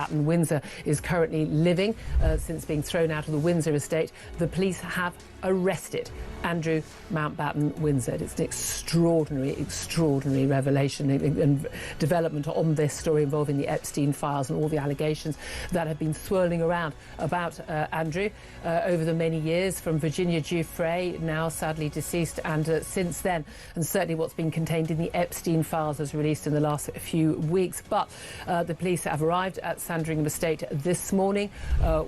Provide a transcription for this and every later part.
Mountbatten, Windsor, is currently living since being thrown out of the Windsor estate. The police have arrested Andrew Mountbatten Windsor. It's an extraordinary revelation and development on this story involving the Epstein files and all the allegations that have been swirling around about Andrew over the many years, from Virginia Giuffre, now sadly deceased, and since then, and certainly what's been contained in the Epstein files as released in the last few weeks. But the police have arrived at Sandringham Estate this morning,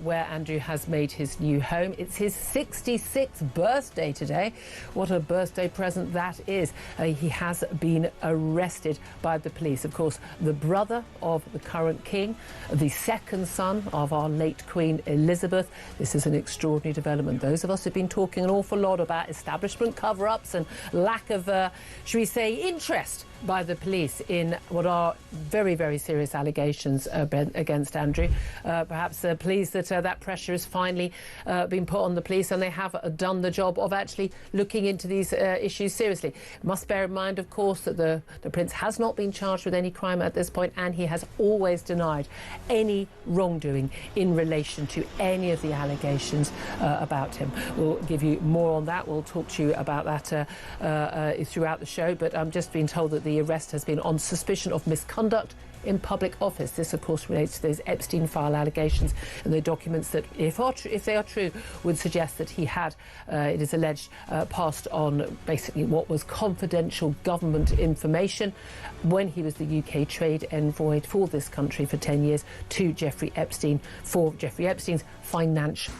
where Andrew has made his new home. It's his 66th birthday today. What a birthday present that is. He has been arrested by the police. Of course, the brother of the current king, the second son of our late Queen Elizabeth. This is an extraordinary development. Those of us who've been talking an awful lot about establishment cover-ups and lack of, shall we say, interest by the police in what are very, very serious allegations against Andrew. Perhaps pleased that that pressure has finally been put on the police, and they have done the job of actually looking into these issues seriously. Must bear in mind, of course, that the Prince has not been charged with any crime at this point, and he has always denied any wrongdoing in relation to any of the allegations about him. We'll give you more on that. We'll talk to you about that throughout the show, but I'm just being told that the arrest has been on suspicion of misconduct in public office. This, of course, relates to those Epstein file allegations and the documents that, if they are true, would suggest that he had, it is alleged, passed on basically what was confidential government information when he was the UK trade envoy for this country for 10 years to Jeffrey Epstein for Jeffrey Epstein's financial.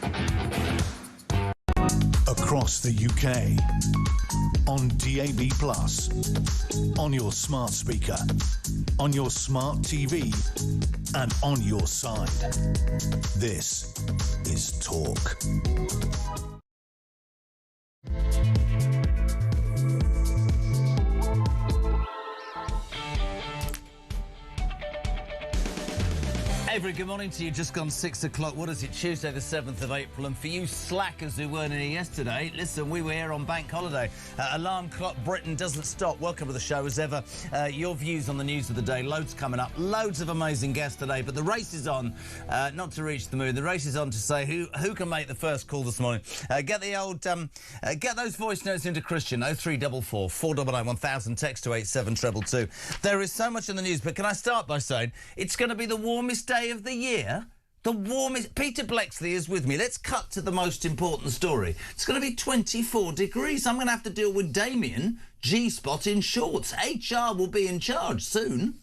Across the UK, on DAB+, on your smart speaker, on your smart TV, and on your side. This is Talk. Very good morning to you. Just gone 6 o'clock. What is it? Tuesday the 7th of April. And for you slackers who weren't here yesterday, listen, we were here on bank holiday. Alarm clock Britain doesn't stop. Welcome to the show as ever. Your views on the news of the day. Loads coming up. Loads of amazing guests today. But the race is on, not to reach the moon. The race is on to say who can make the first call this morning. Get the old, get those voice notes into Christian. 0344 499 1000. Text to 87222. There is so much in the news. But can I start by saying it's going to be the warmest day of the year. The warmest. Peter Blexley is with me. Let's cut to the most important story. It's going to be 24 degrees. I'm going to have to deal with Damien G-Spot in shorts. HR will be in charge soon.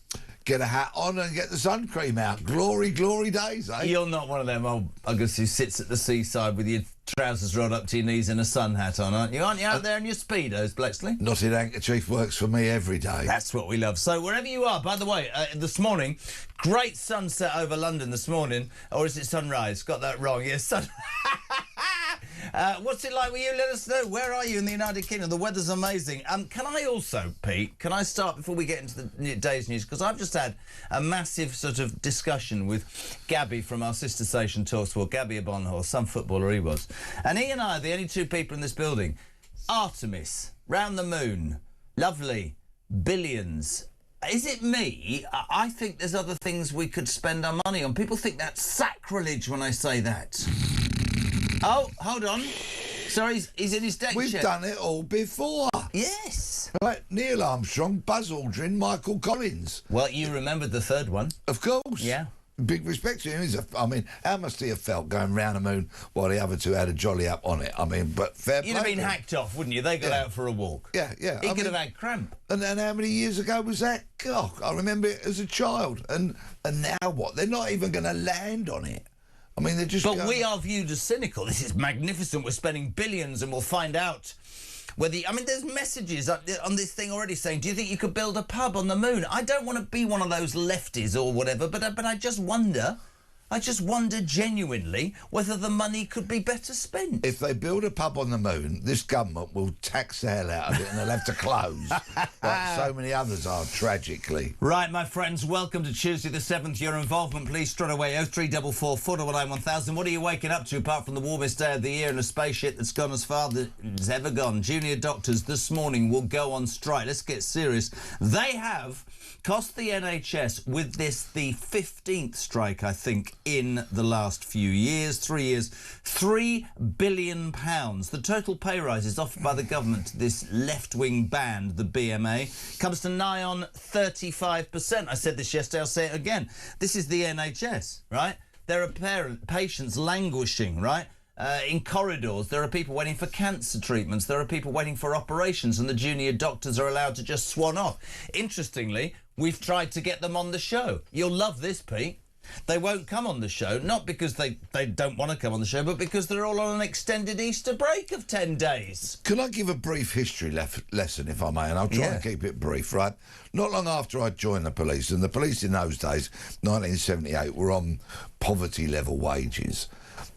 Get a hat on and get the sun cream out. Glory, glory days, eh? You're not one of them old buggers who sits at the seaside with your trousers rolled up to your knees and a sun hat on, aren't you? Aren't you out there in your Speedos, Blexley? Knotted handkerchief works for me every day. That's what we love. So wherever you are, by the way, this morning, great sunset over London this morning. Or is it sunrise? Got that wrong. Yes, sun... what's it like with you? Let us know. Where are you in the United Kingdom? The weather's amazing. Can I also, Pete, can I start before we get into the day's news? Because I've just had a massive sort of discussion with Gabby from our sister station Talksport, Gabby Abonhor, some footballer he was. And he and I are the only two people in this building. Artemis, round the moon, lovely, billions. Is it me? I think there's other things we could spend our money on. People think that's sacrilege when I say that. Oh, hold on. Sorry, he's in his deck chair. We've done it all before. Yes. Like Neil Armstrong, Buzz Aldrin, Michael Collins. Well, you remembered the third one. Of course. Yeah. Big respect to him. I mean, how must he have felt going round the moon while the other two had a jolly up on it? I mean, but fair play. You'd have been hacked off, wouldn't you? They got out for a walk. Yeah, yeah. He could have had cramp. And then how many years ago was that? God, I remember it as a child. And now what? They're not even going to land on it. I mean, they're just... But we are viewed as cynical. This is magnificent. We're spending billions and we'll find out whether... I mean, there's messages on this thing already saying, do you think you could build a pub on the moon? I don't want to be one of those lefties or whatever, but I just wonder, I just wonder genuinely whether the money could be better spent. If they build a pub on the moon, this government will tax the hell out of it and they'll have to close, like so many others are, tragically. Right, my friends, welcome to Tuesday the 7th. Your involvement, please, straight away, 0344 419 1000. What are you waking up to, apart from the warmest day of the year and a spaceship that's gone as far as it's ever gone? Junior doctors this morning will go on strike. Let's get serious. They have cost the NHS, with this, the 15th strike, I think, in the last few years, 3 years, £3 billion. The total pay rises offered by the government to this left-wing band, the BMA, comes to nigh on 35%. I said this yesterday, I'll say it again. This is the NHS, right? There are patients languishing, right? In corridors, there are people waiting for cancer treatments, there are people waiting for operations, and the junior doctors are allowed to just swan off. Interestingly, we've tried to get them on the show. You'll love this, Pete. They won't come on the show, not because they don't want to come on the show, but because they're all on an extended Easter break of 10 days. Can I give a brief history lesson, if I may? And I'll try and keep it brief, right? Not long after I joined the police, and the police in those days, 1978, were on poverty-level wages.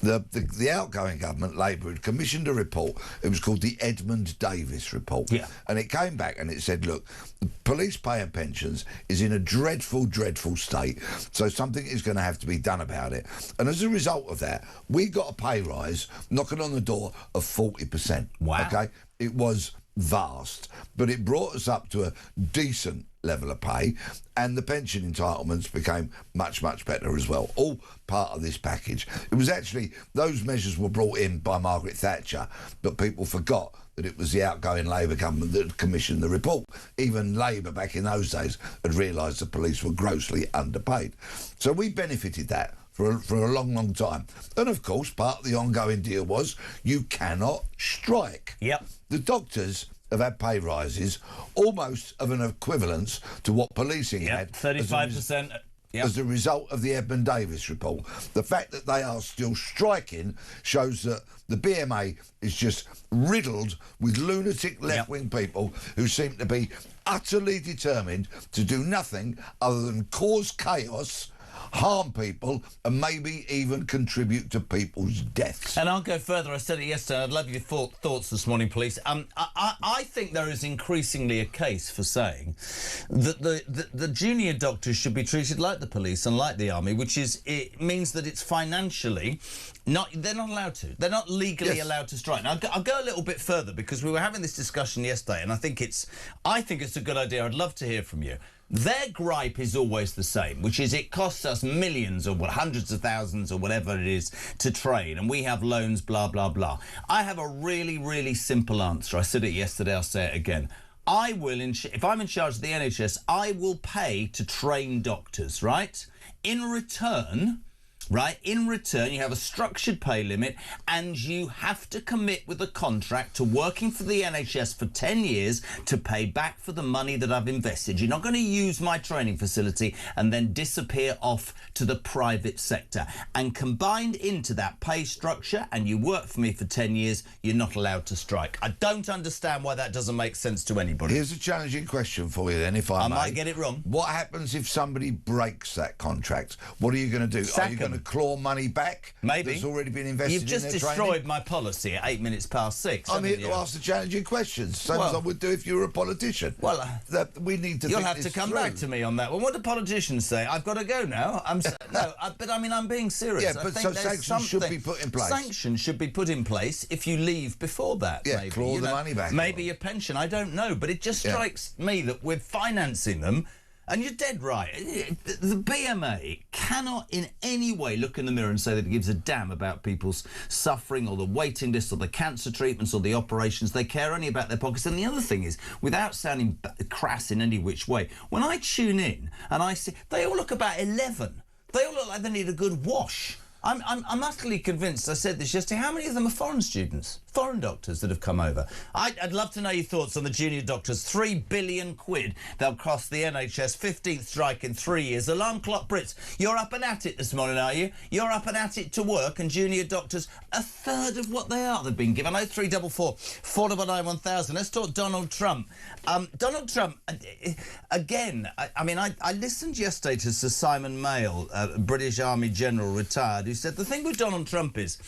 The outgoing government, Labour, had commissioned a report. It was called the Edmund Davis Report. Yeah. And it came back and it said, look, the police pay and pensions is in a dreadful, dreadful state, so something is going to have to be done about it. And as a result of that, we got a pay rise knocking on the door of 40%. Wow. OK? It was vast, but it brought us up to a decent level of pay, and the pension entitlements became much, much better as well. All part of this package. It was actually, those measures were brought in by Margaret Thatcher, but people forgot that it was the outgoing Labour government that had commissioned the report. Even Labour back in those days had realised the police were grossly underpaid. So we benefited that for a long, long time. And of course, part of the ongoing deal was you cannot strike. Yep. The doctors have had pay rises almost of an equivalence to what policing had. 35%. As a result of the Edmund Davis report. The fact that they are still striking shows that the BMA is just riddled with lunatic left-wing people who seem to be utterly determined to do nothing other than cause chaos, harm people, and maybe even contribute to people's deaths. And I'll go further. I said it yesterday. I'd love your thoughts this morning, please. I think there is increasingly a case for saying that the junior doctors should be treated like the police and like the army, which is, it means that it's financially they're not allowed to. They're not legally allowed to strike. Now, I'll go a little bit further, because we were having this discussion yesterday, and I think it's a good idea. I'd love to hear from you. Their gripe is always the same, which is it costs us millions or hundreds of thousands or whatever it is to train, and we have loans, blah, blah, blah. I have a really, really simple answer. I said it yesterday, I'll say it again. I will, if I'm in charge of the NHS, I will pay to train doctors, right? In return, you have a structured pay limit, and you have to commit with a contract to working for the NHS for 10 years to pay back for the money that I've invested. You're not going to use my training facility and then disappear off to the private sector. And combined into that pay structure, and you work for me for 10 years, you're not allowed to strike. I don't understand why that doesn't make sense to anybody. Here's a challenging question for you then, if I may. I might get it wrong. What happens if somebody breaks that contract? What are you going to do? Sack Are you going to claw money back? Maybe. That's already been invested You've just in their destroyed training? my policy at 6 minutes. I'm here to ask the challenging questions, same as I would do if you were a politician. Well, we need to. You'll have to come back to me on that one. What do politicians say? I've got to go now. But I mean, I'm being serious. Yeah, but so sanctions should be put in place. Sanctions should be put in place if you leave before that. Yeah, maybe, claw the money back. Maybe your pension. I don't know, but it just strikes me that we're financing them. And you're dead right. The BMA cannot in any way look in the mirror and say that it gives a damn about people's suffering or the waiting list or the cancer treatments or the operations. They care only about their pockets. And the other thing is, without sounding crass in any which way, when I tune in and I see, they all look about 11. They all look like they need a good wash. I'm utterly convinced. I said this yesterday. How many of them are foreign students, foreign doctors that have come over? I'd love to know your thoughts on the junior doctors. £3 billion they'll cost the NHS. 15th strike in 3 years. Alarm clock Brits. You're up and at it this morning, are you? You're up and at it to work, and junior doctors, a third of what they are they've been given. 0344 499 1000. Let's talk Donald Trump. Donald Trump, again, I listened yesterday to Sir Simon Mail, British Army General, retired, who said the thing with Donald Trump is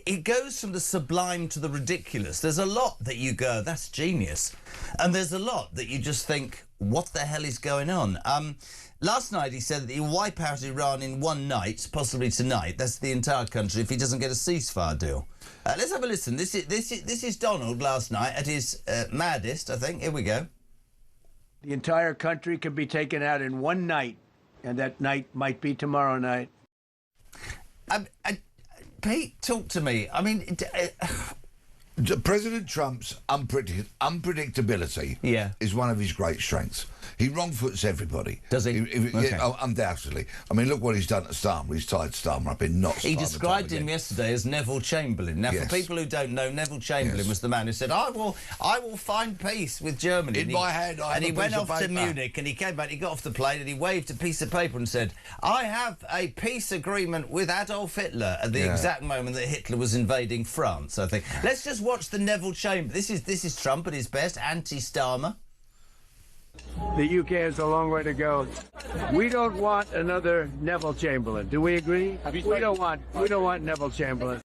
it goes from the sublime to the ridiculous. There's a lot that you go, that's genius. And there's a lot that you just think, what the hell is going on? Last night he said that he'll wipe out Iran in one night, possibly tonight. That's the entire country if he doesn't get a ceasefire deal. Let's have a listen. This is Donald last night at his maddest, I think. Here we go. The entire country can be taken out in one night, and that night might be tomorrow night. Pete, talk to me. I mean, President Trump's unpredictability is one of his great strengths. He wrong-foots everybody. Does he? Okay. Yeah, undoubtedly. I mean, look what he's done to Starmer. He's tied Starmer up in knots. He described him yesterday as Neville Chamberlain. Now, for people who don't know, Neville Chamberlain was the man who said, I will find peace with Germany. In my hand, I have And he a went piece off of to paper. Munich, and he came back, he got off the plane, and he waved a piece of paper and said, I have a peace agreement with Adolf Hitler at the exact moment that Hitler was invading France, I think. Let's just watch the Neville Chamberlain. This is Trump at his best, anti-Starmer. The UK has a long way to go. We don't want another Neville Chamberlain. Do we agree? We don't want Neville Chamberlain.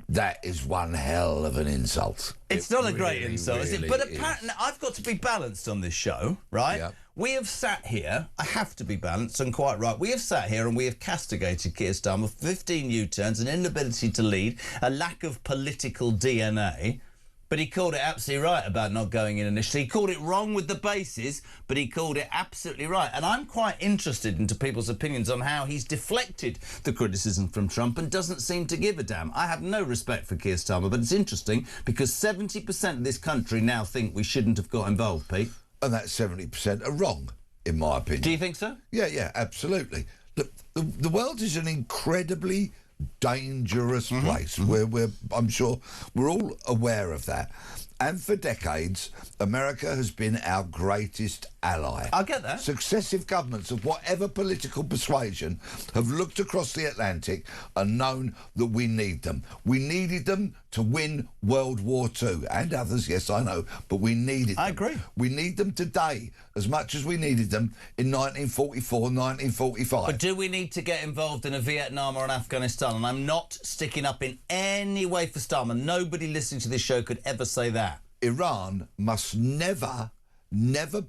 That is one hell of an insult. It's not a great insult, is it? But apparently, I've got to be balanced on this show, right? Yep. We have sat here, I have to be balanced and quite right, we have sat here and we have castigated Keir Starmer for 15 U-turns, an inability to lead, a lack of political DNA. But he called it absolutely right about not going in initially. He called it wrong with the bases, but he called it absolutely right. And I'm quite interested into people's opinions on how he's deflected the criticism from Trump and doesn't seem to give a damn. I have no respect for Keir Starmer, but it's interesting because 70% of this country now think we shouldn't have got involved, Pete. And that 70% are wrong, in my opinion. Do you think so? Yeah, absolutely. Look, the world is an incredibly dangerous place. I'm sure we're all aware of that. And for decades, America has been our greatest ally. I get that. Successive governments of whatever political persuasion have looked across the Atlantic and known that we need them. We needed them to win World War II and others, yes, I know, but we needed them. I agree. We need them today as much as we needed them in 1944, 1945. But do we need to get involved in a Vietnam or an Afghanistan? And I'm not sticking up in any way for Starmer. Nobody listening to this show could ever say that. Iran must never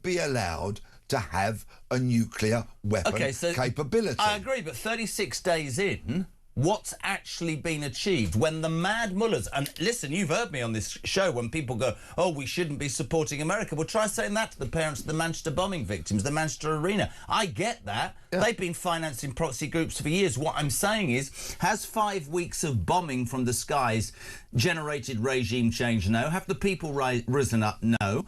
be allowed to have a nuclear weapon capability. I agree, but 36 days in, what's actually been achieved when the mad mullahs... And listen, you've heard me on this show when people go, oh, we shouldn't be supporting America. Well, try saying that to the parents of the Manchester bombing victims, the Manchester Arena. I get that. Yeah. They've been financing proxy groups for years. What I'm saying is, has 5 weeks of bombing from the skies generated regime change? No. Have the people risen up? No.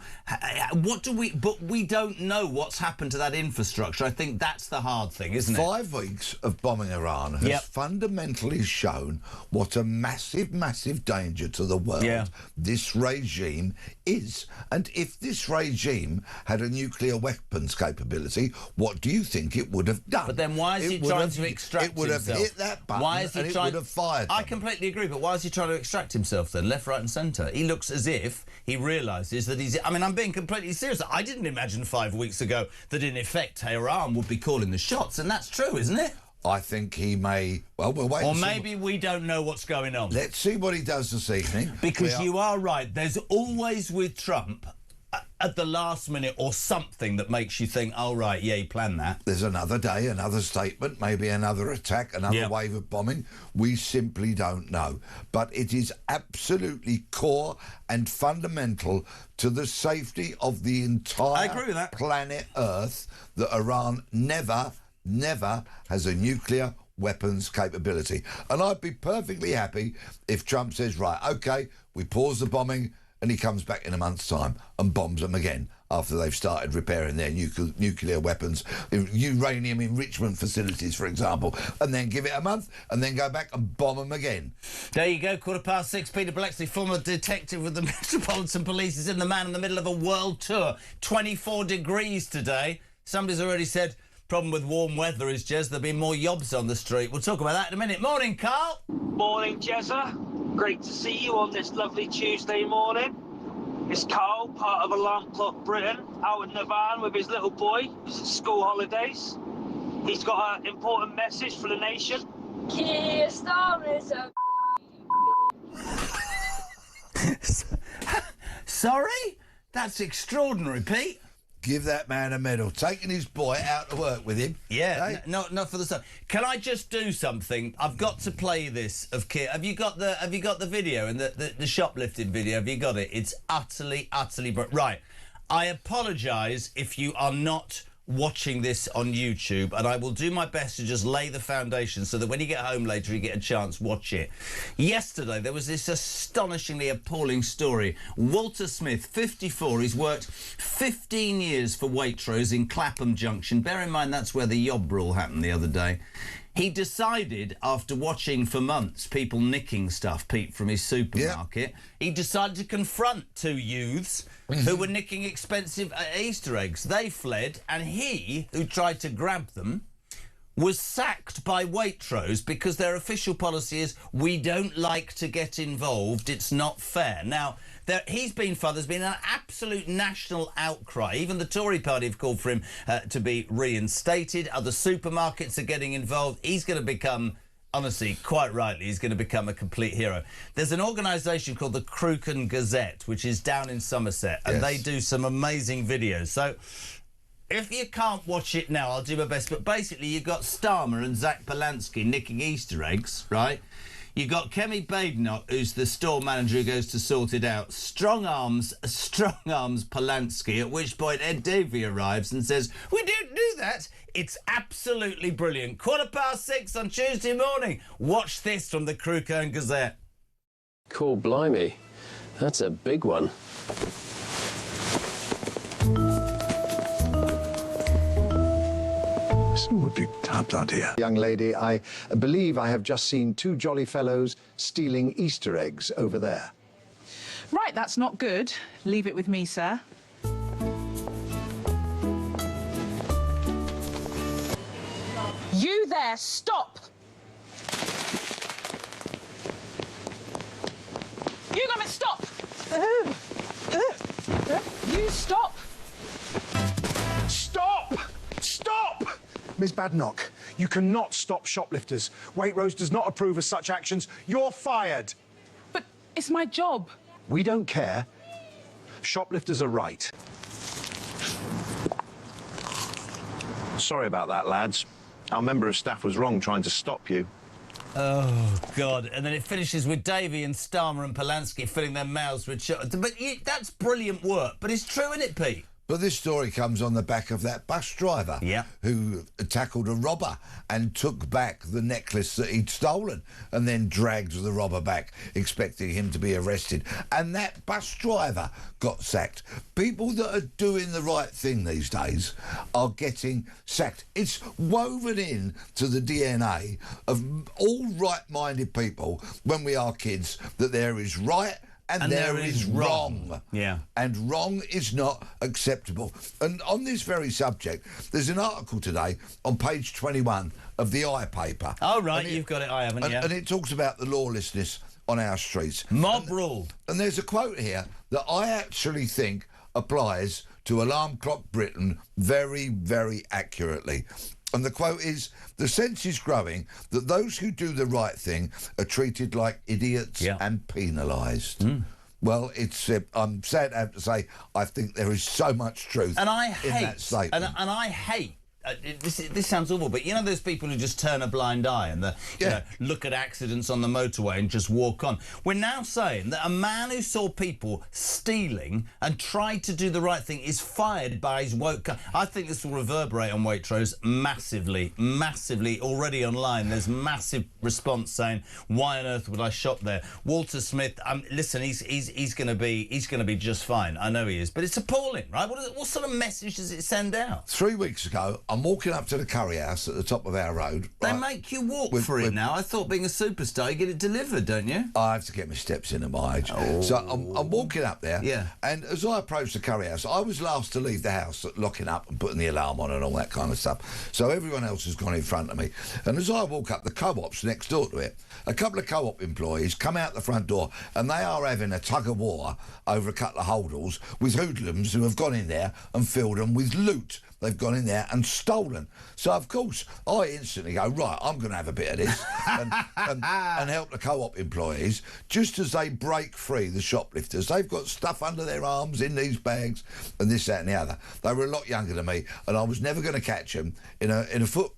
What do we... But we don't know what's happened to that infrastructure. I think that's the hard thing, isn't it? 5 weeks of bombing Iran has fundamentally shown what a massive danger to the world this regime is. And if this regime had a nuclear weapons capability, what do you think it would have done? But then why is he trying to extract himself? It would have hit that button and it would have fired them. I completely agree, but why is he trying to extract himself then, left, right and centre? He looks as if he realises that he's... I mean, I'm being completely serious. I didn't imagine 5 weeks ago that, in effect, Iran would be calling the shots, and that's true, isn't it? I think he may... Well, we'll wait. Or maybe we don't know what's going on. Let's see what he does this evening. Because you are right. There's always, with Trump, at the last minute or something that makes you think, oh, right, yeah, he planned that. There's another day, another statement, maybe another attack, another wave of bombing. We simply don't know. But it is absolutely core and fundamental to the safety of the entire planet Earth that Iran never has a nuclear weapons capability. And I'd be perfectly happy if Trump says, right, OK, we pause the bombing and he comes back in a month's time and bombs them again after they've started repairing their nuclear weapons, uranium enrichment facilities, for example, and then give it a month and then go back and bomb them again. There you go, 6:15. Peter Blexley, former detective with the Metropolitan Police, is in the man in the middle of a world tour. 24 degrees today. Somebody's already said, problem with warm weather is, Jez, there'll be more yobs on the street. We'll talk about that in a minute. Morning, Carl. Morning, Jezza. Great to see you on this lovely Tuesday morning. It's Carl, part of Alarm Clock Britain, out in the van with his little boy. He's at school holidays. He's got an important message for the nation. Keir Starmer's a Sorry? That's extraordinary, Pete. Give that man a medal. Taking his boy out to work with him. Yeah, Hey? not for the sun. Can I just do something? I've got to play this of Keir. Have you got the video and the shoplifting video? Have you got it? It's utterly right. I apologise if you are not watching this on YouTube, and I will do my best to just lay the foundation so that when you get home later you get a chance, watch it. Yesterday there was this astonishingly appalling story. Walter Smith, 54, he's worked 15 years for Waitrose in Clapham Junction. Bear in mind that's where the yob brawl happened the other day. He decided, after watching for months people nicking stuff, Pete, from his supermarket, he decided to confront two youths who were nicking expensive Easter eggs. They fled, and he, who tried to grab them, was sacked by Waitrose because their official policy is, we don't like to get involved, it's not fair. Now, he's been fun. There's been an absolute national outcry. Even the Tory party have called for him to be reinstated. Other supermarkets are getting involved. He's going to become, honestly, quite rightly, he's going to become a complete hero. There's an organisation called the Crookham Gazette, which is down in Somerset, and they do some amazing videos. So if you can't watch it now, I'll do my best. But basically, you've got Starmer and Zach Polanski nicking Easter eggs, right? You've got Kemi Badenoch, who's the store manager who goes to sort it out. Strong arms Polanski, at which point Ed Davey arrives and says, we don't do that. It's absolutely brilliant. 6:15 on Tuesday morning. Watch this from the Crookham Gazette. Cool, blimey. That's a big one. Would be tapped out here. Young lady, I believe I have just seen two jolly fellows stealing Easter eggs over there. Right, that's not good. Leave it with me, sir. You there, stop! You got to stop! You stop! Stop! Stop! Ms. Badenoch, you cannot stop shoplifters. Waitrose does not approve of such actions. You're fired. But it's my job. We don't care. Shoplifters are right. Sorry about that, lads. Our member of staff was wrong trying to stop you. Oh, God. And then it finishes with Davey and Starmer and Polanski filling their mouths with But that's brilliant work. But it's true, isn't it, Pete? But this story comes on the back of that bus driver who tackled a robber and took back the necklace that he'd stolen and then dragged the robber back, expecting him to be arrested. And that bus driver got sacked. People that are doing the right thing these days are getting sacked. It's woven in to the DNA of all right-minded people when we are kids that there is right and there is wrong. Yeah. And wrong is not acceptable. And on this very subject, there's an article today on page 21 of the I paper. Oh, right, you've got it, I haven't, And it talks about the lawlessness on our streets. Mob rule. And there's a quote here that I actually think applies to Alarm Clock Britain very, very accurately. And the quote is, the sense is growing that those who do the right thing are treated like idiots and penalised. Well, it's I'm sad to have to say, I think there is so much truth and in that statement. And I hate this sounds awful, but you know those people who just turn a blind eye and look at accidents on the motorway and just walk on. We're now saying that a man who saw people stealing and tried to do the right thing is fired by his woke... I think this will reverberate on Waitrose massively, massively. Already online, there's massive response saying, why on earth would I shop there? Walter Smith, listen, he's going to be just fine. I know he is, but it's appalling, right? What sort of message does it send out? 3 weeks ago, I'm walking up to the curry house at the top of our road. They make you walk for it now. I thought being a superstar, you get it delivered, don't you? I have to get my steps in at my age. Oh. So I'm walking up there, and as I approached the curry house, I was last to leave the house, locking up and putting the alarm on and all that kind of stuff. So everyone else has gone in front of me. And as I walk up, the co-op's next door to it. A couple of co-op employees come out the front door, and they are having a tug-of-war over a couple of holdalls with hoodlums who have gone in there and filled them with loot. They've gone in there and stolen. So, of course, I instantly go, right, I'm going to have a bit of this and help the co-op employees. Just as they break free the shoplifters, they've got stuff under their arms in these bags and this, that and the other. They were a lot younger than me, and I was never going to catch them in a foot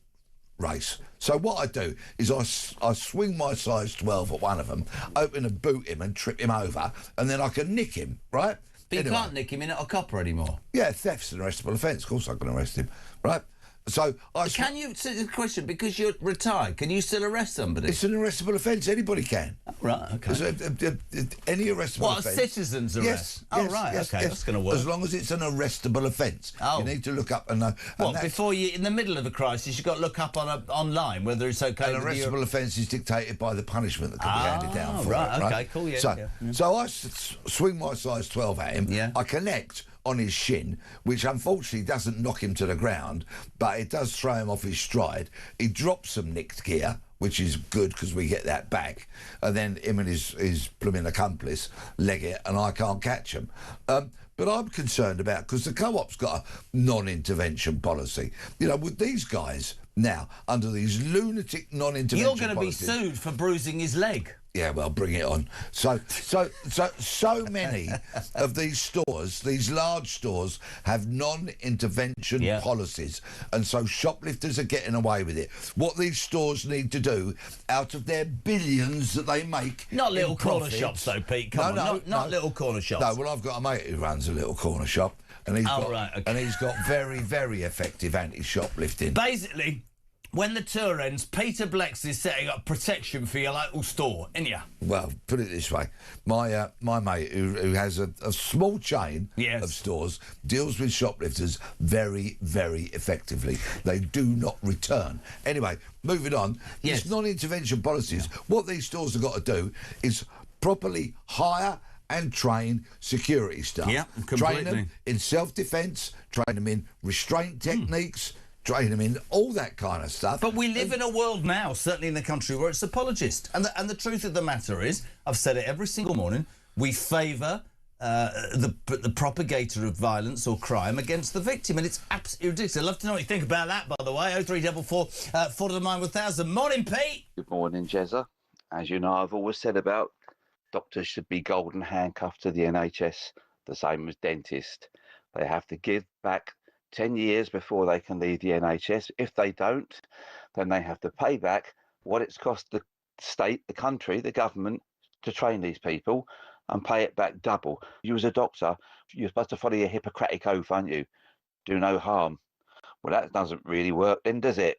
race. So what I do is I swing my size 12 at one of them, open and boot him and trip him over, and then I can nick him, right? But you can't nick him in at a copper anymore. Yeah, theft's an arrestable offence. Of course I can arrest him, right? So can you? So the question, because you're retired, can you still arrest somebody? It's an arrestable offence. Anybody can. Oh, right. Okay. Any arrestable what, offence. A citizen's arrest? Yes. Oh, right. Yes, okay, that's going to work. As long as it's an arrestable offence. Oh. You need to look up and know. What, before you, in the middle of a crisis, you've got to look up online whether it's okay. An arrestable offence is dictated by the punishment that can be handed down for it. Okay, cool. Yeah. So I swing my size 12 at him. Yeah. I connect on his shin, which unfortunately doesn't knock him to the ground, but it does throw him off his stride. He drops some nicked gear, which is good because we get that back, and then him and his blooming accomplice leg it, and I can't catch him. But I'm concerned about, because the co-op's got a non-intervention policy. You know, with these guys now, under these lunatic non-intervention policies... You're going to be sued for bruising his leg. Yeah, well, bring it on. So many of these stores, these large stores, have non-intervention policies, and so shoplifters are getting away with it. What these stores need to do, out of their billions that they make, not little corner shops, though, Pete. Come on, not little corner shops. No, well, I've got a mate who runs a little corner shop, and he's got very, very effective anti-shoplifting. Basically, when the tour ends, Peter Blex is setting up protection for your local store, isn't ya? Well, put it this way. My mate, who has a small chain of stores, deals with shoplifters very, very effectively. They do not return. Anyway, moving on. Yes. These non-intervention policies, what these stores have got to do is properly hire and train security staff. Yeah, completely. Train them in self-defence, train them in restraint techniques, train them in all that kind of stuff. But we live in a world now, certainly in the country, where it's apologist. And the truth of the matter is, I've said it every single morning, we favour the propagator of violence or crime against the victim, and it's absolutely ridiculous. I'd love to know what you think about that, by the way. 0344 409 1000. Morning, Pete. Good morning, Jezza. As you know, I've always said about doctors should be golden handcuffed to the NHS, the same as dentists. They have to give back 10 years before they can leave the NHS. If they don't, then they have to pay back what it's cost the state, the country, the government to train these people, and pay it back double. You as a doctor, you're supposed to follow your Hippocratic oath, aren't you? Do no harm. Well, that doesn't really work then, does it?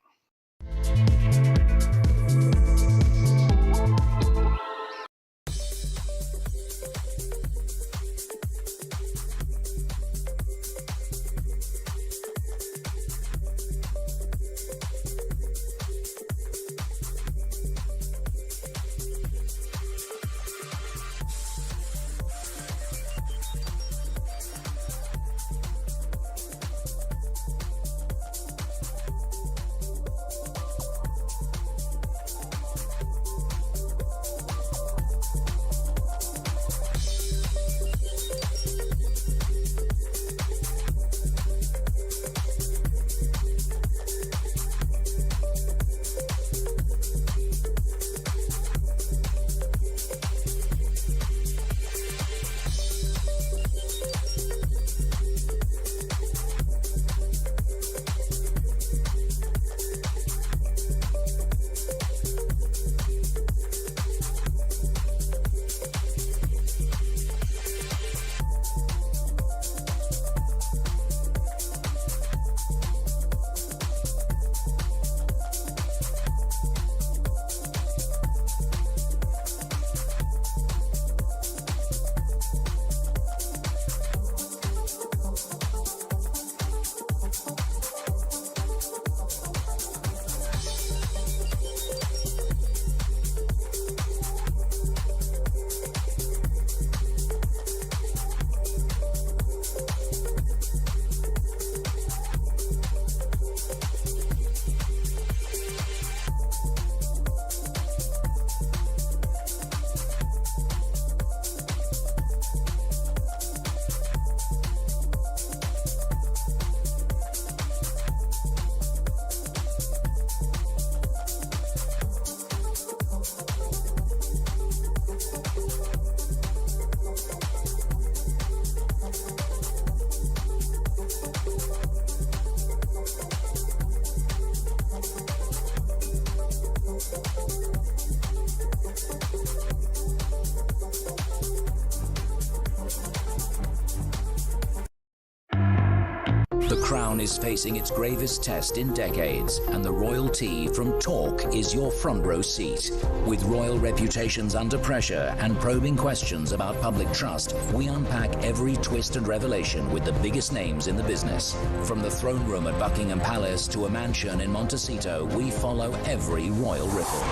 crown is facing its gravest test in decades, and the royalty from Talk is your front row seat. With royal reputations under pressure and probing questions about public trust, we unpack every twist and revelation with the biggest names in the business. From the throne room at Buckingham Palace to a mansion in Montecito, we follow every royal ripple.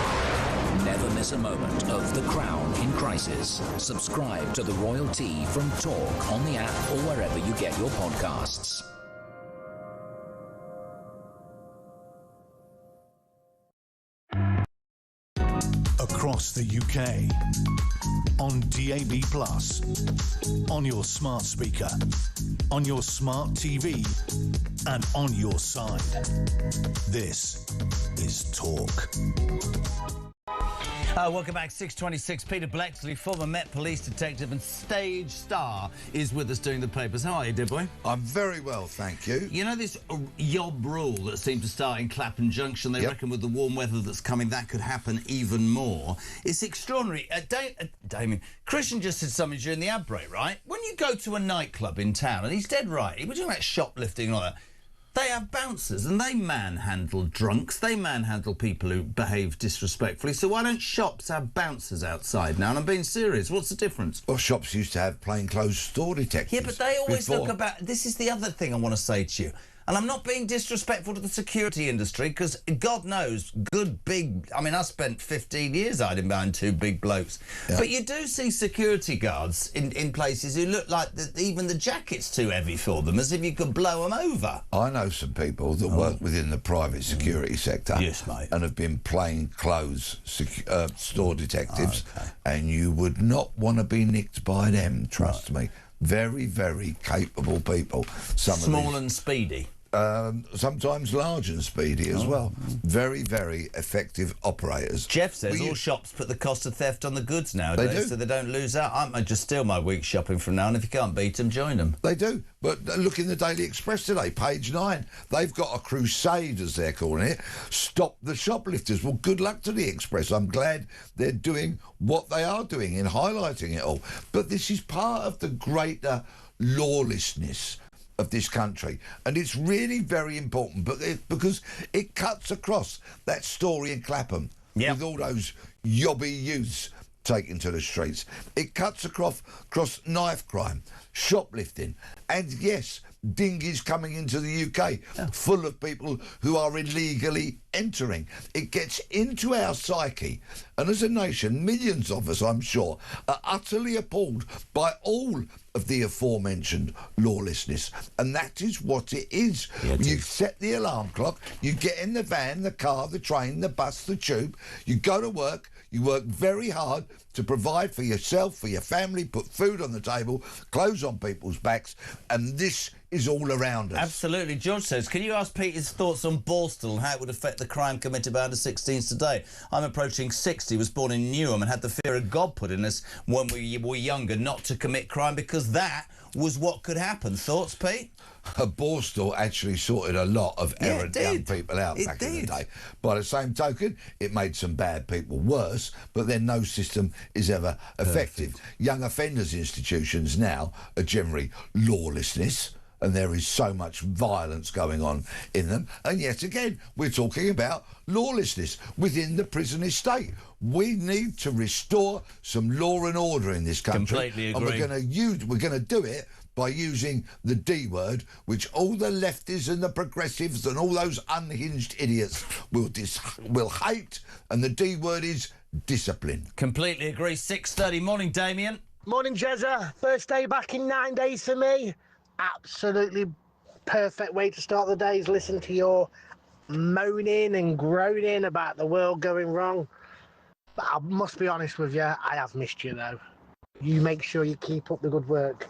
Never miss a moment of The Crown in Crisis. Subscribe to The Royalty from Talk on the app or wherever you get your podcasts. Across the UK, on DAB+, on your smart speaker, on your smart TV, and on your side. This is Talk. Welcome back, 6:26. Peter Blexley, former Met Police detective and stage star, is with us doing the papers. How are you, dear boy? I'm very well, thank you. You know this yob rule that seemed to start in Clapham Junction? They reckon with the warm weather that's coming, that could happen even more. It's extraordinary. Damien, Christian just said something during the ad break, right? When you go to a nightclub in town, and he's dead right, we're talking about shoplifting and all that, they have bouncers and they manhandle drunks, they manhandle people who behave disrespectfully. So why don't shops have bouncers outside now? And I'm being serious. What's the difference? Well, shops used to have plainclothes store detectives. Yeah, but they always look about... This is the other thing I want to say to you. And I'm not being disrespectful to the security industry, because God knows, good big... I mean, I spent 15 years hiding behind two big blokes. Yeah. But you do see security guards in places who look like even the jacket's too heavy for them, as if you could blow them over. I know some people that work within the private security sector. Yes, mate. And have been plain clothes store detectives. Okay. And you would not want to be nicked by them, trust me. Very, very capable people. Small and speedy. Sometimes large and speedy as well. Very, very effective operators. Jeff says all shops put the cost of theft on the goods nowadays, so they don't lose out. I might just steal my week's shopping from now on. If you can't beat them, join them. They do. But look in the Daily Express today, page 9. They've got a crusade, as they're calling it. Stop the shoplifters. Well, good luck to the Express. I'm glad they're doing what they are doing in highlighting it all. But this is part of the greater lawlessness of this country, and it's really very important because it cuts across that story in Clapham with all those yobby youths taken to the streets. It cuts across knife crime, shoplifting, and yes, dinghies coming into the UK full of people who are illegally entering. It gets into our psyche, and as a nation, millions of us, I'm sure, are utterly appalled by all of the aforementioned lawlessness, and that is what it is. You set the alarm clock, you get in the van, the car, the train, the bus, the tube, you go to work, you work very hard to provide for yourself, for your family, put food on the table, clothes on people's backs, and this is all around us. Absolutely. George says, can you ask Pete his thoughts on Borstal and how it would affect the crime committed by under-16s today? I'm approaching 60, was born in Newham and had the fear of God put in us when we were younger not to commit crime because that was what could happen. Thoughts, Pete? Borstal actually sorted a lot of errant young people out back in the day. By the same token, it made some bad people worse, but then no system is ever effective. Young offenders institutions now are generally lawlessness, and there is so much violence going on in them. And yet again, we're talking about lawlessness within the prison estate. We need to restore some law and order in this country. Completely agree. And we're going to do it by using the D word, which all the lefties and the progressives and all those unhinged idiots will hate, and the D word is discipline. Completely agree. 6:30. Morning, Damien. Morning, Jezza. First day back in 9 days for me. Absolutely perfect way to start the day is listen to your moaning and groaning about the world going wrong. But I must be honest with you, I have missed you, though. You make sure you keep up the good work,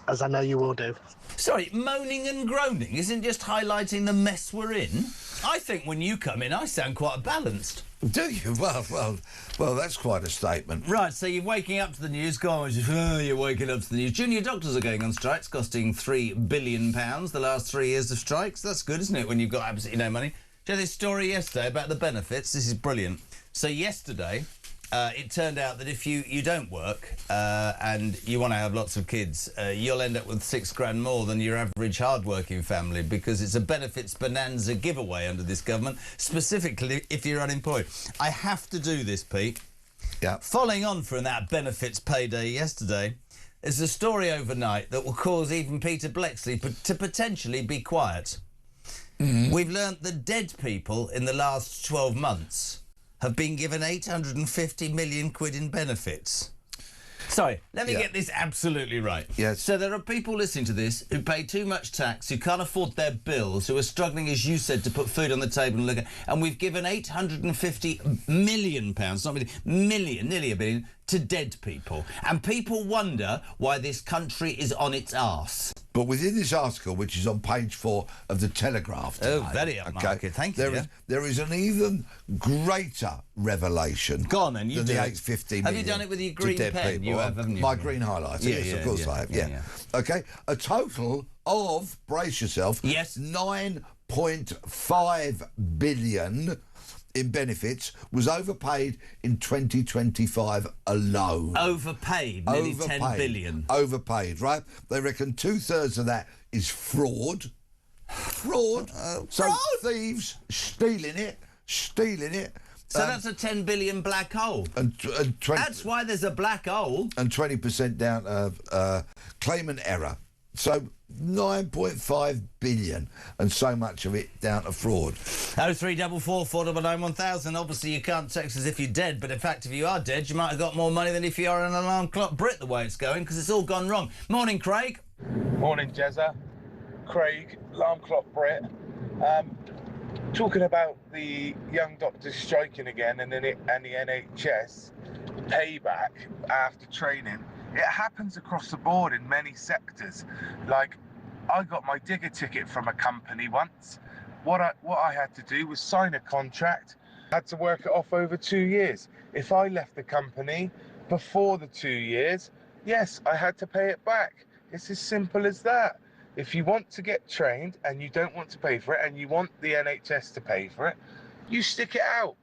as I know you will do. Sorry, moaning and groaning isn't just highlighting the mess we're in. I think when you come in, I sound quite balanced. Do you? Well, that's quite a statement. Right, so you're waking up to the news. Go on, you're waking up to the news. Junior doctors are going on strikes, costing £3 billion the last 3 years of strikes. That's good, isn't it, when you've got absolutely no money? Do you know this story yesterday about the benefits? This is brilliant. So yesterday, it turned out that if you don't work and you want to have lots of kids, you'll end up with £6,000 more than your average hard-working family, because it's a benefits bonanza giveaway under this government, specifically if you're unemployed. I have to do this, Pete. Yeah. Following on from that benefits payday yesterday, there's a story overnight that will cause even Peter Bleksley to potentially be quiet. We've learnt that dead people in the last 12 months have been given 850 million quid in benefits. Sorry, let me get this absolutely right. Yes. So there are people listening to this who pay too much tax, who can't afford their bills, who are struggling, as you said, to put food on the table and look at, and we've given 850 million pounds, not million, nearly a billion, to dead people. And people wonder why this country is on its arse. But within this article, which is on page 4 of the Telegraph today, very upmarket, thank you. There is an even greater revelation. Go on then, you than do the it. 850 Have million you done it with your green to dead pen? people. You have, haven't you? My green highlighter, yes, of course I have, yeah. OK, a total of, brace yourself, yes, 9.5 billion in benefits was overpaid in 2025 alone. Overpaid? Nearly 10 billion. Overpaid, right? They reckon 2/3 of that is fraud. Fraud. So thieves stealing it. So that's a 10 billion black hole. And that's why there's a black hole. And 20% down claimant error. So 9.5 billion, and so much of it down to fraud. 0344 499 1000. Obviously, you can't text as if you're dead, but in fact, if you are dead, you might have got more money than if you are an alarm clock Brit, the way it's going, because it's all gone wrong. Morning, Craig. Morning, Jezza. Craig, alarm clock Brit. Talking about the young doctors striking again and the NHS payback after training. It happens across the board in many sectors. Like, I got my digger ticket from a company once. What I had to do was sign a contract, had to work it off over 2 years. If I left the company before the 2 years, yes, I had to pay it back. It's as simple as that. If you want to get trained and you don't want to pay for it and you want the NHS to pay for it, you stick it out.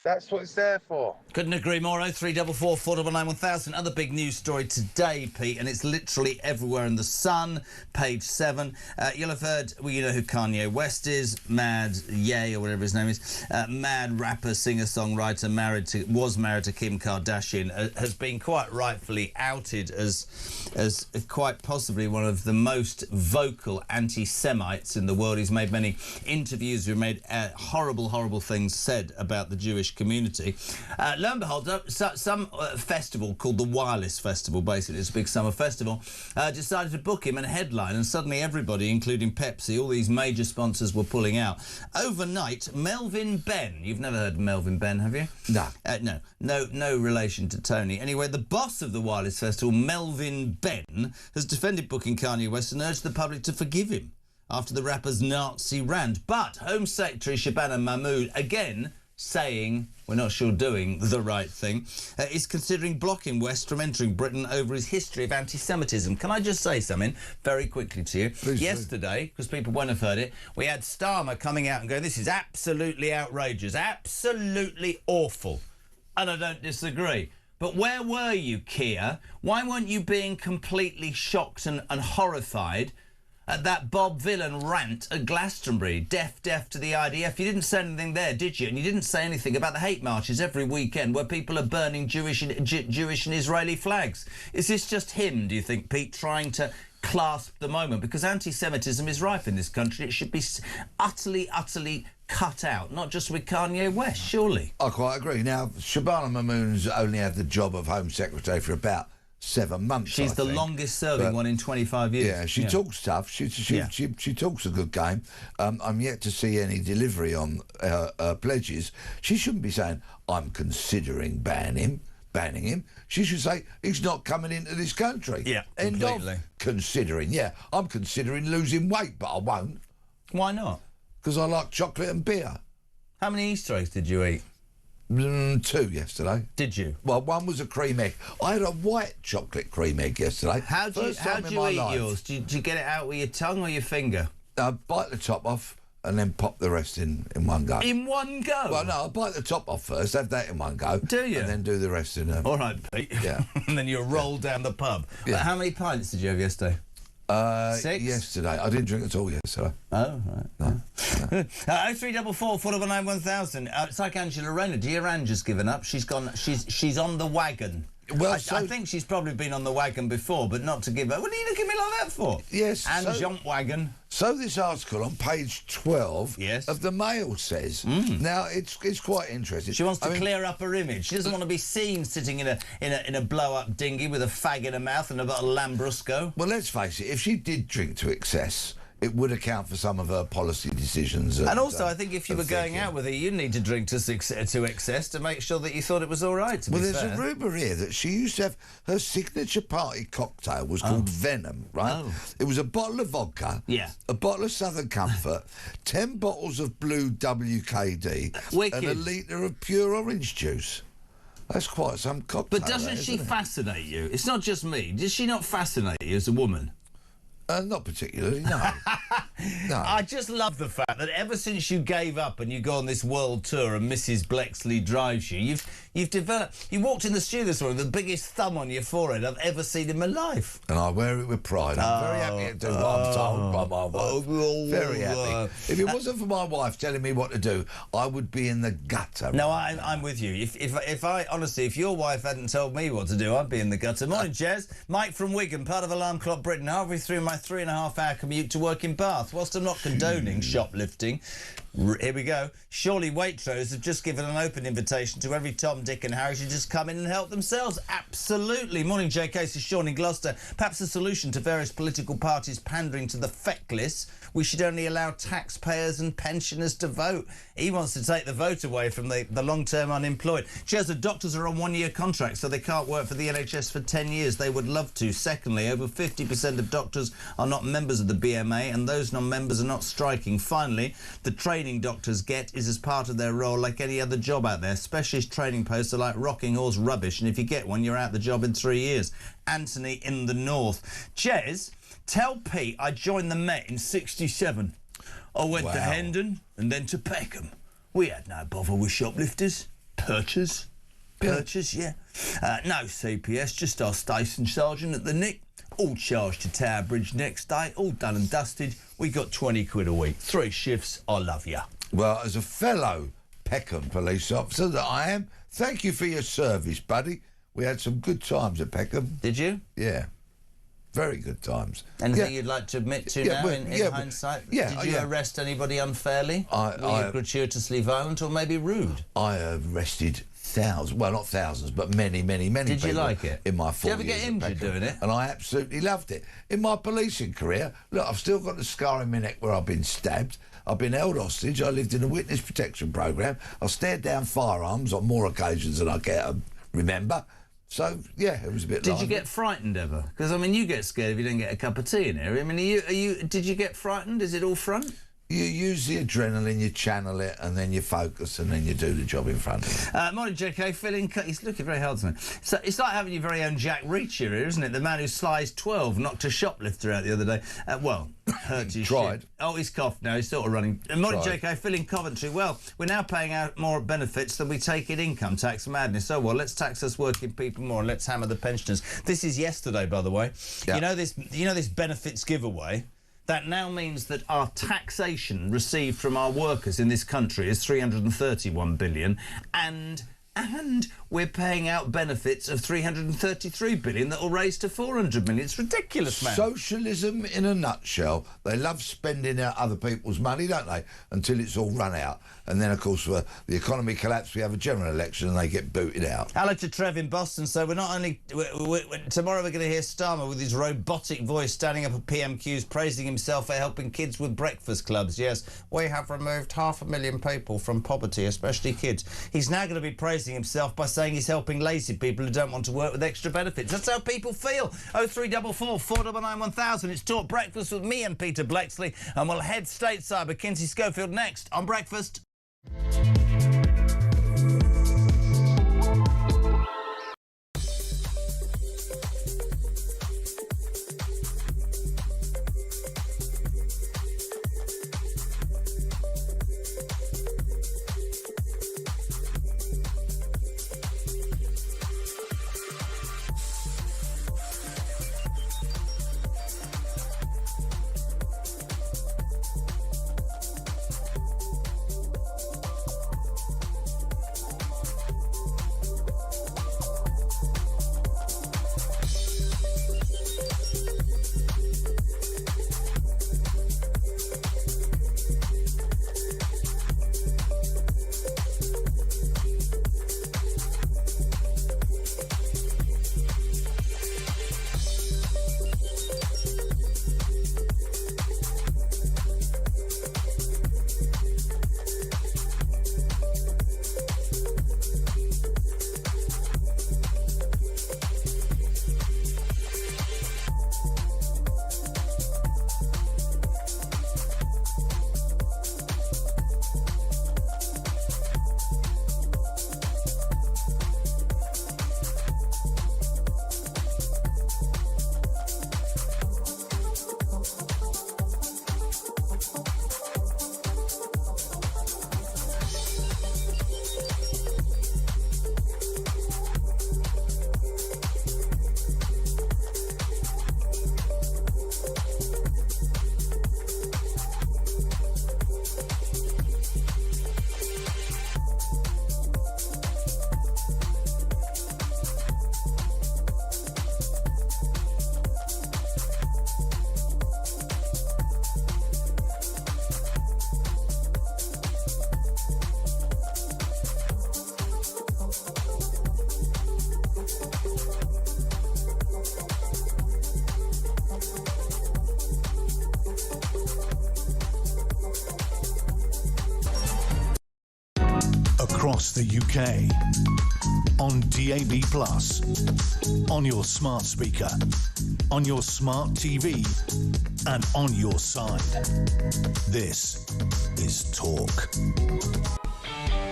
That's what it's there for. Couldn't agree more. 0344 499 1000. Other big news story today, Pete, and it's literally everywhere in the Sun, page 7. You'll have heard, well, you know who Kanye West is, Mad Ye, or whatever his name is, mad rapper, singer-songwriter, was married to Kim Kardashian, has been quite rightfully outed as quite possibly one of the most vocal anti-Semites in the world. He's made many interviews, who made horrible, horrible things said about the Jewish community. Lo and behold, some festival called the Wireless Festival, basically it's a big summer festival, decided to book him and headline, and suddenly everybody, including Pepsi, all these major sponsors, were pulling out. Overnight, Melvin Benn, you've never heard of Melvin Benn, have you? No. No relation to Tony. Anyway, the boss of the Wireless Festival, Melvin Benn, has defended booking Kanye West and urged the public to forgive him after the rapper's Nazi rant. But Home Secretary Shabana Mahmood, again saying we're not sure doing the right thing, is considering blocking West from entering Britain over his history of anti-Semitism. Can I just say something very quickly to you? Please Yesterday, because people won't have heard it, we had Starmer coming out and going, this is absolutely outrageous, absolutely awful. And I don't disagree. But where were you, Keir? Why weren't you being completely shocked and horrified at that Bob Villan rant at Glastonbury, deaf to the IDF? You didn't say anything there, did you? And you didn't say anything about the hate marches every weekend where people are burning Jewish and Israeli flags. Is this just him, do you think, Pete, trying to clasp the moment? Because anti-Semitism is rife in this country. It should be utterly cut out, not just with Kanye West, surely. I quite agree. Now, Shabana Mahmood's only had the job of Home Secretary for about 7 months. She's the longest serving one in 25 years. Yeah, she talks tough. She talks a good game. I'm yet to see any delivery on her pledges. She shouldn't be saying, I'm considering banning him. She should say, he's not coming into this country. Yeah, End completely. of considering. Yeah, I'm considering losing weight, but I won't. Why not? Because I like chocolate and beer. How many Easter eggs did you eat? 2 yesterday. Did you? Well, one was a cream egg. I had a white chocolate cream egg yesterday. How do you eat yours? Do you get it out with your tongue or your finger? Bite the top off and then pop the rest in one go. In one go? Well, no, I'll bite the top off first, have that in one go. Do you? And then do the rest in All right, Pete. Yeah. And then you roll down the pub. Yeah. How many pints did you have yesterday? 6? Yesterday. I didn't drink at all yesterday. Oh, right. No. 0344 499 1000. It's like Angela Rayner. Dear Angela's given up. She's gone. She's on the wagon. Well, I think she's probably been on the wagon before, but not to give up. What are you looking at me like that for? Yes. And wagon. So this article on page 12 of the Mail says. Now it's quite interesting. She wants to clear up her image. She doesn't want to be seen sitting in a blow-up dinghy with a fag in her mouth and a bottle of Lambrusco. Well, let's face it. If she did drink to excess, it would account for some of her policy decisions. And also, I think if you were going out with her, you'd need to drink to excess to make sure that you thought it was all right. Well, there's a rumour here that she used to have her signature party cocktail was called Venom, right? Oh. It was a bottle of vodka, a bottle of Southern Comfort, 10 bottles of blue WKD, Wicked. and a litre of pure orange juice. That's quite some cocktail. But doesn't she fascinate you? It's not just me. Does she not fascinate you as a woman? Not particularly, no. No. I just love the fact that ever since you gave up and you go on this world tour and Mrs. Blexley drives you, you've developed... You walked in the studio this morning with the biggest thumb on your forehead I've ever seen in my life. And I wear it with pride. I'm very happy to do what I'm told by my wife. Very happy. If it wasn't for my wife telling me what to do, I would be in the gutter. No, I'm with you. If I honestly, if your wife hadn't told me what to do, I'd be in the gutter. Morning, Jez. Mike from Wigan, part of Alarm Clock Britain. Halfway through my 3.5-hour commute to work in Bath. Whilst I'm not condoning shoplifting, here we go. Surely Waitrose have just given an open invitation to every Tom, Dick and Harry to just come in and help themselves. Absolutely. Morning, JK. This is Sean in Gloucester. Perhaps a solution to various political parties pandering to the feckless. We should only allow taxpayers and pensioners to vote. He wants to take the vote away from the long-term unemployed. Cheers, the doctors are on one-year contracts, so they can't work for the NHS for 10 years. They would love to. Secondly, over 50% of doctors are not members of the BMA, and those non-members are not striking. Finally, the training doctors get is as part of their role like any other job out there. Specialist training posts are like rocking horse rubbish, and if you get one, you're out the job in 3 years. Anthony in the North. Jez, tell Pete I joined the Met in 67. I went to Hendon and then to Peckham. We had no bother with shoplifters. Purchase, yeah. No CPS, just our station sergeant at the Nick. All charged to Tower Bridge next day, all done and dusted. We got 20 quid a week. 3 shifts, I love you. Well, as a fellow Peckham police officer that I am, thank you for your service, buddy. We had some good times at Peckham. Did you? Yeah. Very good times. Anything you'd like to admit to now in hindsight? Did you arrest anybody unfairly? Were you gratuitously violent or maybe rude? I arrested thousands, well, not thousands, but many people. Did you like it? In my 4 years. Did you ever get injured doing it? And I absolutely loved it. In my policing career, look, I've still got the scar in my neck where I've been stabbed. I've been held hostage. I lived in a witness protection programme. I stared down firearms on more occasions than I care to remember. So, yeah, it was a bit Did you get frightened ever? Because, I mean, you get scared if you don't get a cup of tea in here. I mean, did you get frightened? Is it all front? You use the adrenaline, you channel it, and then you focus, and then you do the job in front of you. Morning, JK. He's looking very hard tonight. So it's like having your very own Jack Reacher here, isn't it? The man who slides 12 knocked a shoplifter out the other day. Hurt his Tried. shit. Oh, he's coughed now. He's sort of running. Morning, Tried. JK. Phil in Coventry. Well, we're now paying out more benefits than we take in income tax. Madness. Oh, well, let's tax us working people more and let's hammer the pensioners. This is yesterday, by the way. Yeah. You know this benefits giveaway? That now means that our taxation received from our workers in this country is 331 billion, and we're paying out benefits of 333 billion that will raise to 400 million. It's ridiculous, man. Socialism in a nutshell. They love spending out other people's money, don't they? Until it's all run out. And then, of course, the economy collapses, we have a general election and they get booted out. Hello to Trev in Boston. So we're not only... tomorrow we're going to hear Starmer with his robotic voice standing up at PMQs praising himself for helping kids with breakfast clubs. Yes, we have removed 500,000 people from poverty, especially kids. He's now going to be praising himself by saying he's helping lazy people who don't want to work with extra benefits. That's how people feel. 0344 499 1000. It's Talk Breakfast with me and Peter Blexley, and we'll head stateside with Kinsey Schofield next on Breakfast. across the UK. On DAB+, on your smart speaker, on your smart TV, and on your side. This is Talk.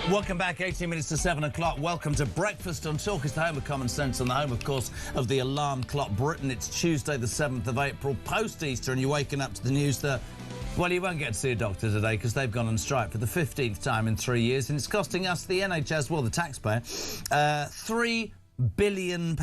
Welcome back, 18 minutes to 7 o'clock. Welcome to Breakfast on Talk. It's the home of common sense and the home, of course, of the alarm clock Britain. It's Tuesday, the 7th of April, post-Easter, and you're waking up to the news that, well, you won't get to see a doctor today because they've gone on strike for the 15th time in 3 years, and it's costing us, the NHS, well, the taxpayer, £3 billion.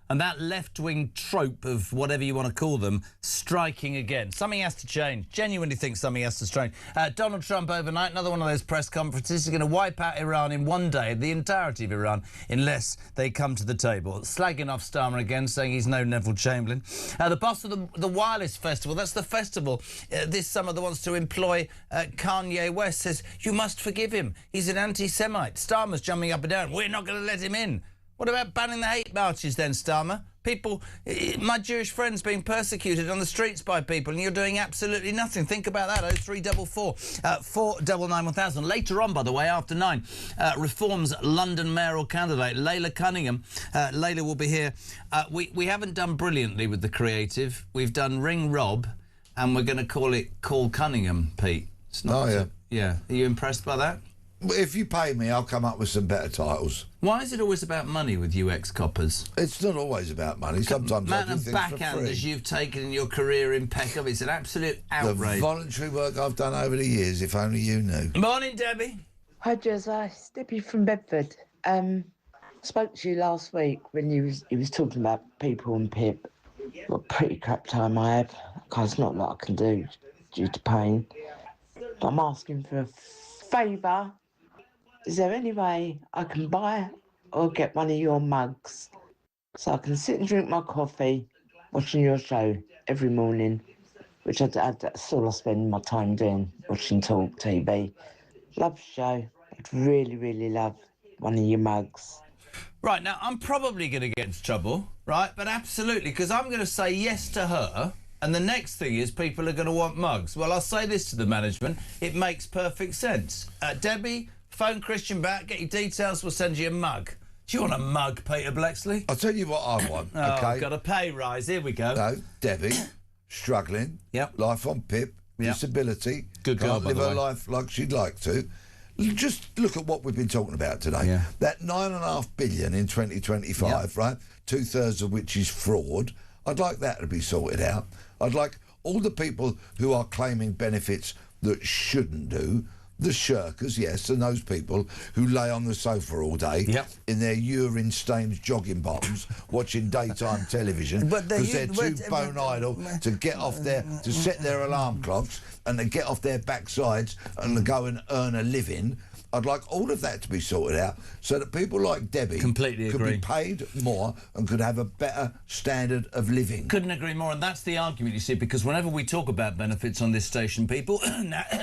And that left-wing trope of whatever you want to call them, striking again. Something has to change. Genuinely think something has to change. Donald Trump overnight, another one of those press conferences, is going to wipe out Iran in one day, the entirety of Iran, unless they come to the table. Slagging off Starmer again, saying he's no Neville Chamberlain. The boss of the Wireless Festival, that's the festival this summer that wants to employ Kanye West, says, you must forgive him. He's an anti-Semite. Starmer's jumping up and down. We're not going to let him in. What about banning the hate marches then, Starmer? People, my Jewish friends being persecuted on the streets by people, and you're doing absolutely nothing. Think about that. 0344 499 1000. Later on, by the way, after 9, Reform's London mayoral candidate, Layla Cunningham. Layla will be here. We haven't done brilliantly with the creative. We've done Ring Rob, and we're going to call it Call Cunningham, Pete. It's not, yeah. Yeah. Are you impressed by that? If you pay me, I'll come up with some better titles.Hy is it always about money with you ex-coppers? It's not always about money. Sometimes I do things for free. Backhanders you've taken in your career impeccable. It's an absolute outrage. The voluntary work I've done over the years, if only you knew. Morning, Debbie. Hi, Jezza. It's Debbie from Bedford. Spoke to you last week when he was talking about people and Pip. What a pretty crap time I have. Because it's not a lot I can do due to pain. But I'm asking for a favour. Is there any way I can buy or get one of your mugs so I can sit and drink my coffee watching your show every morning, which that's all I spend my time doing, watching Talk TV. Love the show. I'd really, really love one of your mugs. Right, now, I'm probably going to get into trouble, right? But absolutely, because I'm going to say yes to her, and the next thing is people are going to want mugs. Well, I'll say this to the management. It makes perfect sense. Debbie, phone Christian back, get your details, we'll send you a mug. Do you want a mug, Peter Blexley? I'll tell you what I want, OK? Got a pay rise, here we go. No, Debbie, struggling, life on PIP, disability, good girl, can't live her life like she'd like to. Just look at what we've been talking about today. Yeah. That $9.5 billion in 2025, right, 2/3 of which is fraud, I'd like that to be sorted out. I'd like all the people who are claiming benefits that shouldn't do, the shirkers, yes, and those people who lay on the sofa all day in their urine-stained jogging bottoms watching daytime television because they're too bone idle to get off to set their alarm clocks and to get off their backsides and to go and earn a living. I'd like all of that to be sorted out so that people like Debbie could be paid more and could have a better standard of living. Couldn't agree more, and that's the argument, you see, because whenever we talk about benefits on this station, people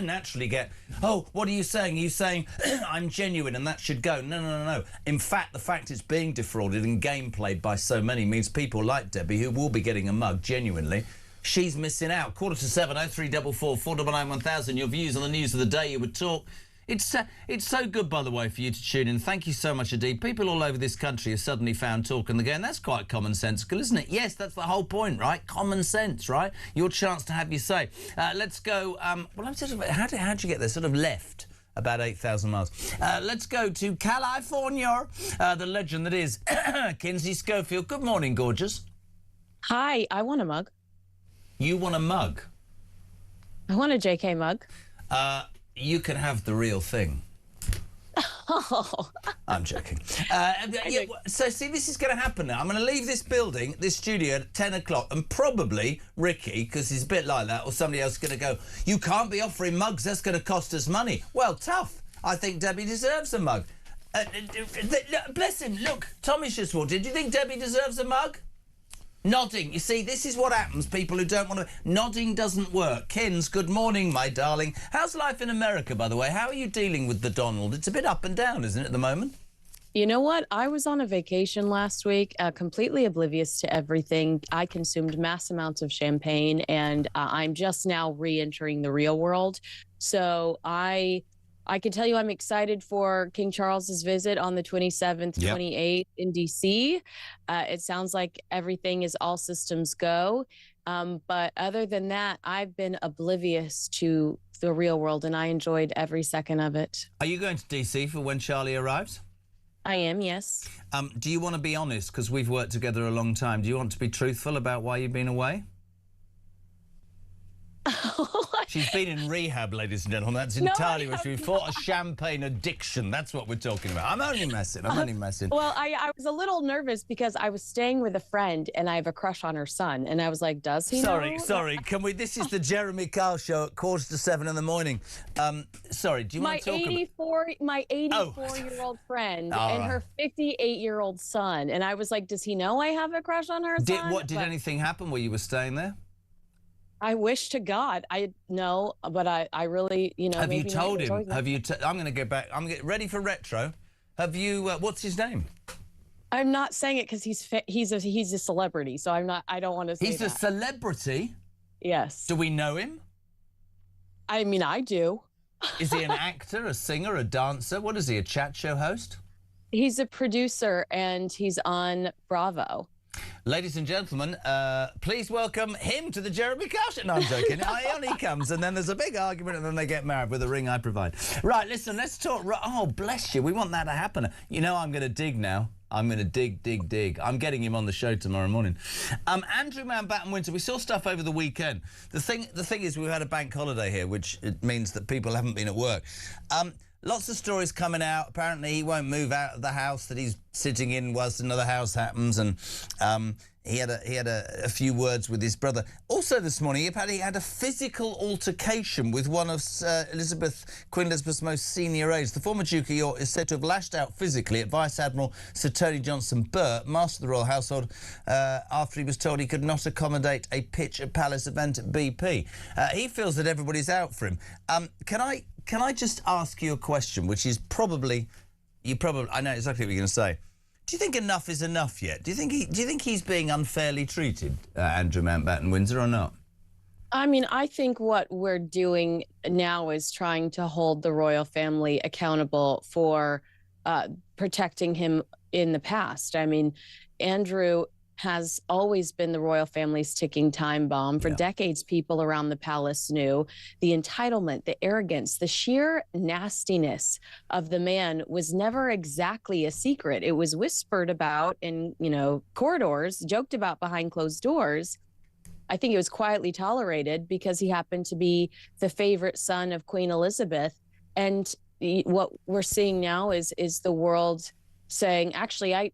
naturally get, oh, what are you saying? Are you saying I'm genuine and that should go? No. In fact, the fact it's being defrauded and game played by so many means people like Debbie, who will be getting a mug, genuinely, she's missing out. 7:45 0344 499 1000. Your views on the news of the day, you would talk. It's so good, by the way, for you to tune in. Thank you so much indeed. People all over this country have suddenly found Talk and again. That's quite commonsensical, isn't it? Yes, that's the whole point, right? Common sense, right? Your chance to have your say. Let's go. Well, I'm sort of. How'd you get there? Sort of left about 8,000 miles. Let's go to California. The legend that is Kinsey Schofield. Good morning, gorgeous. Hi, I want a mug. You want a mug? I want a JK mug. You can have the real thing. Oh. I'm joking. So, see, this is going to happen now. I'm going to leave this building, this studio, at 10 o'clock, and probably Ricky, because he's a bit like that, or somebody else is going to go, you can't be offering mugs, that's going to cost us money. Well, tough. I think Debbie deserves a mug. Bless him. Look, Tommy's just walked in. Do you think Debbie deserves a mug? Nodding. You see, this is what happens, people who don't want to... Nodding doesn't work. Kins, good morning, my darling. How's life in America, by the way? How are you dealing with the Donald? It's a bit up and down, isn't it, at the moment? You know what? I was on a vacation last week, completely oblivious to everything. I consumed mass amounts of champagne, and I'm just now re-entering the real world. So I I can tell you I'm excited for King Charles's visit on the 27th, 28th in D.C. It sounds like everything is all systems go. But other than that, I've been oblivious to the real world, and I enjoyed every second of it. Are you going to D.C. for when Charlie arrives? I am, yes. Do you want to be honest? Because we've worked together a long time. Do you want to be truthful about why you've been away? She's been in rehab, ladies and gentlemen. That's entirely what she fought a champagne addiction. That's what we're talking about. I'm only messing. I'm only messing. Well, I was a little nervous because I was staying with a friend and I have a crush on her son. And I was like, does he know? Sorry. Can we... This is the Jeremy Kyle show at 7:15 in the morning. Sorry, do you want to talk about... My 84-year-old friend and her 58-year-old son. And I was like, does he know I have a crush on her son? Did anything happen while you were staying there? I wish to God I know, but I really, you know. Have you told him? Have you? I'm going to get back. I'm getting ready for retro. Have you? What's his name? I'm not saying it because he's a celebrity, so I'm not. I don't want to say he's that. a celebrity. Yes. Do we know him? I mean, I do. Is he an actor, a singer, a dancer? What is he? A chat show host? He's a producer and he's on Bravo. Ladies and gentlemen, please welcome him to the Jeremy Kyle Show. No, I'm joking. On he comes, and then there's a big argument, and then they get married with a ring I provide. Right, listen, let's talk... Oh, bless you. We want that to happen. You know I'm going to dig now. I'm going to dig. I'm getting him on the show tomorrow morning. Andrew Mountbatten-Windsor, we saw stuff over the weekend. The thing is we've had a bank holiday here, which it means that people haven't been at work. Lots of stories coming out. Apparently, he won't move out of the house that he's sitting in whilst another house happens, and he had a few words with his brother. Also, this morning, he had a physical altercation with one of Queen Elizabeth's most senior aides. The former Duke of York is said to have lashed out physically at Vice Admiral Sir Tony Johnson-Burt, Master of the Royal Household, after he was told he could not accommodate a pitch at Palace event at BP. He feels that everybody's out for him. Can I just ask you a question, which is probably... I know exactly what you're going to say. Do you think enough is enough yet? Do you think he's being unfairly treated, Andrew Mountbatten-Windsor, or not? I mean, I think what we're doing now is trying to hold the royal family accountable for protecting him in the past. I mean, Andrew has always been the royal family's ticking time bomb. For decades, people around the palace knew the entitlement, the arrogance, the sheer nastiness of the man was never exactly a secret. It was whispered about in, corridors, joked about behind closed doors. I think it was quietly tolerated because he happened to be the favorite son of Queen Elizabeth. And what we're seeing now is the world saying, actually, I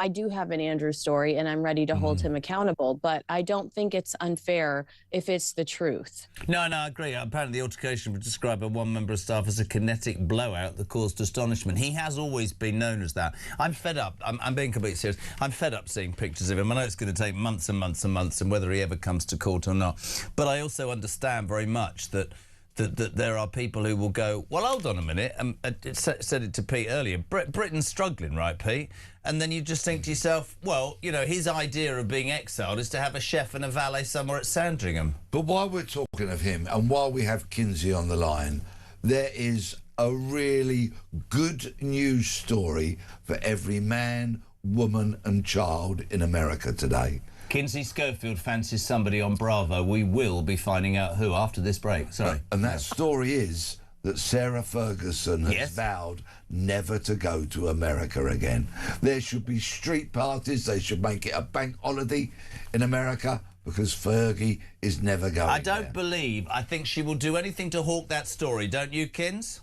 do have an Andrew story and I'm ready to hold him accountable, but I don't think it's unfair if it's the truth. No, I agree. Apparently the altercation would describe by one member of staff as a kinetic blowout that caused astonishment. He has always been known as that. I'm fed up. I'm being completely serious. I'm fed up seeing pictures of him. I know it's going to take months and months and months, and whether he ever comes to court or not. But I also understand very much that there are people who will go, well, hold on a minute, and said it to Pete earlier, Britain's struggling, right, Pete? And then you just think to yourself, well, his idea of being exiled is to have a chef and a valet somewhere at Sandringham. But while we're talking of him, and while we have Kinsey on the line, there is a really good news story for every man, woman and child in America today. Kinsey Schofield fancies somebody on Bravo. We will be finding out who after this break. Sorry. And that story is that Sarah Ferguson has vowed never to go to America again. There should be street parties. They should make it a bank holiday in America because Fergie is never going I don't believe. I think she will do anything to hawk that story. Don't you, Kins?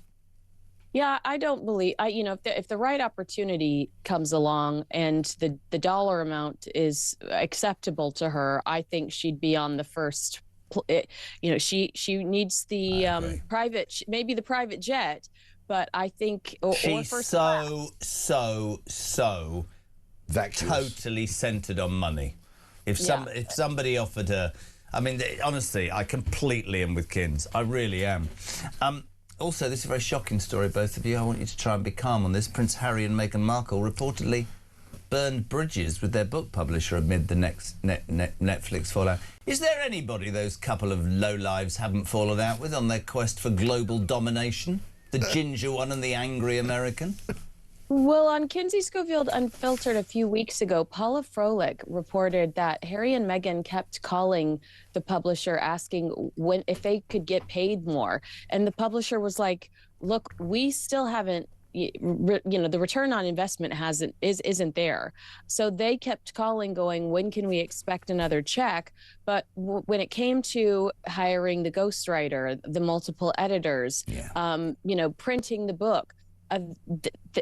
Yeah, I don't believe, if the right opportunity comes along and the dollar amount is acceptable to her, I think she'd be on the first, she needs the private, maybe the private jet, but I think, she's so totally centered on money. If somebody offered her, I mean, honestly, I completely am with Kins. I really am. Also, this is a very shocking story, both of you. I want you to try and be calm on this. Prince Harry and Meghan Markle reportedly burned bridges with their book publisher amid the next Netflix fallout. Is there anybody those couple of lowlives haven't fallen out with on their quest for global domination? The ginger one and the angry American? Well, on Kinsey Schofield Unfiltered a few weeks ago, Paula Froelich reported that Harry and Meghan kept calling the publisher asking if they could get paid more. And the publisher was like, look, we still haven't, the return on investment isn't there. So they kept calling going, when can we expect another check? But when it came to hiring the ghostwriter, the multiple editors, printing the book,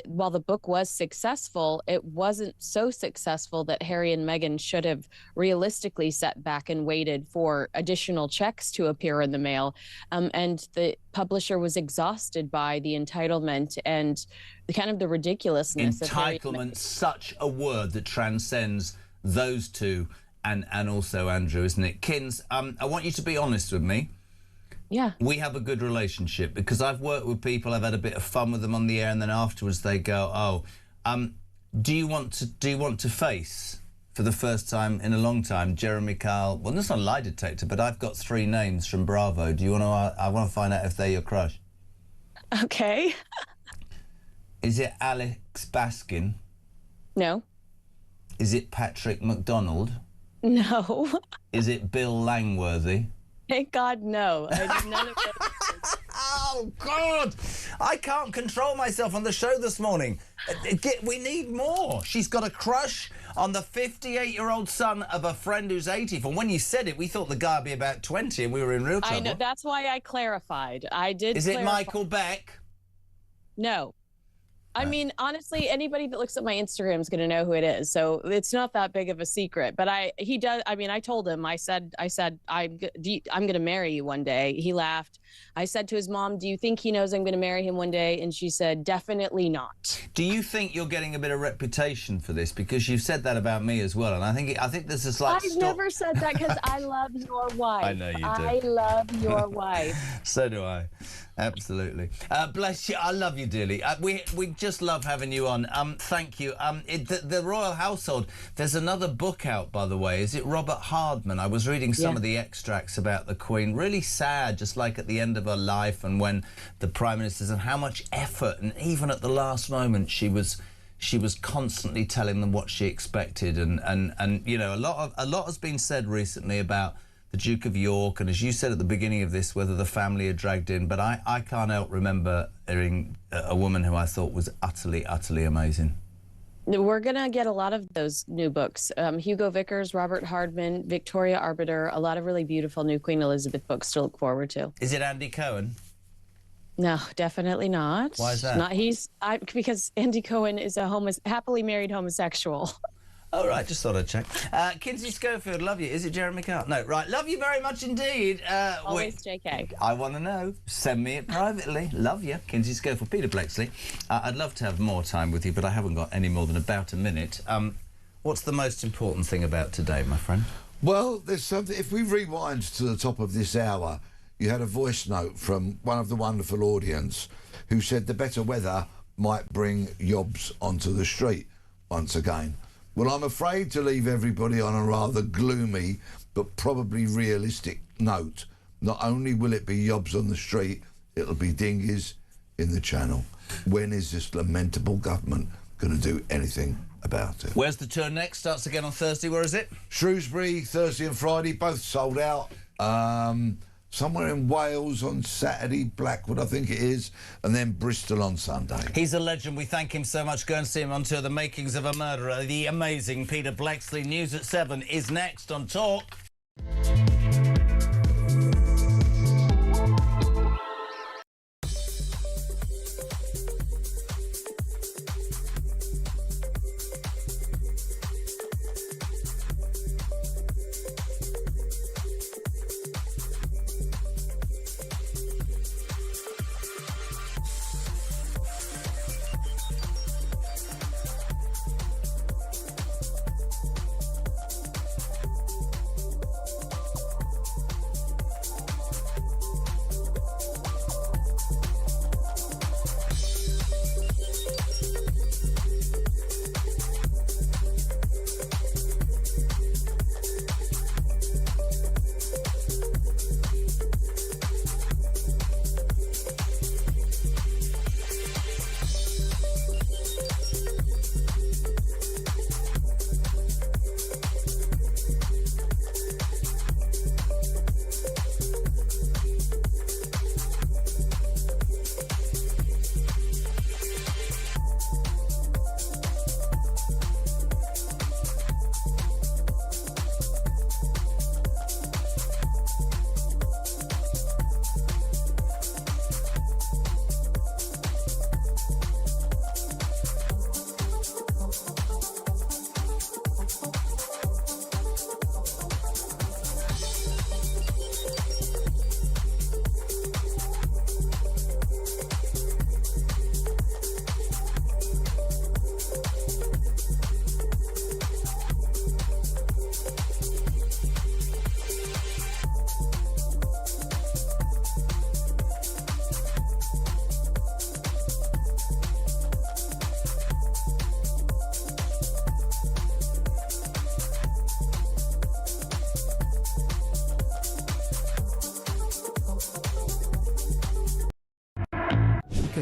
while the book was successful, it wasn't so successful that Harry and Meghan should have realistically sat back and waited for additional checks to appear in the mail. And the publisher was exhausted by the entitlement and the ridiculousness. Entitlement, such a word that transcends those two and also Andrew, isn't it? Kins, I want you to be honest with me. Yeah. We have a good relationship because I've worked with people, I've had a bit of fun with them on the air, and then afterwards they go, do you want to face, for the first time in a long time, Jeremy Kyle? Well, that's not a lie detector, but I've got 3 names from Bravo. Do you want to, I want to find out if they're your crush. Okay. Is it Alex Baskin? No. Is it Patrick McDonald? No. Is it Bill Langworthy? Thank God, no. I did none of those. Oh, God! I can't control myself on the show this morning. We need more. She's got a crush on the 58-year-old son of a friend who's 80. From when you said it, we thought the guy would be about 20 and we were in real trouble. I know. That's why I clarified. I did Is clarify. it Michael Beck? No. I mean, honestly, anybody that looks at my Instagram is going to know who it is. So it's not that big of a secret. But he does. I mean, I told him. I said, I'm going to marry you one day. He laughed. I said to his mom, do you think he knows I'm going to marry him one day? And she said, definitely not. Do you think you're getting a bit of reputation for this? Because you've said that about me as well. And I think there's a slight I've never said that because I love your wife. I know you do. I love your wife. So do I. Absolutely. Bless you. I love you dearly. We just love having you on. Thank you. The royal household, there's another book out, by the way. Is it Robert Hardman? I was reading some of the extracts about the Queen. Really sad, just like at the end of her life and when the Prime Minister's, and how much effort, and even at the last moment she was constantly telling them what she expected, and you know, a lot has been said recently about the Duke of York, and as you said at the beginning of this, whether the family are dragged in, but I can't help remember hearing a woman who I thought was utterly, utterly amazing. We're going to get a lot of those new books. Hugo Vickers, Robert Hardman, Victoria Arbiter, a lot of really beautiful new Queen Elizabeth books to look forward to. Is it Andy Cohen? No, definitely not. Why is that? Because Andy Cohen is a happily married homosexual. Oh, right, just thought I'd check. Kinsey Schofield, love you. Is it Jeremy Kyle? No, right, love you very much indeed. Always JK. I want to know. Send me it privately. Love you. Kinsey Schofield, Peter Bleksley. I'd love to have more time with you, but I haven't got any more than about a minute. What's the most important thing about today, my friend? Well, there's something. If we rewind to the top of this hour, you had a voice note from one of the wonderful audience who said the better weather might bring yobs onto the street once again. Well, I'm afraid to leave everybody on a rather gloomy but probably realistic note. Not only will it be yobs on the street, it'll be dinghies in the channel. When is this lamentable government going to do anything about it? Where's the tour next? Starts again on Thursday. Where is it? Shrewsbury, Thursday and Friday, both sold out. Somewhere in Wales on Saturday, Blackwood, I think it is, and then Bristol on Sunday. He's a legend. We thank him so much. Go and see him on tour. The Makings of a Murderer. The amazing Peter Bleksley. News at 7 is next on Talk.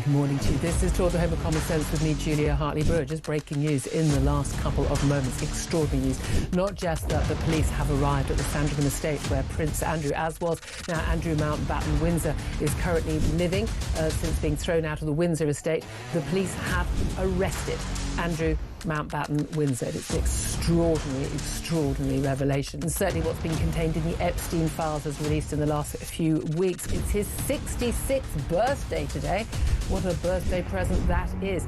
Good morning to you. This is Talk the Home of Common Sense with me, Julia Hartley-Brewer. Just breaking news in the last couple of moments. Extraordinary news. Not just that the police have arrived at the Sandringham estate where Prince Andrew, as was now Andrew Mountbatten Windsor, is currently living since being thrown out of the Windsor estate. The police have arrested Andrew Mountbatten Windsor. It's an extraordinary revelation. And certainly what's been contained in the Epstein files as released in the last few weeks. It's his 66th birthday today. What a birthday present that is.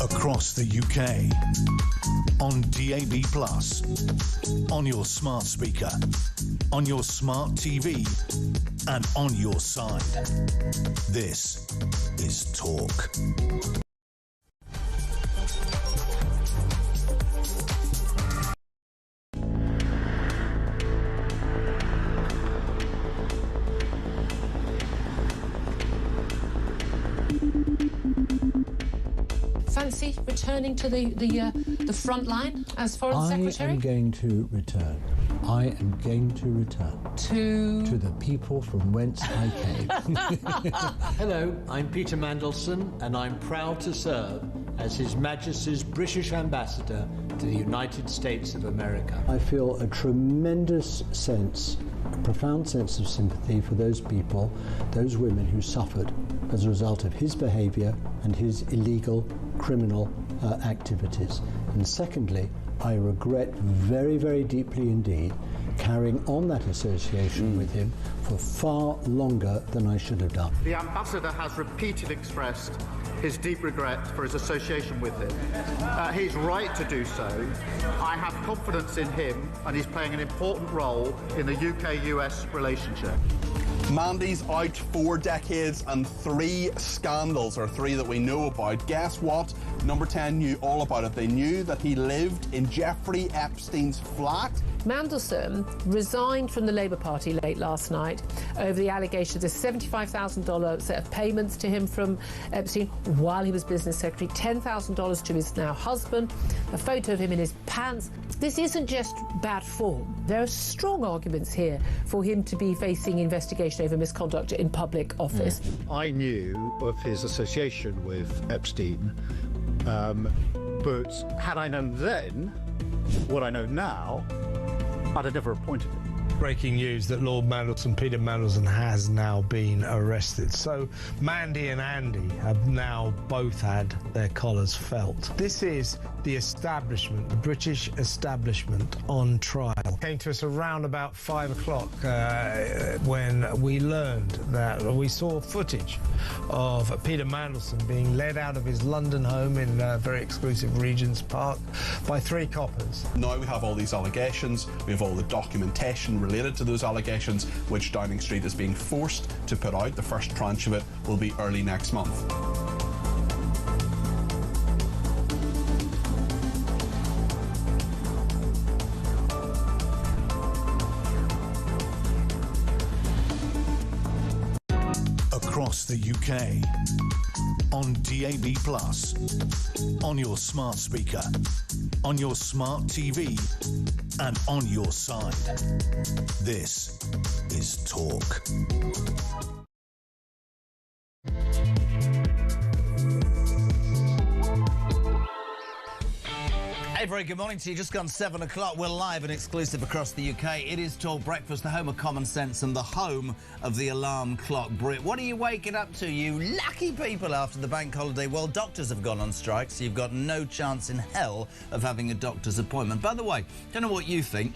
Across the UK, on DAB+, on your smart speaker, on your smart TV, and on your side. This is Talk. Fancy returning to the front line as Foreign Secretary? I am going to return. I am going to return. To the people from whence I came. Hello, I'm Peter Mandelson, and I'm proud to serve as His Majesty's British Ambassador to the United States of America. I feel a tremendous sense, a profound sense of sympathy for those people, those women who suffered as a result of his behaviour and his illegal criminal activities. And secondly, I regret very, very deeply indeed carrying on that association with him for far longer than I should have done. The Ambassador has repeatedly expressed his deep regret for his association with him. He's right to do so. I have confidence in him, and he's playing an important role in the UK-US relationship. Mandy's out 4 decades and 3 scandals, or 3 that we know about. Guess what? Number 10 knew all about it. They knew that he lived in Jeffrey Epstein's flat. Mandelson resigned from the Labour Party late last night over the allegation of a $75,000 set of payments to him from Epstein while he was business secretary, $10,000 to his now husband, a photo of him in his pants. This isn't just bad form. There are strong arguments here for him to be facing investigation over misconduct in public office. I knew of his association with Epstein, but had I known then what I know now, I'd have never appointed him. Breaking news that Lord Mandelson, Peter Mandelson, has now been arrested. So Mandy and Andy have now both had their collars felt. This is the establishment, the British establishment on trial. Came to us around about 5 o'clock when we learned that we saw footage of Peter Mandelson being led out of his London home in very exclusive Regent's Park by 3 coppers. Now we have all these allegations, we have all the documentation related to those allegations, which Downing Street is being forced to put out. The first tranche of it will be early next month. Across the UK, on DAB+, on your smart speaker, on your smart TV, and on your side. This is Talk. Hey, very good morning to you. Just gone 7 o'clock. We're live and exclusive across the UK. It is Talk Breakfast, the home of common sense and the home of the alarm clock Brit. What are you waking up to, you lucky people, after the bank holiday? Well, doctors have gone on strike, so you've got no chance in hell of having a doctor's appointment. By the way, don't know what you think.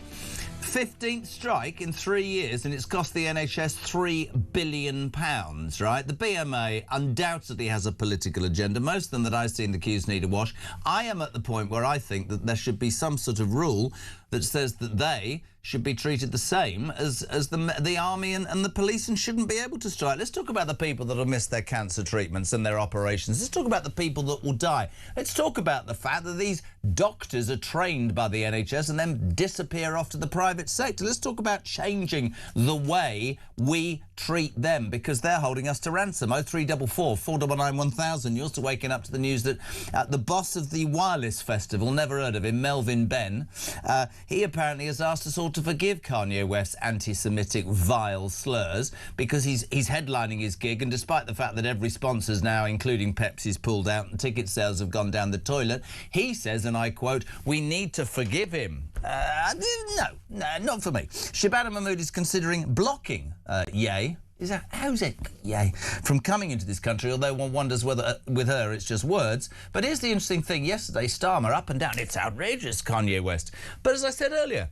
15th strike in 3 years, and it's cost the NHS £3 billion, right? The BMA undoubtedly has a political agenda. Most of them that I see in the queues need a wash. I am at the point where I think that there should be some sort of rule that says that they should be treated the same as the army and the police, and shouldn't be able to strike. Let's talk about the people that will miss their cancer treatments and their operations. Let's talk about the people that will die. Let's talk about the fact that these doctors are trained by the NHS and then disappear off to the private sector. Let's talk about changing the way we treat them, because they're holding us to ransom. 0344 499 1000. You're also waking up to the news that the boss of the Wireless Festival, never heard of him, Melvin Benn, he apparently has asked us all to forgive Kanye West's anti-Semitic vile slurs because he's headlining his gig, and despite the fact that every sponsor's now, including Pepsi's, pulled out and ticket sales have gone down the toilet, he says, and I quote, "We need to forgive him." No, not for me. Shabana Mahmood is considering blocking Ye. How's it, Ye, from coming into this country, although one wonders whether with her it's just words. But here's the interesting thing. Yesterday, Starmer up and down. It's outrageous, Kanye West. But as I said earlier,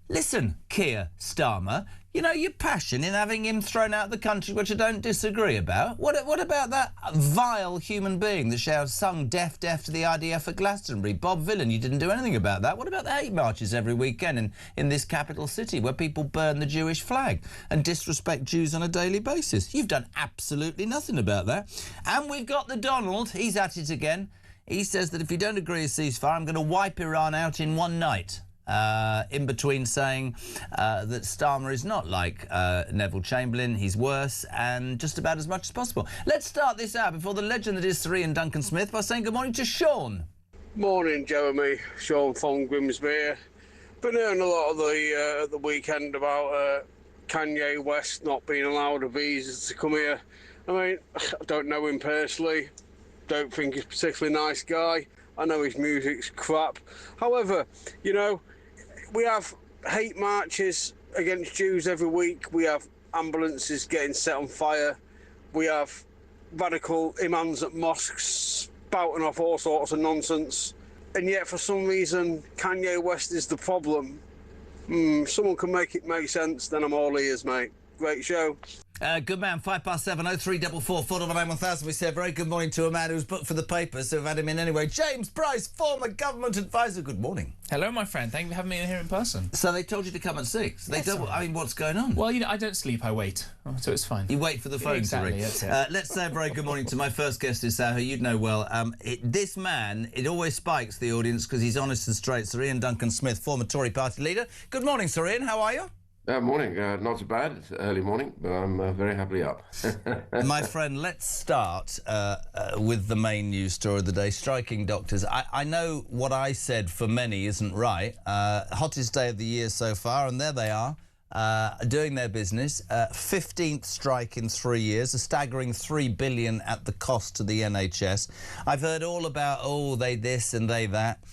listen, Keir Starmer, you know, your passion in having him thrown out of the country, which I don't disagree about. What about that vile human being that shouts, sung deaf to the IDF at Glastonbury? Bob Villan, you didn't do anything about that. What about the hate marches every weekend in this capital city where people burn the Jewish flag and disrespect Jews on a daily basis? You've done absolutely nothing about that. And we've got the Donald. He's at it again. He says that if you don't agree a ceasefire, I'm going to wipe Iran out in one night. In between saying that Starmer is not like Neville Chamberlain, he's worse, and just about as much as possible. Let's start this out before the legend that is Sir Ian Duncan Smith by saying good morning to Sean. Morning, Jeremy. Sean from Grimsby. Been hearing a lot of the weekend about Kanye West not being allowed a visa to come here. I mean, I don't know him personally, don't think he's a particularly nice guy. I know his music's crap. However, you know, we have hate marches against Jews every week. We have ambulances getting set on fire. We have radical imams at mosques spouting off all sorts of nonsense. And yet, for some reason, Kanye West is the problem. Someone can make it make sense, then I'm all ears, mate. Great show. Good man, 7:05, 0344 499 1000. We said very good morning to a man who's booked for the papers, so we've had him in anyway. James Price, former government advisor. Good morning. Hello, my friend. Thank you for having me in here in person. So they told you to come at 6. Yes, I mean, what's going on? Well, you know, I don't sleep, I wait. So it's fine. You wait for the phone to ring. That's it. Let's say a very good morning to my first guest this hour, who you'd know well. This man, it always spikes the audience because he's honest and straight. Sir Ian Duncan Smith, former Tory party leader. Good morning, Sir Ian. How are you? Morning. Not so bad. It's early morning, but I'm very happily up. My friend, let's start with the main news story of the day, striking doctors. I know what I said for many isn't right. Hottest day of the year so far, and there they are, doing their business. 15th strike in 3 years, a staggering $3 billion at the cost to the NHS. I've heard all about, they this and they that.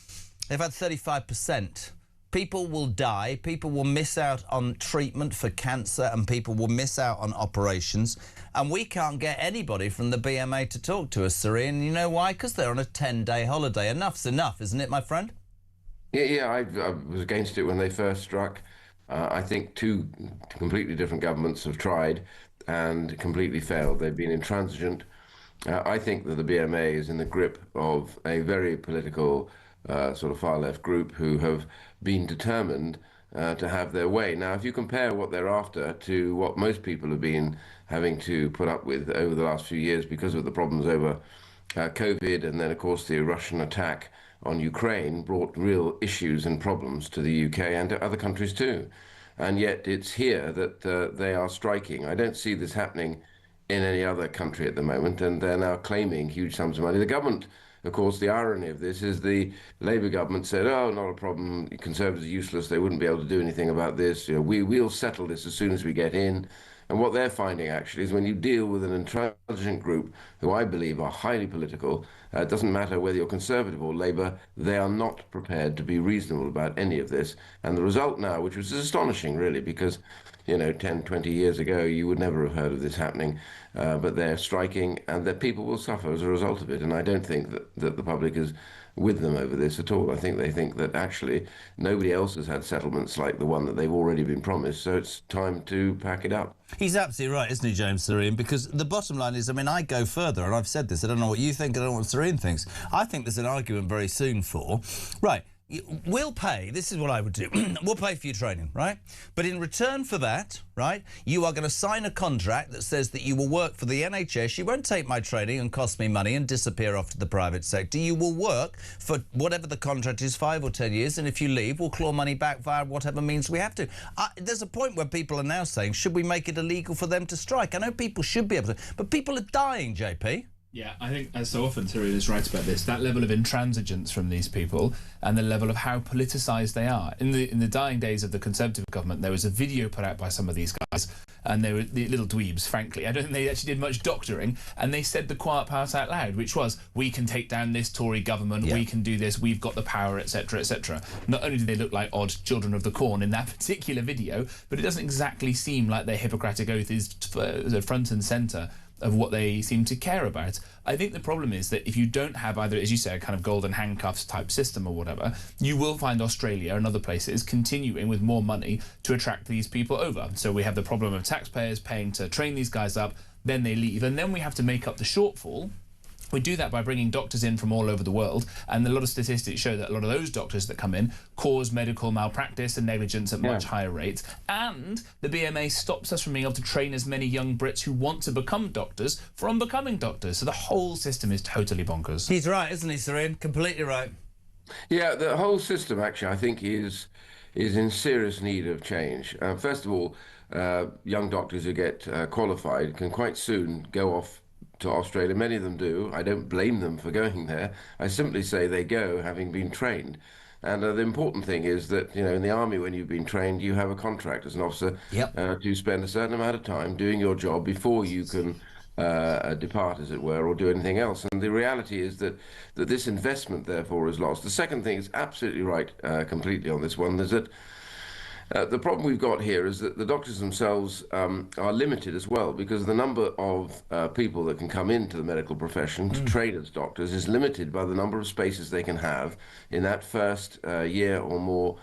They've had 35%. People will die, people will miss out on treatment for cancer, and people will miss out on operations. And we can't get anybody from the BMA to talk to us, Sir Ian. You know why? Because they're on a 10-day holiday. Enough's enough, isn't it, my friend? Yeah, I was against it when they first struck. I think two completely different governments have tried and completely failed. They've been intransigent. I think that the BMA is in the grip of a very political sort of far-left group who have been determined to have their way. Now, if you compare what they're after to what most people have been having to put up with over the last few years because of the problems over COVID, and then, of course, the Russian attack on Ukraine brought real issues and problems to the UK and to other countries too. And yet it's here that they are striking. I don't see this happening in any other country at the moment, and they're now claiming huge sums of money. The government, of course, the irony of this is the Labour government said, not a problem, Conservatives are useless, they wouldn't be able to do anything about this, we'll settle this as soon as we get in. And what they're finding, actually, is when you deal with an intransigent group who I believe are highly political, it doesn't matter whether you're Conservative or Labour, they are not prepared to be reasonable about any of this. And the result now, which was astonishing, really, because 10, 20 years ago, you would never have heard of this happening. But they're striking, and that people will suffer as a result of it. And I don't think that the public is with them over this at all. I think they think that actually nobody else has had settlements like the one that they've already been promised, so it's time to pack it up. He's absolutely right, isn't he, James, Sir Ian? Because the bottom line is, I go further, and I've said this, I don't know what you think, I don't know what Sir Ian thinks. I think there's an argument very soon for, right, we'll pay, this is what I would do, we'll pay for your training, right? But in return for that, right, you are going to sign a contract that says that you will work for the NHS, you won't take my training and cost me money and disappear off to the private sector, you will work for whatever the contract is, 5 or 10 years, and if you leave, we'll claw money back via whatever means we have to. There's a point where people are now saying, should we make it illegal for them to strike? I know people should be able to, but people are dying, JP. Yeah, I think, as so often, Cyril is right about this, that level of intransigence from these people and the level of how politicised they are. In the dying days of the Conservative government, there was a video put out by some of these guys, and they were the little dweebs, frankly. I don't think they actually did much doctoring, and they said the quiet part out loud, which was, we can take down this Tory government, we can do this, we've got the power, etc., etc. Not only do they look like odd children of the corn in that particular video, but it doesn't exactly seem like their Hippocratic oath is front and centre of what they seem to care about. I think the problem is that if you don't have either, as you say, a kind of golden handcuffs type system or whatever, you will find Australia and other places continuing with more money to attract these people over. So we have the problem of taxpayers paying to train these guys up, then they leave, and then we have to make up the shortfall. We do that by bringing doctors in from all over the world, and a lot of statistics show that a lot of those doctors that come in cause medical malpractice and negligence at much higher rates, and the BMA stops us from being able to train as many young Brits who want to become doctors from becoming doctors. So the whole system is totally bonkers. He's right, isn't he, Serene? Completely right. Yeah, the whole system, actually, I think is in serious need of change. First of all, young doctors who get qualified can quite soon go off to Australia. Many of them do. I don't blame them for going there. I simply say they go having been trained. And the important thing is that, you know, in the army, when you've been trained, you have a contract as an officer to spend a certain amount of time doing your job before you can depart, as it were, or do anything else. And the reality is that this investment, therefore, is lost. The second thing is absolutely right, completely on this one, is that the problem we've got here is that the doctors themselves are limited as well, because the number of people that can come into the medical profession to train as doctors is limited by the number of spaces they can have in that first year or more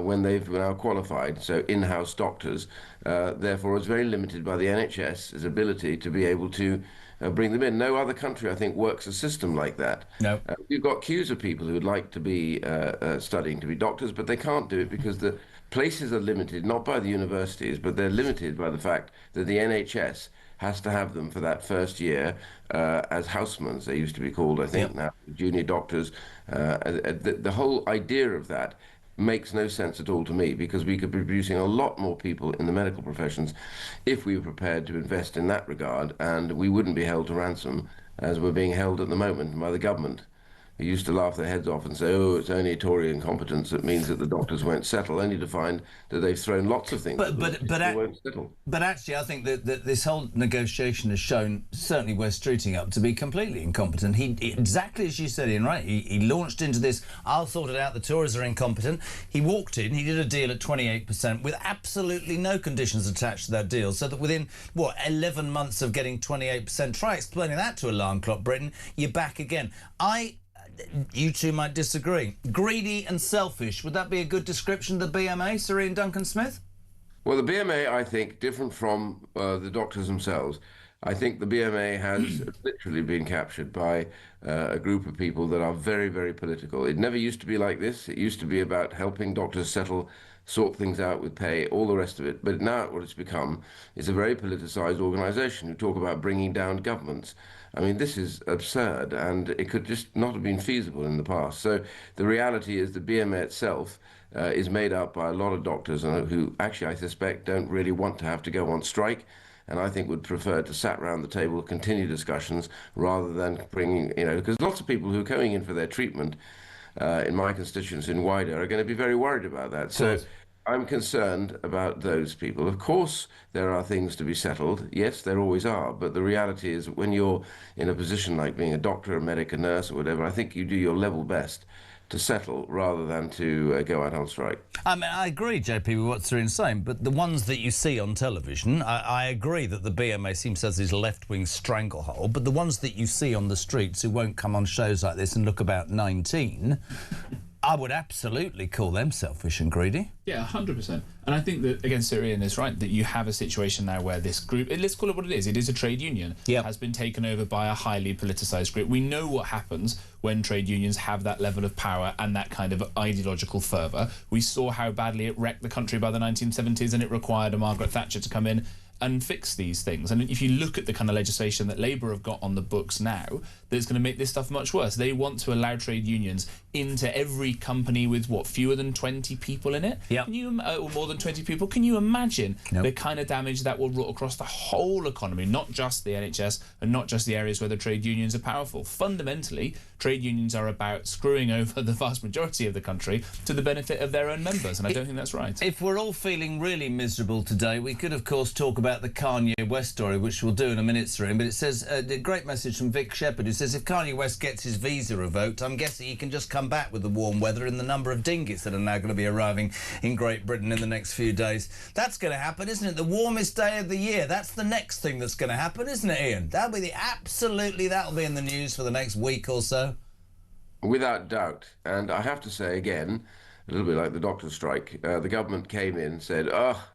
when they've now qualified. So in-house doctors, therefore, is very limited by the NHS's ability to be able to bring them in. No other country, I think, works a system like that. No. You've got queues of people who would like to be studying to be doctors, but they can't do it because the places are limited, not by the universities, but they're limited by the fact that the NHS has to have them for that first year as housemans, they used to be called, I think, now, junior doctors. The whole idea of that makes no sense at all to me, because we could be producing a lot more people in the medical professions if we were prepared to invest in that regard, and we wouldn't be held to ransom as we're being held at the moment by the government, who used to laugh their heads off and say, oh, it's only Tory incompetence that means that the doctors won't settle, only to find that they've thrown lots of things but won't settle. But actually, I think that this whole negotiation has shown, certainly West Streeting up, to be completely incompetent. He exactly as you said, Ian, right? He launched into this, I'll sort it out, the Tories are incompetent. He walked in, he did a deal at 28% with absolutely no conditions attached to that deal, so that within, 11 months of getting 28%, try explaining that to Alarm Clock Britain, you're back again. You two might disagree. Greedy and selfish, would that be a good description of the BMA, Serene Duncan-Smith? Well, the BMA, I think, different from the doctors themselves, I think the BMA has literally been captured by a group of people that are very, very political. It never used to be like this. It used to be about helping doctors settle, sort things out with pay, all the rest of it. But now what it's become is a very politicised organisation who talk about bringing down governments. I mean, this is absurd, and it could just not have been feasible in the past. So the reality is the BMA itself is made up by a lot of doctors who actually, I suspect, don't really want to have to go on strike, and I think would prefer to sat around the table, continue discussions, rather than bringing, because lots of people who are going in for their treatment in my constituency and wider are going to be very worried about that. So I'm concerned about those people. Of course, there are things to be settled. Yes, there always are. But the reality is when you're in a position like being a doctor, a medic, a nurse or whatever, I think you do your level best to settle rather than to go out on strike. I mean, I agree, JP, with what Serene's saying, but the ones that you see on television, I agree that the BMA seems to have this left-wing stranglehold, but the ones that you see on the streets who won't come on shows like this and look about 19... I would absolutely call them selfish and greedy. Yeah, 100%. And I think that, again, Syrian is right, that you have a situation now where this group, let's call it what it is a trade union, has been taken over by a highly politicised group. We know what happens when trade unions have that level of power and that kind of ideological fervour. We saw how badly it wrecked the country by the 1970s, and it required a Margaret Thatcher to come in and fix these things. And if you look at the kind of legislation that Labour have got on the books now, that's going to make this stuff much worse. They want to allow trade unions into every company with, what, fewer than 20 people in it? Yeah. Or more than 20 people. Can you imagine the kind of damage that will wrought across the whole economy, not just the NHS and not just the areas where the trade unions are powerful? Fundamentally, trade unions are about screwing over the vast majority of the country to the benefit of their own members, and I don't think that's right. If we're all feeling really miserable today, we could, of course, talk about the Kanye West story, which we'll do in a minute's room. But it says, a great message from Vic Shepherd, who says, if Kanye West gets his visa revoked, I'm guessing he can just come back with the warm weather and the number of dinghies that are now going to be arriving in Great Britain in the next few days. That's going to happen, isn't it? The warmest day of the year. That's the next thing that's going to happen, isn't it, Ian? That'll be that'll be in the news for the next week or so. Without doubt. And I have to say again, a little bit like the doctor strike, the government came in and said,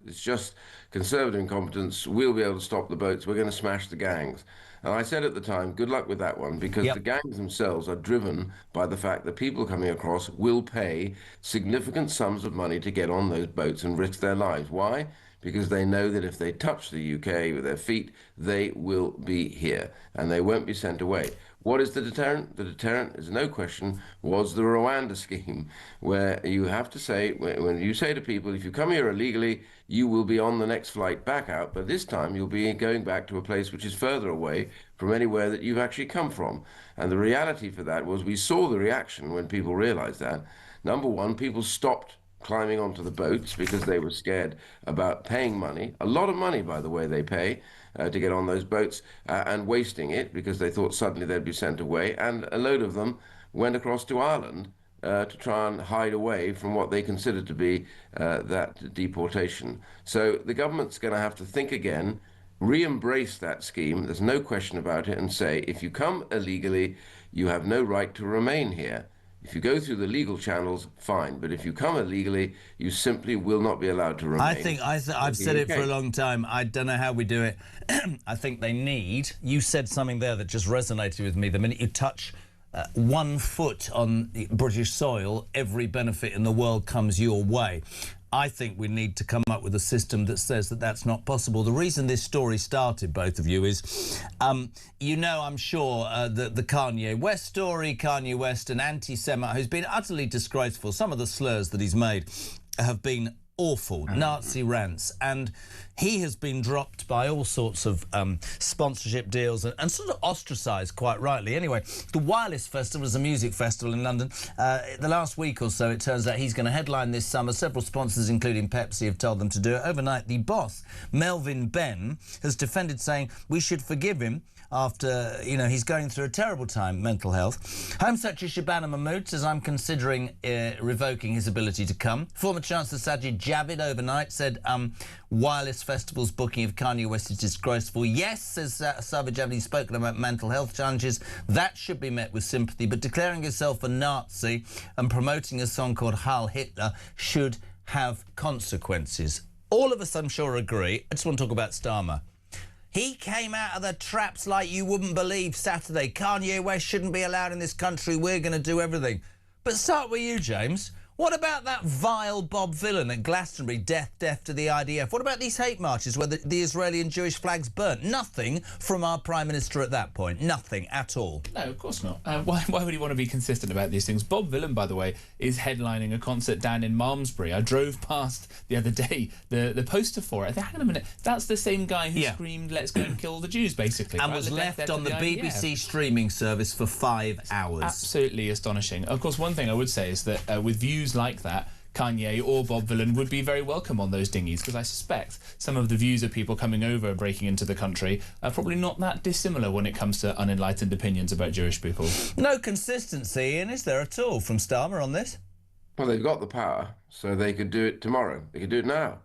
it's just Conservative incompetence, we'll be able to stop the boats, we're going to smash the gangs. And I said at the time, good luck with that one, because the gangs themselves are driven by the fact that people coming across will pay significant sums of money to get on those boats and risk their lives. Why? Because they know that if they touch the UK with their feet, they will be here and they won't be sent away. What is the deterrent? The deterrent, is no question, was the Rwanda scheme, where you have to say, when you say to people, if you come here illegally, you will be on the next flight back out, but this time you'll be going back to a place which is further away from anywhere that you've actually come from. And the reality for that was, we saw the reaction when people realized that. Number one, people stopped climbing onto the boats because they were scared about paying money, a lot of money, by the way, they pay to get on those boats, and wasting it because they thought suddenly they'd be sent away. And a load of them went across to Ireland to try and hide away from what they considered to be that deportation. So the government's going to have to think again, re-embrace that scheme, there's no question about it, and say, if you come illegally, you have no right to remain here. If you go through the legal channels, fine. But if you come illegally, you simply will not be allowed to remain. I've said it for a long time. I don't know how we do it. I think they need... You said something there that just resonated with me. The minute you touch 1 foot on British soil, every benefit in the world comes your way. I think we need to come up with a system that says that that's not possible. The reason this story started, both of you, is, you know, I'm sure, the Kanye West story, Kanye West, an anti-Semite who's been utterly disgraceful. Some of the slurs that he's made have been awful, Nazi rants, and he has been dropped by all sorts of sponsorship deals and sort of ostracised, quite rightly. Anyway, the Wireless Festival is a music festival in London. The last week or so, it turns out he's going to headline this summer. Several sponsors, including Pepsi, have told them to do it. Overnight, the boss, Melvin Benn, has defended, saying we should forgive him after, you know, he's going through a terrible time, mental health. Home Secretary Shabana Mahmood says, I'm considering revoking his ability to come. Former Chancellor Sajid Javid overnight said Wireless Festival's booking of Kanye West is disgraceful. Yes, says Sajid Javid, he's spoken about mental health challenges. That should be met with sympathy, but declaring yourself a Nazi and promoting a song called Heil Hitler should have consequences. All of us, I'm sure, agree. I just want to talk about Starmer. He came out of the traps like you wouldn't believe Saturday. Kanye West shouldn't be allowed in this country. We're going to do everything. But start with you, James. What about that vile Bob Vylan at Glastonbury, death to the IDF? What about these hate marches where the Israeli and Jewish flags burnt? Nothing from our Prime Minister at that point. Nothing at all. No, of course not. Why would he want to be consistent about these things? Bob Vylan, by the way, is headlining a concert down in Malmesbury. I drove past the other day the poster for it. I think, hang on a minute, that's the same guy who screamed, let's go and kill the Jews, basically. And was left on the BBC streaming service for 5 hours. Absolutely astonishing. Of course, one thing I would say is that with views like that, Kanye or Bob Vylan would be very welcome on those dinghies, because I suspect some of the views of people coming over and breaking into the country are probably not that dissimilar when it comes to unenlightened opinions about Jewish people. No consistency, Ian, is there at all, from Starmer on this? Well, they've got the power, so they could do it tomorrow. They could do it now.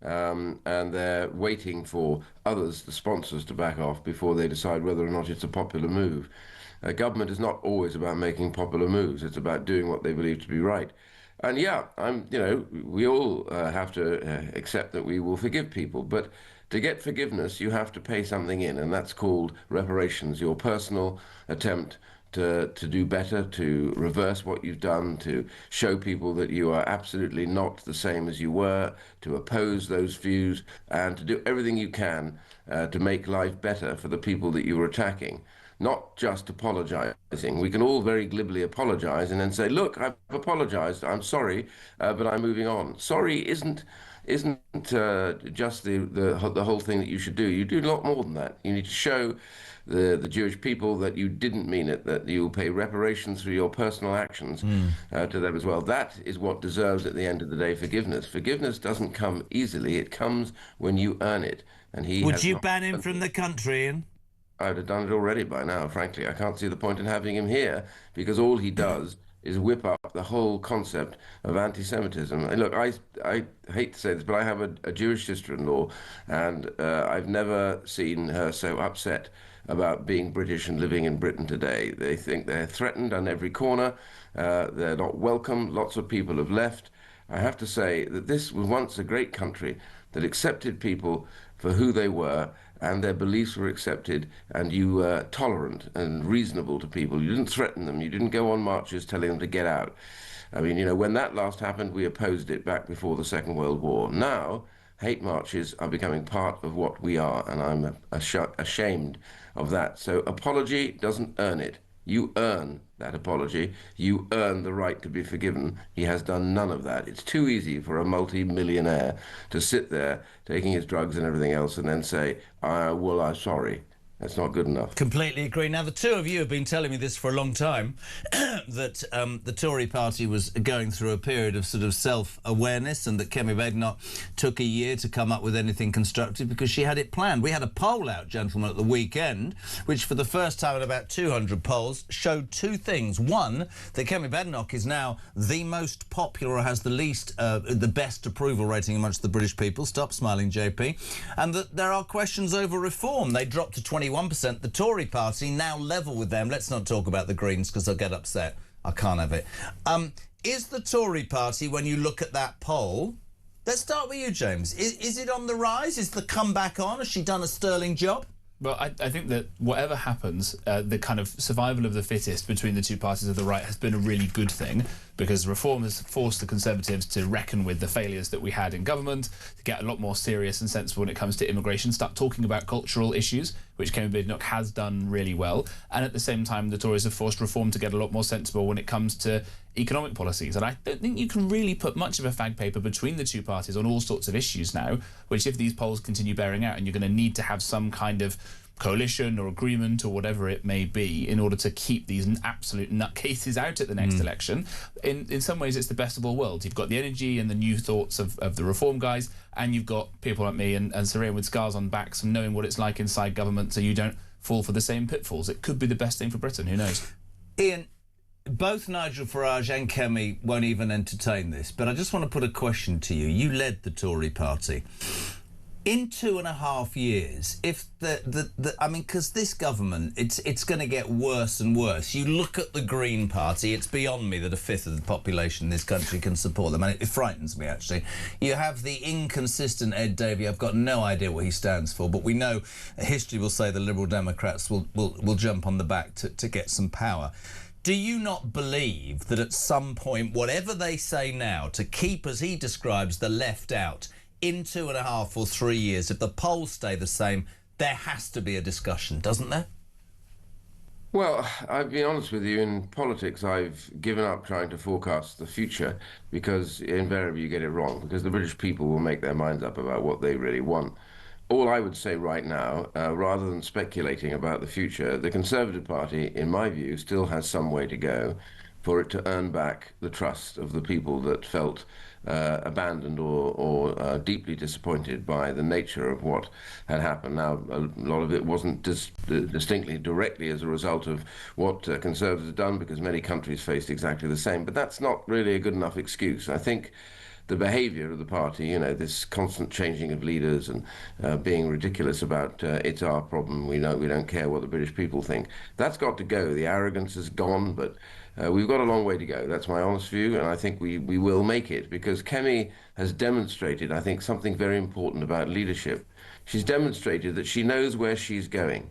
And they're waiting for others, the sponsors, to back off before they decide whether or not it's a popular move. Government is not always about making popular moves. It's about doing what they believe to be right. And yeah, we all have to accept that we will forgive people, but to get forgiveness, you have to pay something in, and that's called reparations, your personal attempt to do better, to reverse what you've done, to show people that you are absolutely not the same as you were, to oppose those views, and to do everything you can to make life better for the people that you were attacking. Not just apologizing. We can all very glibly apologize and then say, look, I've apologized, I'm sorry, but I'm moving on. Sorry isn't just the whole thing that you should do. You do a lot more than that. You need to show the Jewish people that you didn't mean it, that you'll pay reparations for your personal actions to them as well. That is what deserves, at the end of the day, forgiveness. Forgiveness doesn't come easily. It comes when you earn it. And he Would you ban him from the country, Ian? I'd have done it already by now, frankly. I can't see the point in having him here, because all he does is whip up the whole concept of anti-Semitism. And look, I hate to say this, but I have a Jewish sister-in-law, and I've never seen her so upset about being British and living in Britain today. They think they're threatened on every corner. They're not welcome. Lots of people have left. I have to say that this was once a great country that accepted people for who they were, and their beliefs were accepted, and you were tolerant and reasonable to people. You didn't threaten them. You didn't go on marches telling them to get out. I mean, you know, when that last happened, we opposed it back before the Second World War. Now, hate marches are becoming part of what we are, and I'm ashamed of that. So apology doesn't earn it. You earn that apology. You earn the right to be forgiven. He has done none of that. It's too easy for a multi-millionaire to sit there taking his drugs and everything else and then say, well, I'm sorry. That's not good enough. Completely agree. Now, the two of you have been telling me this for a long time, that the Tory party was going through a period of sort of self-awareness, and that Kemi Badenoch took a year to come up with anything constructive because she had it planned. We had a poll out, gentlemen, at the weekend, which for the first time in about 200 polls showed two things. One, that Kemi Badenoch is now the most popular, or has the least, the best approval rating amongst the British people. Stop smiling, JP. And that there are questions over reform. They dropped to 21%. The Tory party now level with them. Let's not talk about the Greens because they'll get upset. I can't have it. Is the Tory party, when you look at that poll, let's start with you, James. Is it on the rise? Is the comeback on? Has she done a sterling job? Well, I think that whatever happens, the kind of survival of the fittest between the two parties of the right has been a really good thing, because reform has forced the Conservatives to reckon with the failures that we had in government, to get a lot more serious and sensible when it comes to immigration, start talking about cultural issues, which Kemi Badenoch has done really well. And at the same time, the Tories have forced reform to get a lot more sensible when it comes to economic policies. And I don't think you can really put much of a fag paper between the two parties on all sorts of issues now, which if these polls continue bearing out, and you're going to need to have some kind of coalition or agreement or whatever it may be in order to keep these absolute nutcases out at the next election. In some ways, it's the best of all worlds. You've got the energy and the new thoughts of the reform guys, and you've got people like me and Saria with scars on backs and knowing what it's like inside government, so you don't fall for the same pitfalls. It could be the best thing for Britain. Who knows? Ian, both Nigel Farage and Kemi won't even entertain this, but I just want to put a question to you. You led the Tory party. In 2.5 years, if I mean, because this government, it's going to get worse and worse. You look at the Green Party, it's beyond me that a fifth of the population in this country can support them, and it frightens me, actually. You have the inconsistent Ed Davey. I've got no idea what he stands for, but we know history will say the Liberal Democrats will jump on the back to get some power. Do you not believe that at some point, whatever they say now, to keep, as he describes, the left out, in 2.5 or 3 years, if the polls stay the same, there has to be a discussion, doesn't there? Well, I'll be honest with you, in politics I've given up trying to forecast the future, because invariably you get it wrong, because the British people will make their minds up about what they really want. All I would say right now, rather than speculating about the future, the Conservative Party, in my view, still has some way to go for it to earn back the trust of the people that felt abandoned or deeply disappointed by the nature of what had happened. Now, a lot of it wasn't distinctly directly as a result of what Conservatives have done, because many countries faced exactly the same, but that's not really a good enough excuse. I think the behaviour of the party, you know, this constant changing of leaders and being ridiculous about it's our problem, we don't care what the British people think, that's got to go. The arrogance is gone, but we've got a long way to go. That's my honest view, and I think we will make it, because Kemi has demonstrated, I think, something very important about leadership. She's demonstrated that she knows where she's going.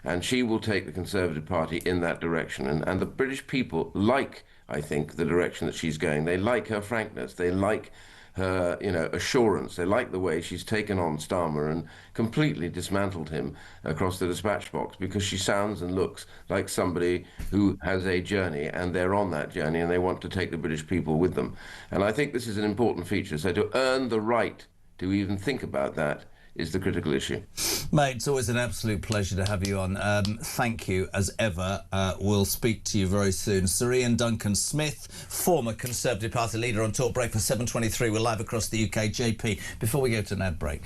and she will take the Conservative Party in that direction. And the British people like, I think, the direction that she's going. They like her frankness. They like her, assurance. They like the way she's taken on Starmer and completely dismantled him across the dispatch box, because she sounds and looks like somebody who has a journey, and they're on that journey, and they want to take the British people with them. And I think this is an important feature. So to earn the right to even think about that is the critical issue. Mate, it's always an absolute pleasure to have you on. Thank you, as ever. We'll speak to you very soon. Sir Ian Duncan-Smith, former Conservative Party leader, on Talk Breakfast 7:23. We're live across the UK. JP, before we go to an ad break,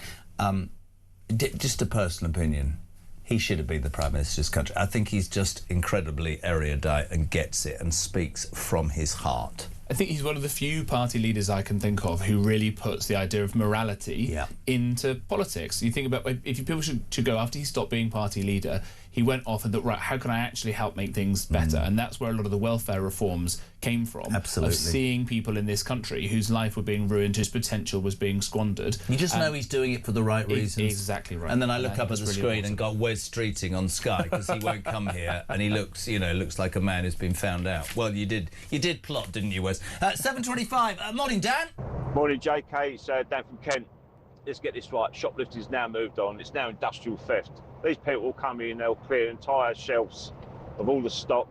just a personal opinion. He should have been the Prime Minister's country. I think he's just incredibly erudite and gets it and speaks from his heart. I think he's one of the few party leaders I can think of who really puts the idea of morality into politics. You think about, if people should go, after he stopped being party leader, he went off and thought, right, how can I actually help make things better? And that's where a lot of the welfare reforms came from. Absolutely. Of seeing people in this country whose life were being ruined, whose potential was being squandered. You just know he's doing it for the right reasons. Exactly right. And then I look up at the really screen and got Wes Streeting on Sky, because he won't come here, and he looks, looks like a man who's been found out. Well, you did plot, didn't you, Wes? 7:25. Morning, Dan. Morning, JK. It's Dan from Kent. Let's get this right. Shoplifting's now moved on. It's now industrial theft. These people will come in, they'll clear entire shelves of all the stock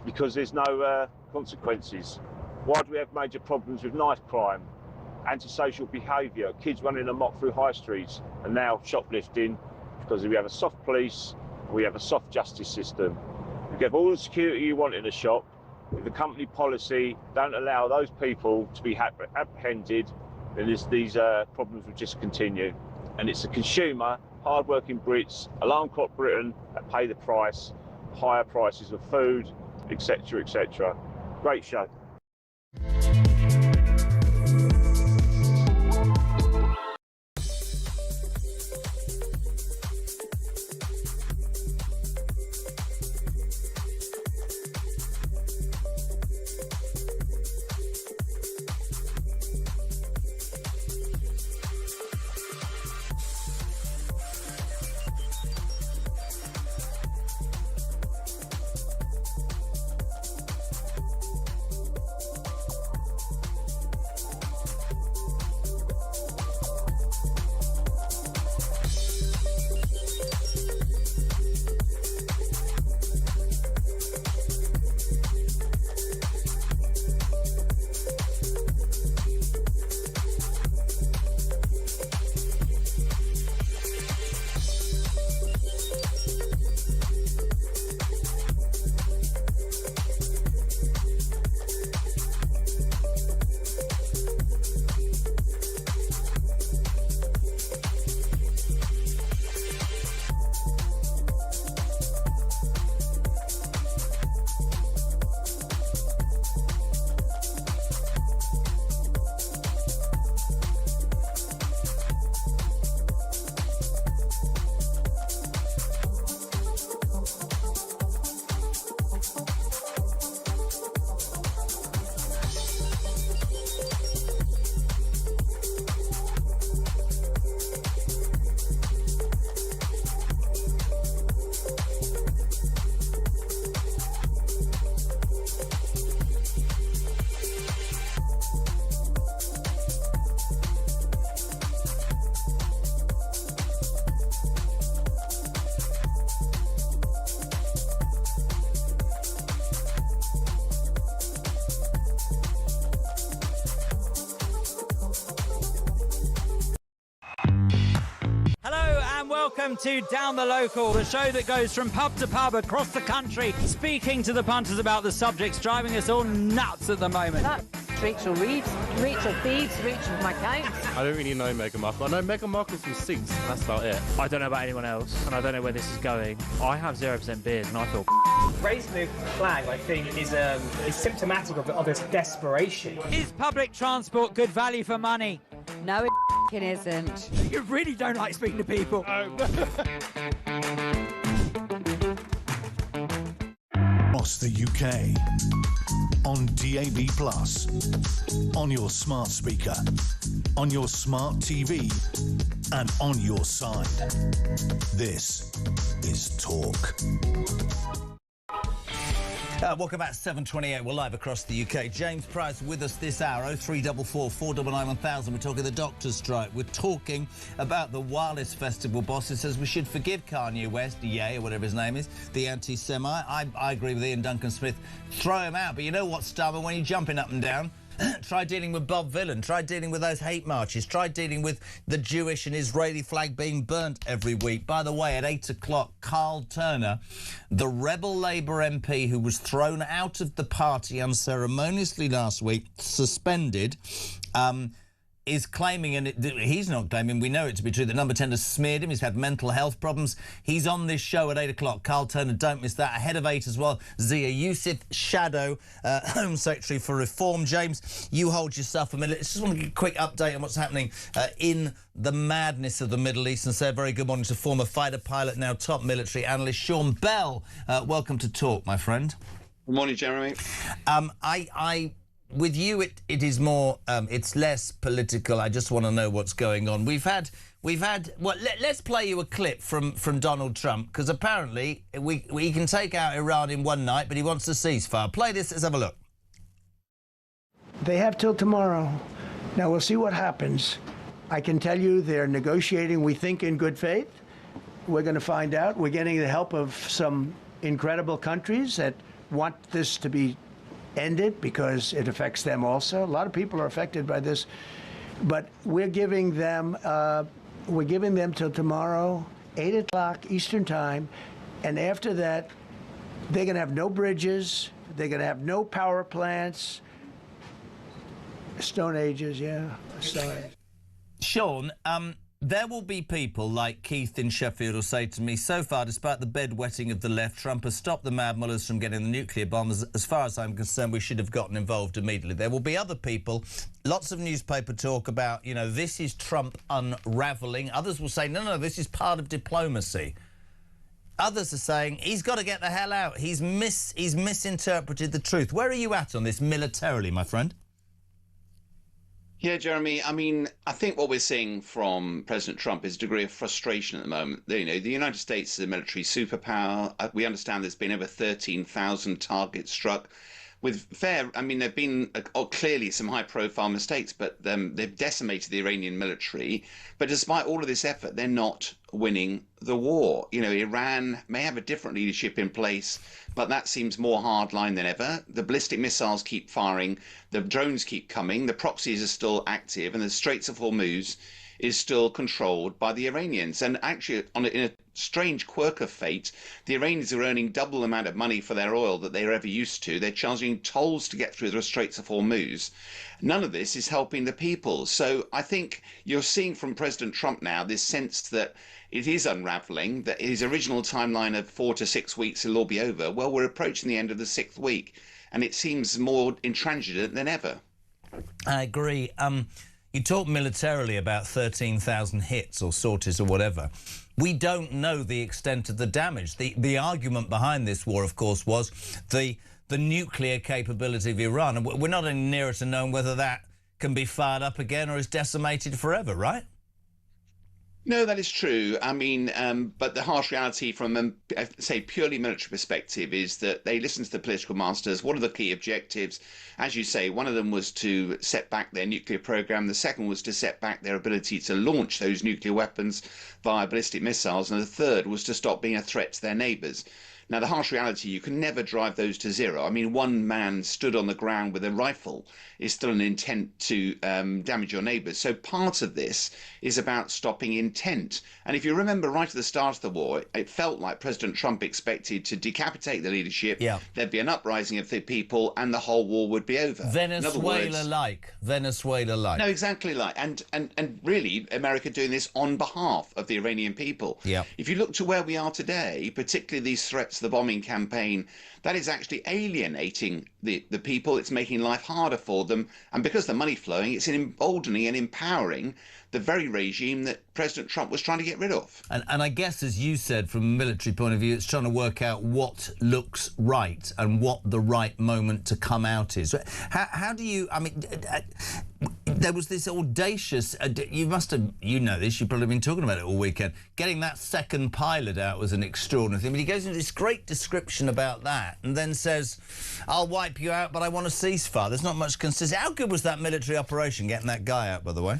because there's no consequences. Why do we have major problems with knife crime, antisocial behaviour, kids running amok through high streets, and now shoplifting? Because we have a soft police, we have a soft justice system. You get all the security you want in a shop. If the company policy don't allow those people to be apprehended, then these problems will just continue. And it's the consumer, hard-working Brits, alarm clock Britain, that pay the price, higher prices of food, etc., etc. Great show. Welcome to Down the Local, the show that goes from pub to pub across the country, speaking to the punters about the subjects driving us all nuts at the moment. That's Rachel Reeves, Rachel Thieves, Rachel McCown. I don't really know Meghan Markle. I know Meghan Markle from Suits, and that's about it. I don't know about anyone else, and I don't know where this is going. I have 0% beers, and I feel raising the flag, I think, is symptomatic of its desperation. Is public transport good value for money? No, it isn't. You really don't like speaking to people. Across the UK, on DAB+, on your smart speaker, on your smart TV, and on your side. This is Talk. Welcome back to 7:28. We're live across the UK. James Price with us this hour. 0344 499 1000. We're talking the doctor's strike. We're talking about the Wireless Festival boss who says we should forgive Kanye West, or whatever his name is, the anti-Semite. I agree with Ian Duncan Smith. Throw him out. But you know what's stubborn? When you're jumping up and down, try dealing with Bob Villan. Try dealing with those hate marches. Try dealing with the Jewish and Israeli flag being burnt every week. By the way, at 8 o'clock, Carl Turner, the rebel Labour MP who was thrown out of the party unceremoniously last week, suspended, is claiming, and he's not claiming, we know it to be true, that Number 10 has smeared him. He's had mental health problems. He's on this show at 8 o'clock. Carl Turner, don't miss that. Ahead of 8 as well, Zia Youssef, Shadow, Home Secretary for Reform. James, you hold yourself a minute. I just want to give a quick update on what's happening in the madness of the Middle East and say a very good morning to former fighter pilot, now top military analyst, Sean Bell. Welcome to Talk, my friend. Good morning, Jeremy. With you, it is more, it's less political. I just want to know what's going on. We've had. Well, let's play you a clip from Donald Trump, because apparently we can take out Iran in one night, but he wants a ceasefire. Play this. Let's have a look. They have till tomorrow. Now we'll see what happens. I can tell you they're negotiating, we think, in good faith. We're going to find out. We're getting the help of some incredible countries that want this to be ended because it affects them also. A lot of people are affected by this, but we're giving them till tomorrow, 8 o'clock Eastern time, and after that, they're going to have no bridges, they're going to have no power plants. Stone Ages, yeah. Stone Age. Sean, there will be people like Keith in Sheffield who say to me, so far, despite the bedwetting of the left, Trump has stopped the mad mullahs from getting the nuclear bombs. As far as I'm concerned, we should have gotten involved immediately. There will be other people, lots of newspaper talk about, you know, this is Trump unravelling. Others will say, no, this is part of diplomacy. Others are saying he's got to get the hell out. He's misinterpreted the truth. Where are you at on this militarily, my friend? Yeah, Jeremy, I mean, I think what we're seeing from President Trump is a degree of frustration at the moment. You know, the United States is a military superpower. We understand there's been over 13,000 targets struck. With I mean, there have been clearly some high-profile mistakes, but they've decimated the Iranian military. But despite all of this effort, they're not winning the war. You know, Iran may have a different leadership in place, but that seems more hardline than ever. The ballistic missiles keep firing, the drones keep coming, the proxies are still active, and the Straits of Hormuz is still controlled by the Iranians. And actually, in a strange quirk of fate, the Iranians are earning double the amount of money for their oil that they were ever used to. They're charging tolls to get through the Straits of Hormuz. None of this is helping the people. So I think you're seeing from President Trump now this sense that it is unraveling, that his original timeline of 4 to 6 weeks it'll all be over. Well, we're approaching the end of the 6th week, and it seems more intransigent than ever. I agree. You talk militarily about 13,000 hits or sorties or whatever. We don't know the extent of the damage. The argument behind this war, of course, was the nuclear capability of Iran. And we're not any nearer to knowing whether that can be fired up again or is decimated forever, right? No, that is true. I mean, but the harsh reality from, say, purely military perspective is that they listen to the political masters. What are the key objectives? As you say, one of them was to set back their nuclear program. The second was to set back their ability to launch those nuclear weapons via ballistic missiles. And the third was to stop being a threat to their neighbours. Now, the harsh reality, you can never drive those to zero. I mean, one man stood on the ground with a rifle is still an intent to damage your neighbours. So part of this is about stopping intent. And if you remember right at the start of the war, it felt like President Trump expected to decapitate the leadership. Yeah. There'd be an uprising of the people and the whole war would be over. Venezuela-like. Venezuela-like. No, exactly like. And really, America doing this on behalf of the Iranian people. Yeah. If you look to where we are today, particularly these threats, the bombing campaign, that is actually alienating the people. It's making life harder for them. And because the money flowing, it's emboldening and empowering the very regime that President Trump was trying to get rid of. And I guess, as you said, from a military point of view, it's trying to work out what looks right and what the right moment to come out is. How do you, I mean, There was this audacious, you know this, you've probably been talking about it all weekend, getting that second pilot out was an extraordinary thing. But he goes into this great description about that and then says, I'll wipe you out, but I want a ceasefire. There's not much consistency. How good was that military operation, getting that guy out, by the way?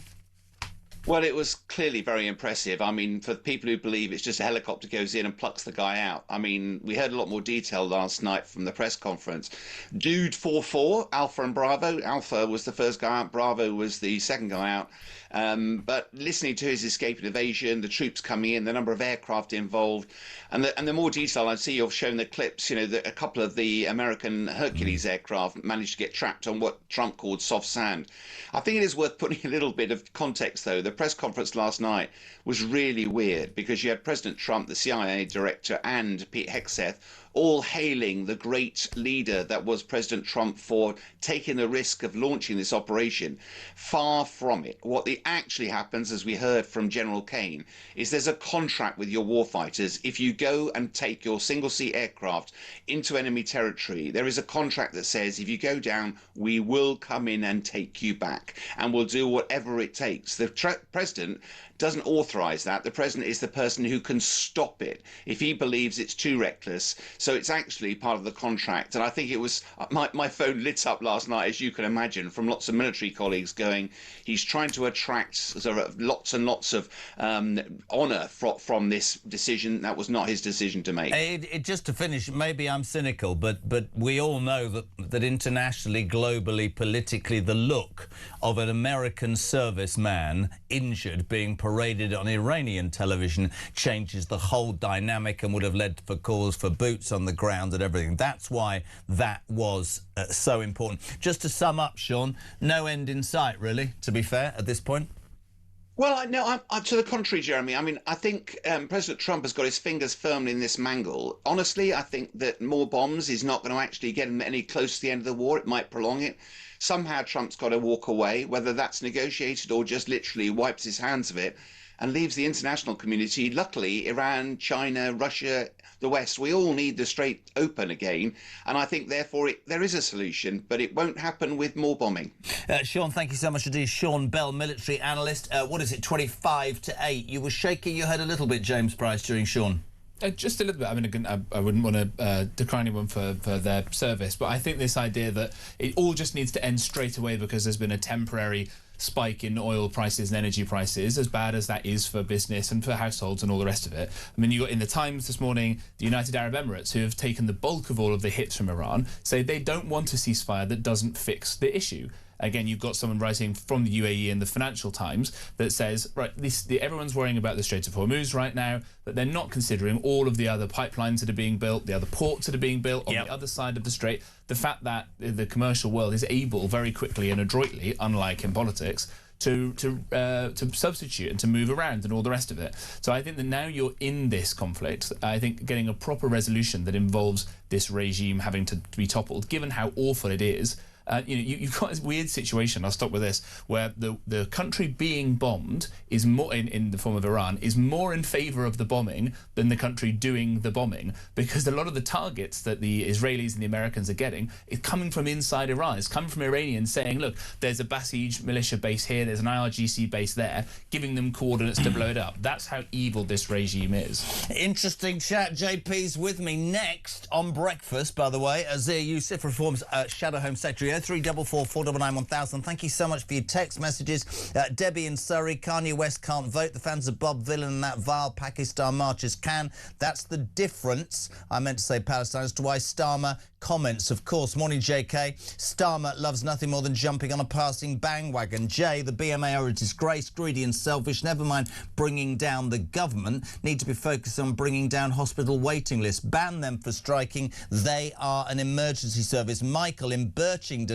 Well, it was clearly very impressive. I mean, for people who believe it's just a helicopter goes in and plucks the guy out. I mean, we heard a lot more detail last night from the press conference. Dude 4-4, Alpha and Bravo. Alpha was the first guy out. Bravo was the second guy out. But listening to his escape and evasion, the troops coming in, the number of aircraft involved, and the more detail, I see you've shown the clips, you know, that a couple of the American Hercules aircraft managed to get trapped on what Trump called soft sand. I think it is worth putting a little bit of context, though. The press conference last night was really weird because you had President Trump, the CIA director, and Pete Hegseth all hailing the great leader that was President Trump for taking the risk of launching this operation. Far from it. What actually happens, as we heard from General Kane, is there's a contract with your warfighters. If you go and take your single-seat aircraft into enemy territory, there is a contract that says if you go down, we will come in and take you back, and we'll do whatever it takes. The president doesn't authorize that. The president is the person who can stop it if he believes it's too reckless. So it's actually part of the contract. And I think it was, my phone lit up last night, as you can imagine, from lots of military colleagues going, he's trying to attract sort of lots and lots of honour from this decision. That was not his decision to make. Just to finish, maybe I'm cynical, but we all know that internationally, globally, politically, the look of an American serviceman injured being paraded on Iranian television changes the whole dynamic and would have led for calls for boots on the ground and everything. That's why that was so important. Just to sum up, Sean, no end in sight, really, to be fair, at this point. Well, no, I'm to the contrary, Jeremy. I mean, I think President Trump has got his fingers firmly in this mangle. Honestly, I think that more bombs is not going to actually get him any close to the end of the war. It might prolong it. Somehow Trump's got to walk away, whether that's negotiated or just literally wipes his hands of it and leaves the international community, luckily, Iran, China, Russia, the West, we all need the Strait open again. And I think, therefore, there is a solution, but it won't happen with more bombing. Sean, thank you so much indeed. Sean Bell, military analyst. What is it, 25-8? You were shaking your head a little bit, James Price, during Sean. Just a little bit. I mean, I wouldn't want to decline anyone for their service, but I think this idea that it all just needs to end straight away because there's been a temporary spike in oil prices and energy prices, as bad as that is for business and for households and all the rest of it. I mean, you got in the Times this morning, the United Arab Emirates, who have taken the bulk of all of the hits from Iran, say they don't want a ceasefire that doesn't fix the issue. Again, you've got someone writing from the UAE in the Financial Times that says, right, everyone's worrying about the Strait of Hormuz right now, but they're not considering all of the other pipelines that are being built, the other ports that are being built on the other side of the strait, the fact that the commercial world is able very quickly and adroitly, unlike in politics, to substitute and to move around and all the rest of it. So I think that now you're in this conflict, I think getting a proper resolution that involves this regime having to be toppled, given how awful it is. You've got this weird situation, I'll stop with this, where the country being bombed is more, in the form of Iran, is more in favour of the bombing than the country doing the bombing, because a lot of the targets that the Israelis and the Americans are getting is coming from inside Iran. It's coming from Iranians saying, look, there's a Basij militia base here, there's an IRGC base there, giving them coordinates to blow it up. That's how evil this regime is. Interesting chat. JP's with me next on breakfast, by the way. Azir Youssef, Reform's Shadow Home Secretary. 0344 499 1000. Thank you so much for your text messages. Debbie in Surrey, Kanye West can't vote. The fans of Bob Dylan and that vile Pakistan marches can. That's the difference. I meant to say Palestine as to why Starmer comments, of course. Morning, JK. Starmer loves nothing more than jumping on a passing bandwagon. Jay, the BMA are a disgrace, greedy and selfish. Never mind bringing down the government. Need to be focused on bringing down hospital waiting lists. Ban them for striking. They are an emergency service. Michael in Birchington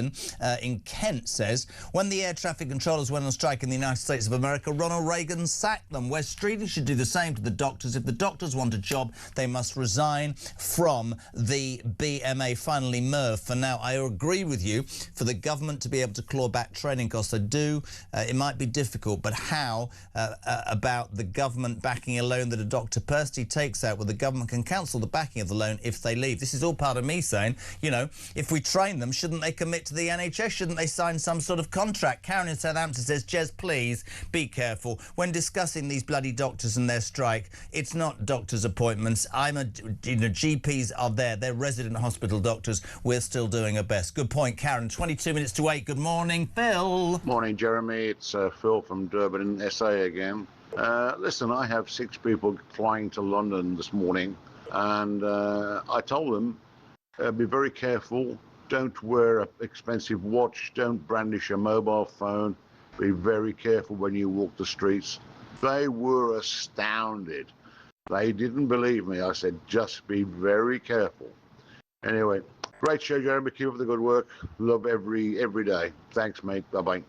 in Kent says, when the air traffic controllers went on strike in the United States of America, Ronald Reagan sacked them. Wes Streeting should do the same to the doctors. If the doctors want a job, they must resign from the BMA. finally, Merv, for now, I agree with you. For the government to be able to claw back training costs, I do. It might be difficult, but how about the government backing a loan that a doctor personally takes out, where the government can cancel the backing of the loan if they leave? This is all part of me saying, you know, if we train them, shouldn't they commit to the NHS? Shouldn't they sign some sort of contract? Karen in Southampton says, Jez, please be careful. When discussing these bloody doctors and their strike, it's not doctors' appointments. GPs are there. They're resident hospital doctors. We're still doing our best. Good point, Karen. 22 minutes to 8. Good morning, Phil. Morning, Jeremy. It's Phil from Durban, SA again. Listen, I have 6 people flying to London this morning, and I told them, be very careful. Don't wear an expensive watch. Don't brandish a mobile phone. Be very careful when you walk the streets. They were astounded. They didn't believe me. I said, just be very careful. Anyway, great show, Jeremy. Keep up the good work. Love every day. Thanks, mate. Bye-bye.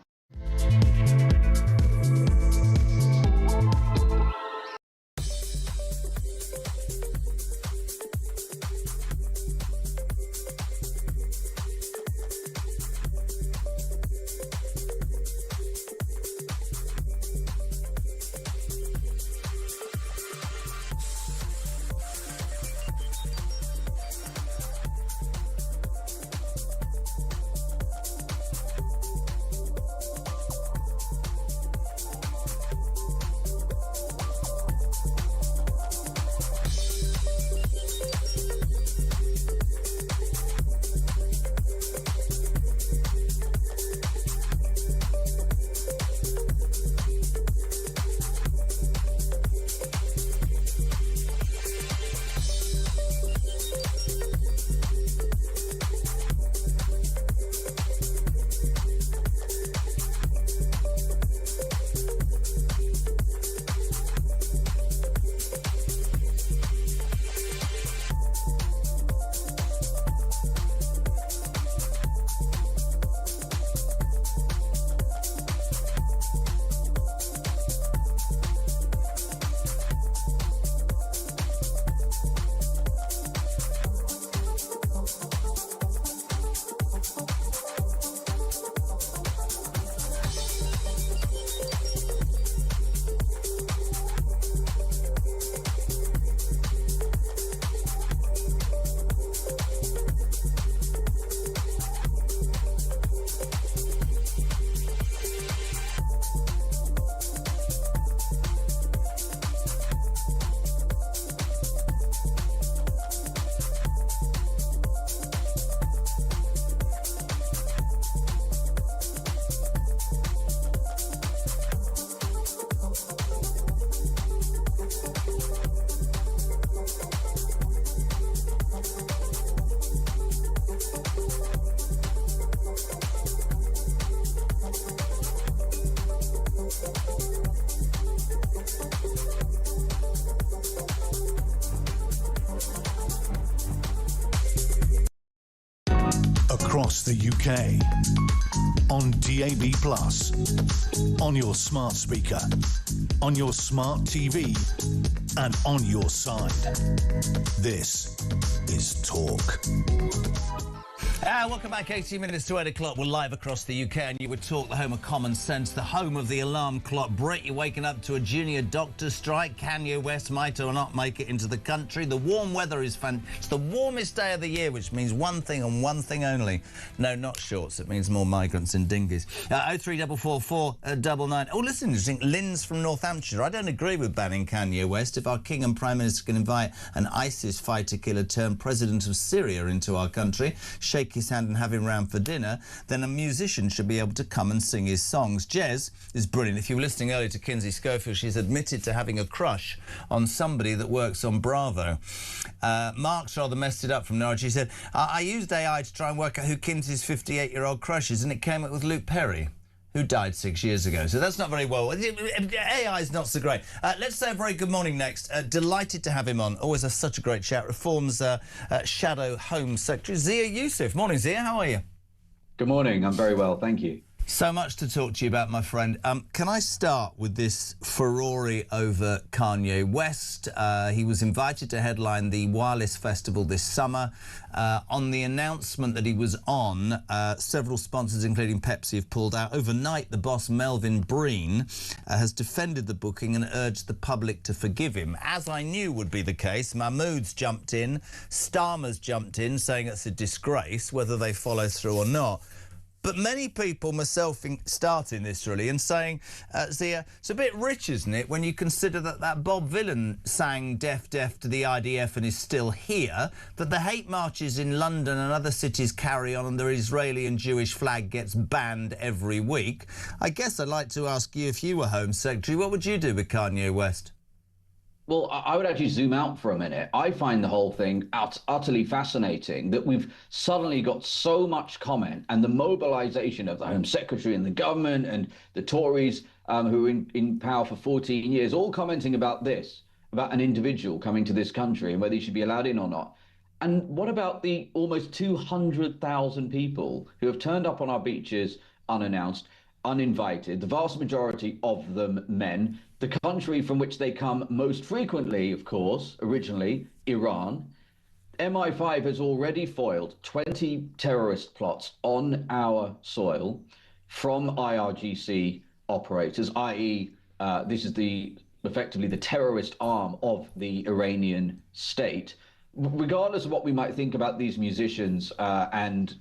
Across the UK, on DAB+, on your smart speaker, on your smart TV, and on your side. This is Talk. Welcome back. 18 minutes to 8 o'clock. We're live across the UK, and you would Talk, the home of common sense, the home of the alarm clock. Brett, you're waking up to a junior doctor's strike. Kanye West might or not make it into the country. The warm weather is it's the warmest day of the year, which means one thing and one thing only. No, not shorts. It means more migrants in dinghies. 0344499. Oh, listen, interesting. Lynn's from Northamptonshire. I don't agree with banning Kanye West. If our King and Prime Minister can invite an ISIS fighter killer turned president of Syria into our country, shake his hand and have him round for dinner, then a musician should be able to come and sing his songs. Jez is brilliant. If you were listening earlier to Kinsey Schofield, she's admitted to having a crush on somebody that works on Bravo. Mark's rather messed it up from Norwich. He said, I used AI to try and work out who Kinsey's 58-year-old crush is, and it came up with Luke Perry, who died 6 years ago. So that's not very well. AI is not so great. Let's say a very good morning next. Delighted to have him on. Always such a great chat. Reform's Shadow Home Secretary, Zia Yusuf. Morning, Zia. How are you? Good morning. I'm very well, thank you. So much to talk to you about, my friend. Can I start with this furore over Kanye West? He was invited to headline the Wireless Festival this summer. On the announcement that he was on, several sponsors, including Pepsi, have pulled out. Overnight, the boss, Melvin Breen, has defended the booking and urged the public to forgive him. As I knew would be the case, Mahmood's jumped in, Starmer's jumped in, saying it's a disgrace, whether they follow through or not. But many people, myself starting this really, and saying, Zia, it's a bit rich, isn't it, when you consider that Bob Vylan sang Deaf Deaf to the IDF and is still here, that the hate marches in London and other cities carry on and the Israeli and Jewish flag gets banned every week. I guess I'd like to ask you, if you were Home Secretary, what would you do with Kanye West? Well, I would actually zoom out for a minute. I find the whole thing utterly fascinating that we've suddenly got so much comment and the mobilization of the Home Secretary and the government and the Tories who are in power for 14 years, all commenting about this, about an individual coming to this country and whether he should be allowed in or not. And what about the almost 200,000 people who have turned up on our beaches unannounced, uninvited, the vast majority of them men? The country from which they come most frequently, of course, originally, Iran. MI5 has already foiled 20 terrorist plots on our soil from IRGC operators, i.e. This is effectively the terrorist arm of the Iranian state. Regardless of what we might think about these musicians and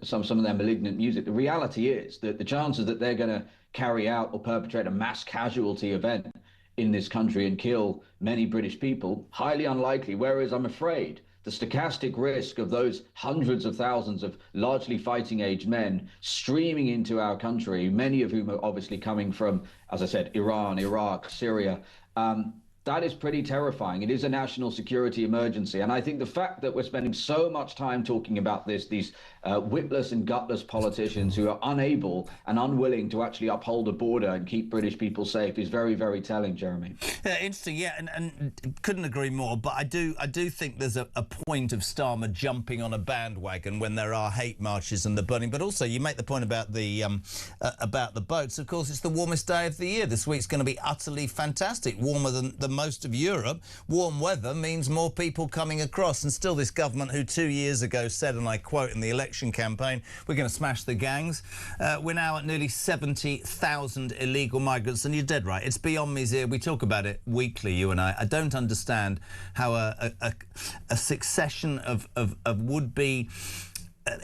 some of their malignant music, the reality is that the chances that they're going to carry out or perpetrate a mass casualty event in this country and kill many British people, highly unlikely. Whereas I'm afraid the stochastic risk of those hundreds of thousands of largely fighting age men streaming into our country, many of whom are obviously coming from, as I said, Iran, Iraq, Syria, that is pretty terrifying. It is a national security emergency. And I think the fact that we're spending so much time talking about this, these witless and gutless politicians who are unable and unwilling to actually uphold a border and keep British people safe is very, very telling, Jeremy. Yeah, interesting, yeah, and couldn't agree more. But I do think there's a point of Starmer jumping on a bandwagon when there are hate marches and the burning. But also, you make the point about the boats. Of course, it's the warmest day of the year. This week's going to be utterly fantastic, warmer than most of Europe. Warm weather means more people coming across, and still this government who 2 years ago said, and I quote in the election campaign, we're going to smash the gangs. We're now at nearly 70,000 illegal migrants, and you're dead right. It's beyond me, Zia. We talk about it weekly, you and I. I don't understand how a succession of would-be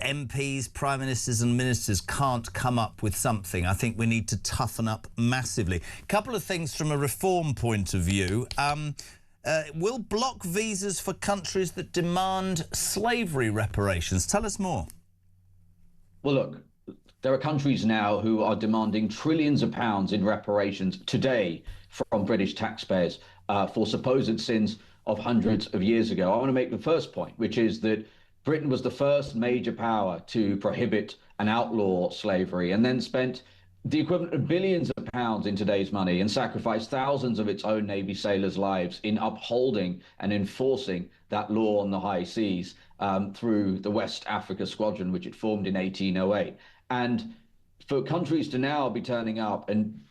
MPs, prime ministers and ministers can't come up with something. I think we need to toughen up massively. A couple of things from a reform point of view. Will block visas for countries that demand slavery reparations? Tell us more. Well, look, there are countries now who are demanding trillions of pounds in reparations today from British taxpayers for supposed sins of hundreds of years ago. I want to make the first point, which is that Britain was the first major power to prohibit and outlaw slavery, and then spent the equivalent of billions of pounds in today's money and sacrificed thousands of its own Navy sailors' lives in upholding and enforcing that law on the high seas through the West Africa Squadron, which it formed in 1808. And for countries to now be turning up and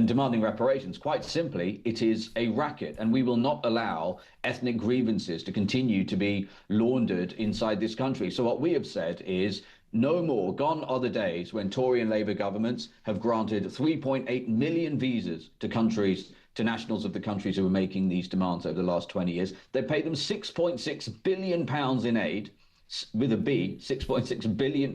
demanding reparations, quite simply, it is a racket, and we will not allow ethnic grievances to continue to be laundered inside this country. So what we have said is no more. Gone are the days when Tory and Labour governments have granted 3.8 million visas to countries, to nationals of the countries who are making these demands over the last 20 years. They paid them £6.6 billion in aid, with a B, £6.6 billion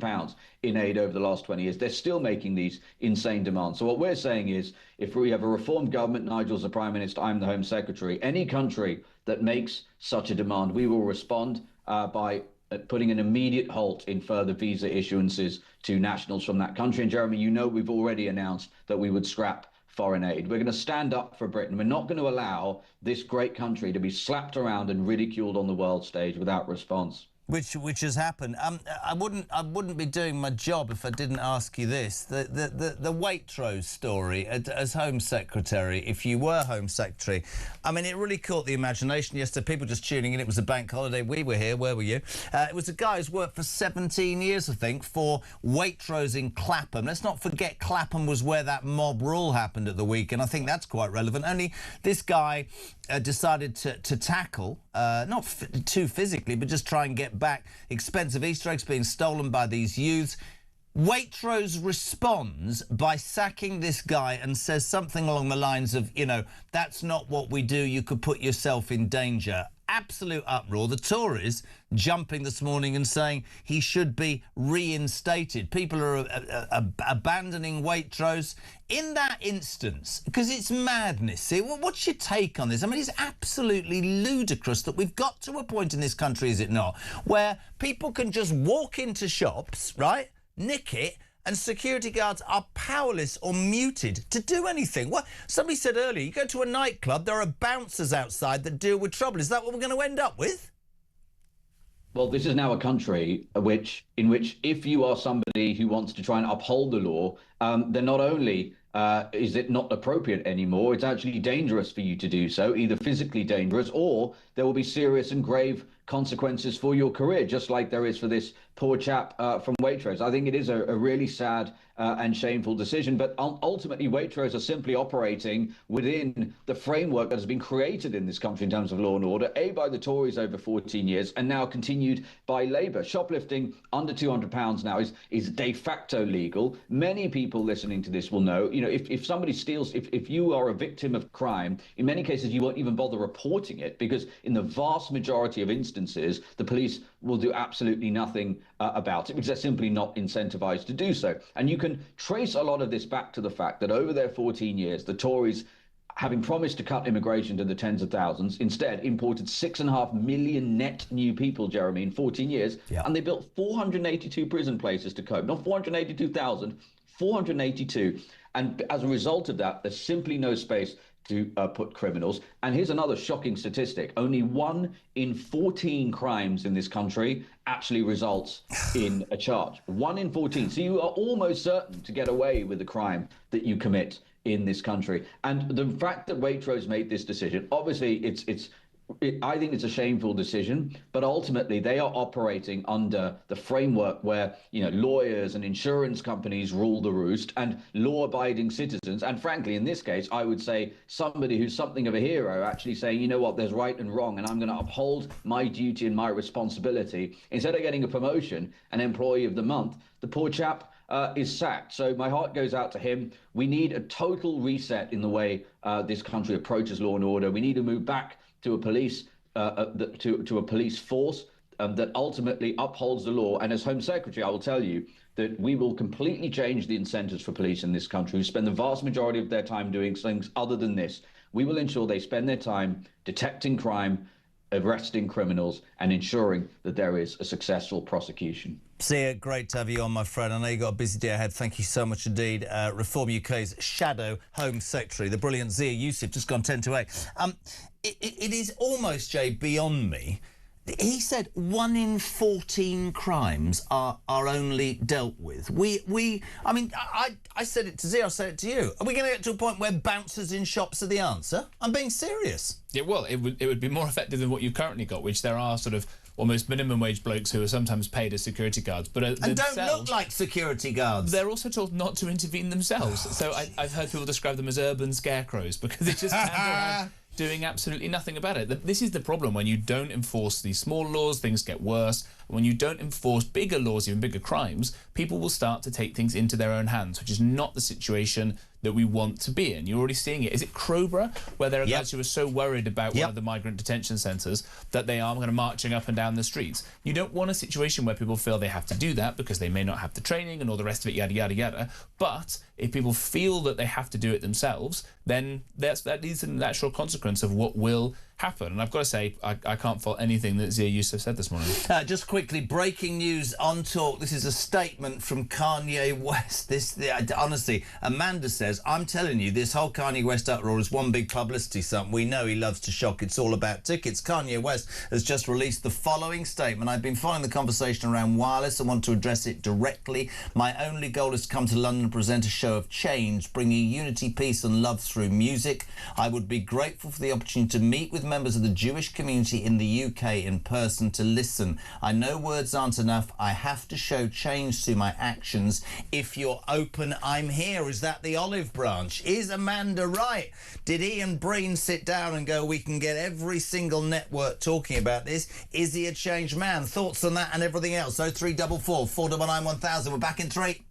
in aid over the last 20 years. They're still making these insane demands. So what we're saying is, if we have a reformed government, Nigel's the Prime Minister, I'm the Home Secretary, any country that makes such a demand, we will respond by putting an immediate halt in further visa issuances to nationals from that country. And Jeremy, you know we've already announced that we would scrap foreign aid. We're going to stand up for Britain. We're not going to allow this great country to be slapped around and ridiculed on the world stage without response. Which has happened. I wouldn't be doing my job if I didn't ask you this. The Waitrose story as Home Secretary, if you were Home Secretary, I mean, it really caught the imagination yesterday. People just tuning in. It was a bank holiday. We were here. Where were you? It was a guy who's worked for 17 years, I think, for Waitrose in Clapham. Let's not forget Clapham was where that mob rule happened at the weekend. I think that's quite relevant. Only this guy decided to tackle, not too physically, but just try and get back expensive Easter eggs being stolen by these youths. Waitrose responds by sacking this guy and says something along the lines of, you know, that's not what we do, you could put yourself in danger. Absolute uproar. The Tories jumping this morning and saying he should be reinstated. People are abandoning Waitrose. In that instance, because it's madness, see, what's your take on this? I mean, it's absolutely ludicrous that we've got to a point in this country, is it not, where people can just walk into shops, right, nick it, and security guards are powerless or muted to do anything. What somebody said earlier, you go to a nightclub, there are bouncers outside that deal with trouble. Is that what we're going to end up with? Well, this is now a country in which if you are somebody who wants to try and uphold the law, then not only is it not appropriate anymore, it's actually dangerous for you to do so, either physically dangerous or there will be serious and grave consequences for your career, just like there is for this poor chap from Waitrose. I think it is a really sad and shameful decision, but ultimately Waitrose are simply operating within the framework that has been created in this country in terms of law and order, by the Tories over 14 years and now continued by Labour. Shoplifting under £200 now is de facto legal. Many people listening to this will know, you know, if somebody steals, if you are a victim of crime, in many cases you won't even bother reporting it, because in the vast majority of instances the police will do absolutely nothing about it, because they're simply not incentivized to do so. And you can trace a lot of this back to the fact that over their 14 years, the Tories, having promised to cut immigration to the tens of thousands, instead imported 6.5 million net new people, Jeremy, in 14 years. Yeah. And they built 482 prison places to cope. Not 482,000, 482. And as a result of that, there's simply no space to put criminals. And here's another shocking statistic. Only 1 in 14 crimes in this country actually results in a charge. 1 in 14. So you are almost certain to get away with the crime that you commit in this country. And the fact that Waitrose made this decision, obviously I think it's a shameful decision, but ultimately they are operating under the framework where, you know, lawyers and insurance companies rule the roost and law-abiding citizens. And frankly, in this case, I would say somebody who's something of a hero actually saying, you know what, there's right and wrong, and I'm going to uphold my duty and my responsibility. Instead of getting a promotion, an employee of the month, the poor chap is sacked. So my heart goes out to him. We need a total reset in the way this country approaches law and order. We need to move back to a police to a police force that ultimately upholds the law. And as Home Secretary, I will tell you that we will completely change the incentives for police in this country, who spend the vast majority of their time doing things other than this. We will ensure they spend their time detecting crime, arresting criminals, and ensuring that there is a successful prosecution. Zia, great to have you on, my friend. I know you've got a busy day ahead. Thank you so much indeed. Reform UK's Shadow Home Secretary, the brilliant Zia Youssef, just gone 10 to 8. It is almost, Jay, beyond me. He said 1 in 14 crimes are only dealt with. I mean, I said it to Zia, I said it to you. Are we going to get to a point where bouncers in shops are the answer? I'm being serious. Yeah, well, it would be more effective than what you've currently got, which there are sort of almost minimum wage blokes who are sometimes paid as security guards, but and don't look like security guards. They're also told not to intervene themselves. So I've heard people describe them as urban scarecrows because they just stand around doing absolutely nothing about it. This is the problem. When you don't enforce these small laws, things get worse. When you don't enforce bigger laws, even bigger crimes, people will start to take things into their own hands, which is not the situation that we want to be in. You're already seeing it. Is it Crowborough, where there are guys who are so worried about one of the migrant detention centres that they are kind of marching up and down the streets? You don't want a situation where people feel they have to do that because they may not have the training and all the rest of it, yada, yada, yada. But If people feel that they have to do it themselves, then that is a natural consequence of what will happen. And I've got to say, I can't fault anything that Zia Yusuf said this morning. Just quickly, breaking news on Talk. This is a statement from Kanye West. Honestly, Amanda says, I'm telling you, this whole Kanye West uproar is one big publicity stunt. We know he loves to shock. It's all about tickets. Kanye West has just released the following statement. I've been following the conversation around wireless. I want to address it directly. My only goal is to come to London and present a show of change, bringing unity, peace and love through music. I would be grateful for the opportunity to meet with members of the Jewish community in the UK in person to listen. I know words aren't enough. I have to show change through my actions. If you're open, I'm here. Is that the olive branch? Is Amanda right? Did Ian Breen sit down and go, we can get every single network talking about this? Is he a changed man? Thoughts on that and everything else? 0344 499 1000. We're back in 3.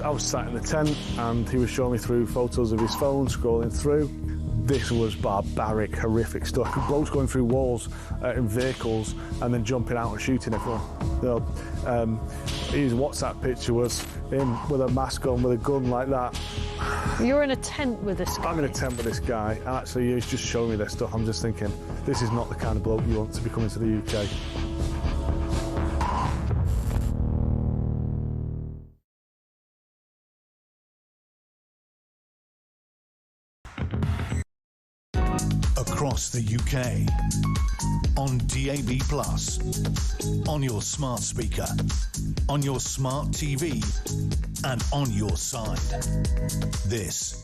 I was sat in the tent and he was showing me through photos of his phone, scrolling through. This was barbaric, horrific stuff. Blokes going through walls in vehicles and then jumping out and shooting everyone. You know, his WhatsApp picture was him with a mask on, with a gun like that. You're in a tent with this guy? I'm in a tent with this guy, and actually he's just showing me this stuff. I'm just thinking, this is not the kind of bloke you want to be coming to the UK. Across the UK, on DAB+, on your smart speaker, on your smart TV, and on your side. This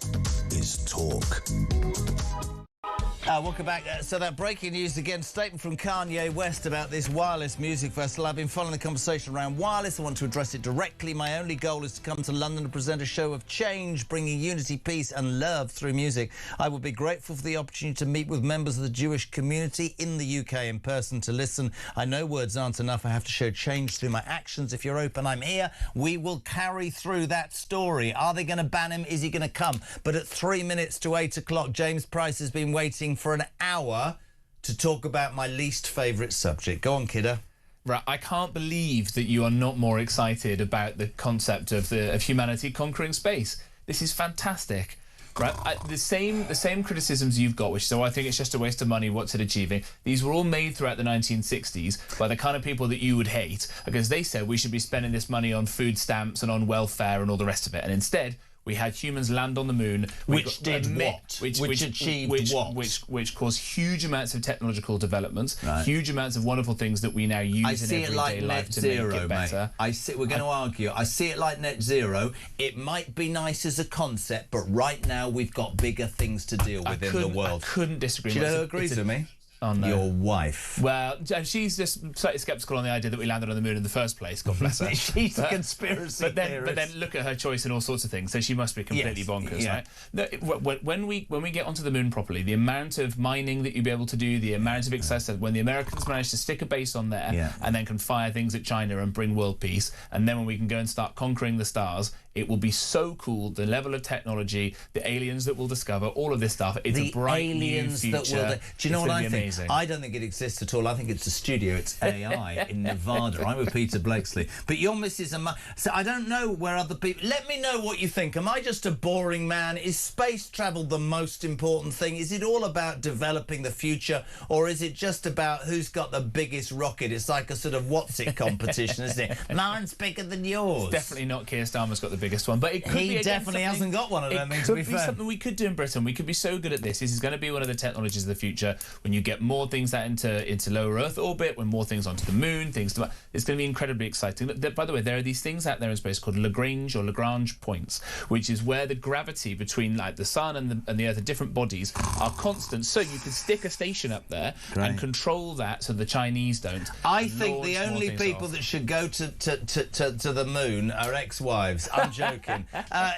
is Talk. Welcome back. So that breaking news again, statement from Kanye West about this wireless music festival. I've been following the conversation around wireless. I want to address it directly. My only goal is to come to London to present a show of change, bringing unity, peace and love through music. I would be grateful for the opportunity to meet with members of the Jewish community in the UK in person to listen. I know words aren't enough. I have to show change through my actions. If you're open, I'm here. We will carry through that story. Are they going to ban him? Is he going to come? But at 3 minutes to 8 o'clock, James Price has been waiting for an hour to talk about my least favourite subject. Go on, kiddo. Right, I can't believe that you are not more excited about the concept of humanity conquering space. This is fantastic. Right, the same criticisms you've got, which so I think it's just a waste of money. What's it achieving? These were all made throughout the 1960s by the kind of people that you would hate, because they said we should be spending this money on food stamps and on welfare and all the rest of it, and instead We had humans land on the moon. Which achieved what? Which caused huge amounts of technological developments, huge amounts of wonderful things that we now use in everyday life to make it better. We're going to argue. I see it like net zero. It might be nice as a concept, but right now we've got bigger things to deal with in the world. I couldn't disagree. Do you know who agrees with me? Oh, no. Your wife. Well, she's just slightly sceptical on the idea that we landed on the moon in the first place. God bless her. She's a conspiracy theorist. But then look at her choice in all sorts of things. So she must be completely bonkers, right? No, when we get onto the moon properly, the amount of mining that you'll be able to do, the amount of excess, when the Americans manage to stick a base on there and then can fire things at China and bring world peace, and then when we can go and start conquering the stars, it will be so cool. The level of technology, the aliens that we'll discover, all of this stuff. It's a bright new future. Do you know what I think? Amazing. I don't think it exists at all. I think it's a studio. It's AI in Nevada. I'm with Peter Blakesley. But your missus and so I don't know where other people... Let me know what you think. Am I just a boring man? Is space travel the most important thing? Is it all about developing the future? Or is it just about who's got the biggest rocket? It's like a sort of what's-it competition, isn't it? Mine's bigger than yours. It's definitely not Keir Starmer's got the biggest one, but it could he definitely hasn't got one of them. It could be something we could do in Britain. We could be so good at this. This is going to be one of the technologies of the future. When you get more things out into lower Earth orbit, when more things onto the moon, it's going to be incredibly exciting. By the way, there are these things out there in space called Lagrange points, which is where the gravity between like the sun and the Earth, different bodies, are constant. So you can stick a station up there and control that, so the Chinese don't. I think the only people that should go to the moon are ex-wives. I'm joking.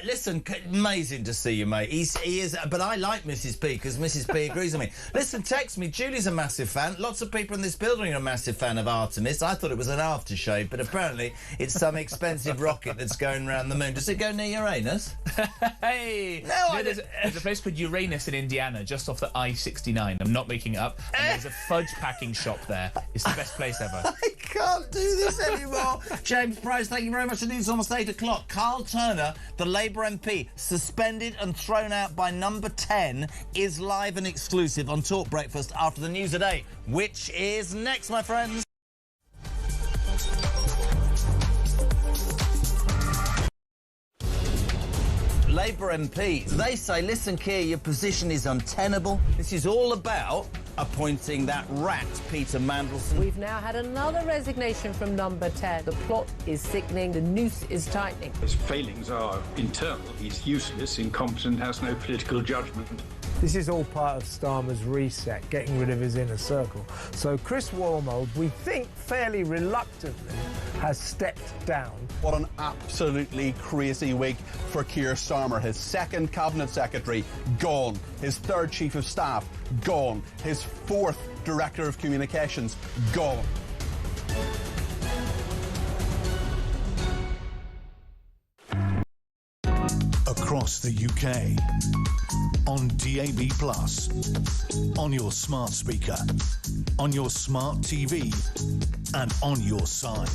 Listen, amazing to see you, mate. He is, but I like Mrs. P because Mrs. P agrees with me. Listen, text me. Julie's a massive fan. Lots of people in this building are a massive fan of Artemis. I thought it was an aftershave, but apparently it's some expensive rocket that's going around the moon. Does it go near Uranus? Hey! No, there's a place called Uranus in Indiana, just off the I-69. I'm not making it up. And there's a fudge packing shop there. It's the best place ever. I can't do this anymore. James Price, thank you very much. It's almost 8 o'clock. Carl Turner, the Labour MP, suspended and thrown out by Number 10, is live and exclusive on Talk Breakfast after the news at 8, which is next, my friends. Labour MPs, they say, listen, Keir, your position is untenable. This is all about appointing that rat, Peter Mandelson. We've now had another resignation from Number 10. The plot is sickening, the noose is tightening. His failings are internal. He's useless, incompetent, has no political judgment. This is all part of Starmer's reset, getting rid of his inner circle. So Chris Wormold, we think fairly reluctantly, has stepped down. What an absolutely crazy week for Keir Starmer. His second cabinet secretary, gone. His third chief of staff, gone. His fourth director of communications, gone. Across the UK, on DAB+, on your smart speaker, on your smart TV, and on your side.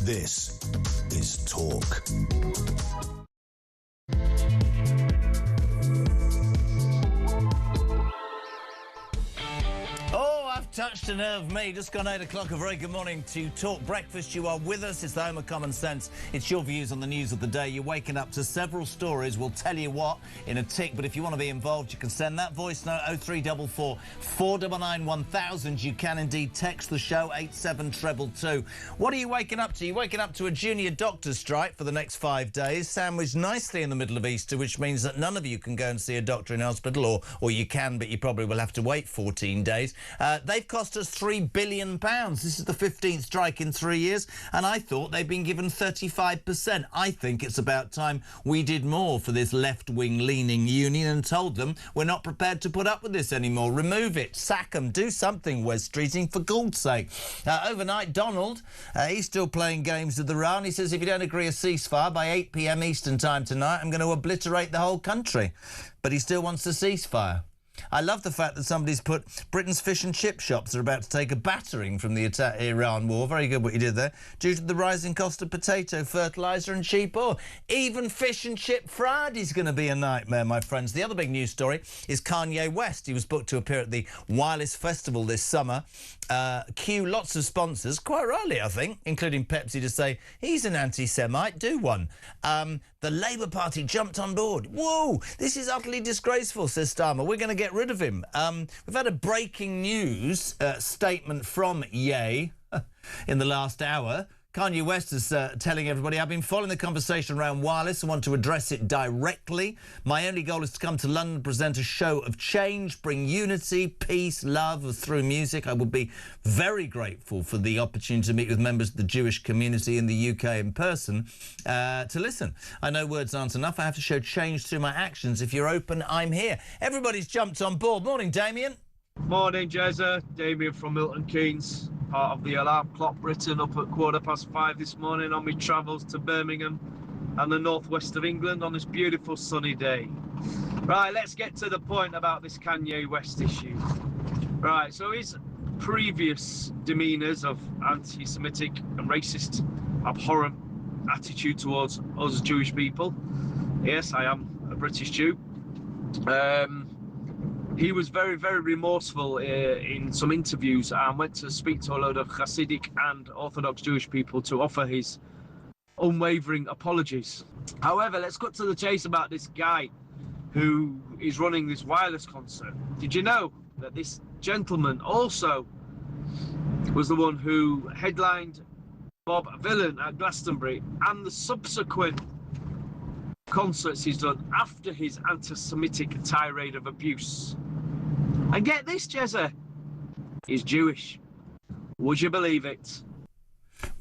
This is Talk. Touched a nerve me. Just gone 8 o'clock. A very good morning to Talk Breakfast. You are with us. It's the home of common sense. It's your views on the news of the day. You're waking up to several stories. We'll tell you what in a tick. But if you want to be involved, you can send that voice note 0344 499 1000. You can indeed text the show 87222. What are you waking up to? You're waking up to a junior doctor's strike for the next 5 days, sandwiched nicely in the middle of Easter, which means that none of you can go and see a doctor in hospital, or you can, but you probably will have to wait 14 days. They've cost us £3 billion. This is the 15th strike in 3 years, and I thought they'd been given 35%. I think it's about time we did more for this left-wing leaning union and told them we're not prepared to put up with this anymore. Remove it, sack them, do something, Wes Streeting, for God's sake. Overnight, Donald, he's still playing games with Iran. He says if you don't agree a ceasefire by 8 p.m. Eastern time tonight, I'm going to obliterate the whole country. But he still wants a ceasefire. I love the fact that somebody's put Britain's fish and chip shops are about to take a battering from the Iran war. Very good what you did there. Due to the rising cost of potato, fertiliser and cheap oil. Even fish and chip Friday's going to be a nightmare, my friends. The other big news story is Kanye West. He was booked to appear at the Wireless Festival this summer. Cue lots of sponsors, quite rightly, I think, including Pepsi, to say he's an anti-Semite. Do one. The Labour Party jumped on board. Whoa, this is utterly disgraceful, says Starmer. We're going to get rid of him. We've had a breaking news statement from Ye in the last hour. Kanye West is telling everybody, I've been following the conversation around wireless and want to address it directly. My only goal is to come to London and present a show of change, bring unity, peace, love through music. I would be very grateful for the opportunity to meet with members of the Jewish community in the UK in person to listen. I know words aren't enough. I have to show change through my actions. If you're open, I'm here. Everybody's jumped on board. Morning, Damien. Morning, Jezza. Damien from Milton Keynes, part of the Alarm Clock Britain, up at 5:15 this morning on my travels to Birmingham and the northwest of England on this beautiful sunny day. Right, let's get to the point about this Kanye West issue. Right, so his previous demeanours of anti-Semitic and racist, abhorrent attitude towards us Jewish people. Yes, I am a British Jew. He was very, very remorseful in some interviews and went to speak to a load of Hasidic and Orthodox Jewish people to offer his unwavering apologies. However, let's cut to the chase about this guy who is running this wireless concert. Did you know that this gentleman also was the one who headlined Bob Dylan at Glastonbury and the subsequent concerts he's done after his anti-Semitic tirade of abuse? And get this, Jezza, he's Jewish. Would you believe it?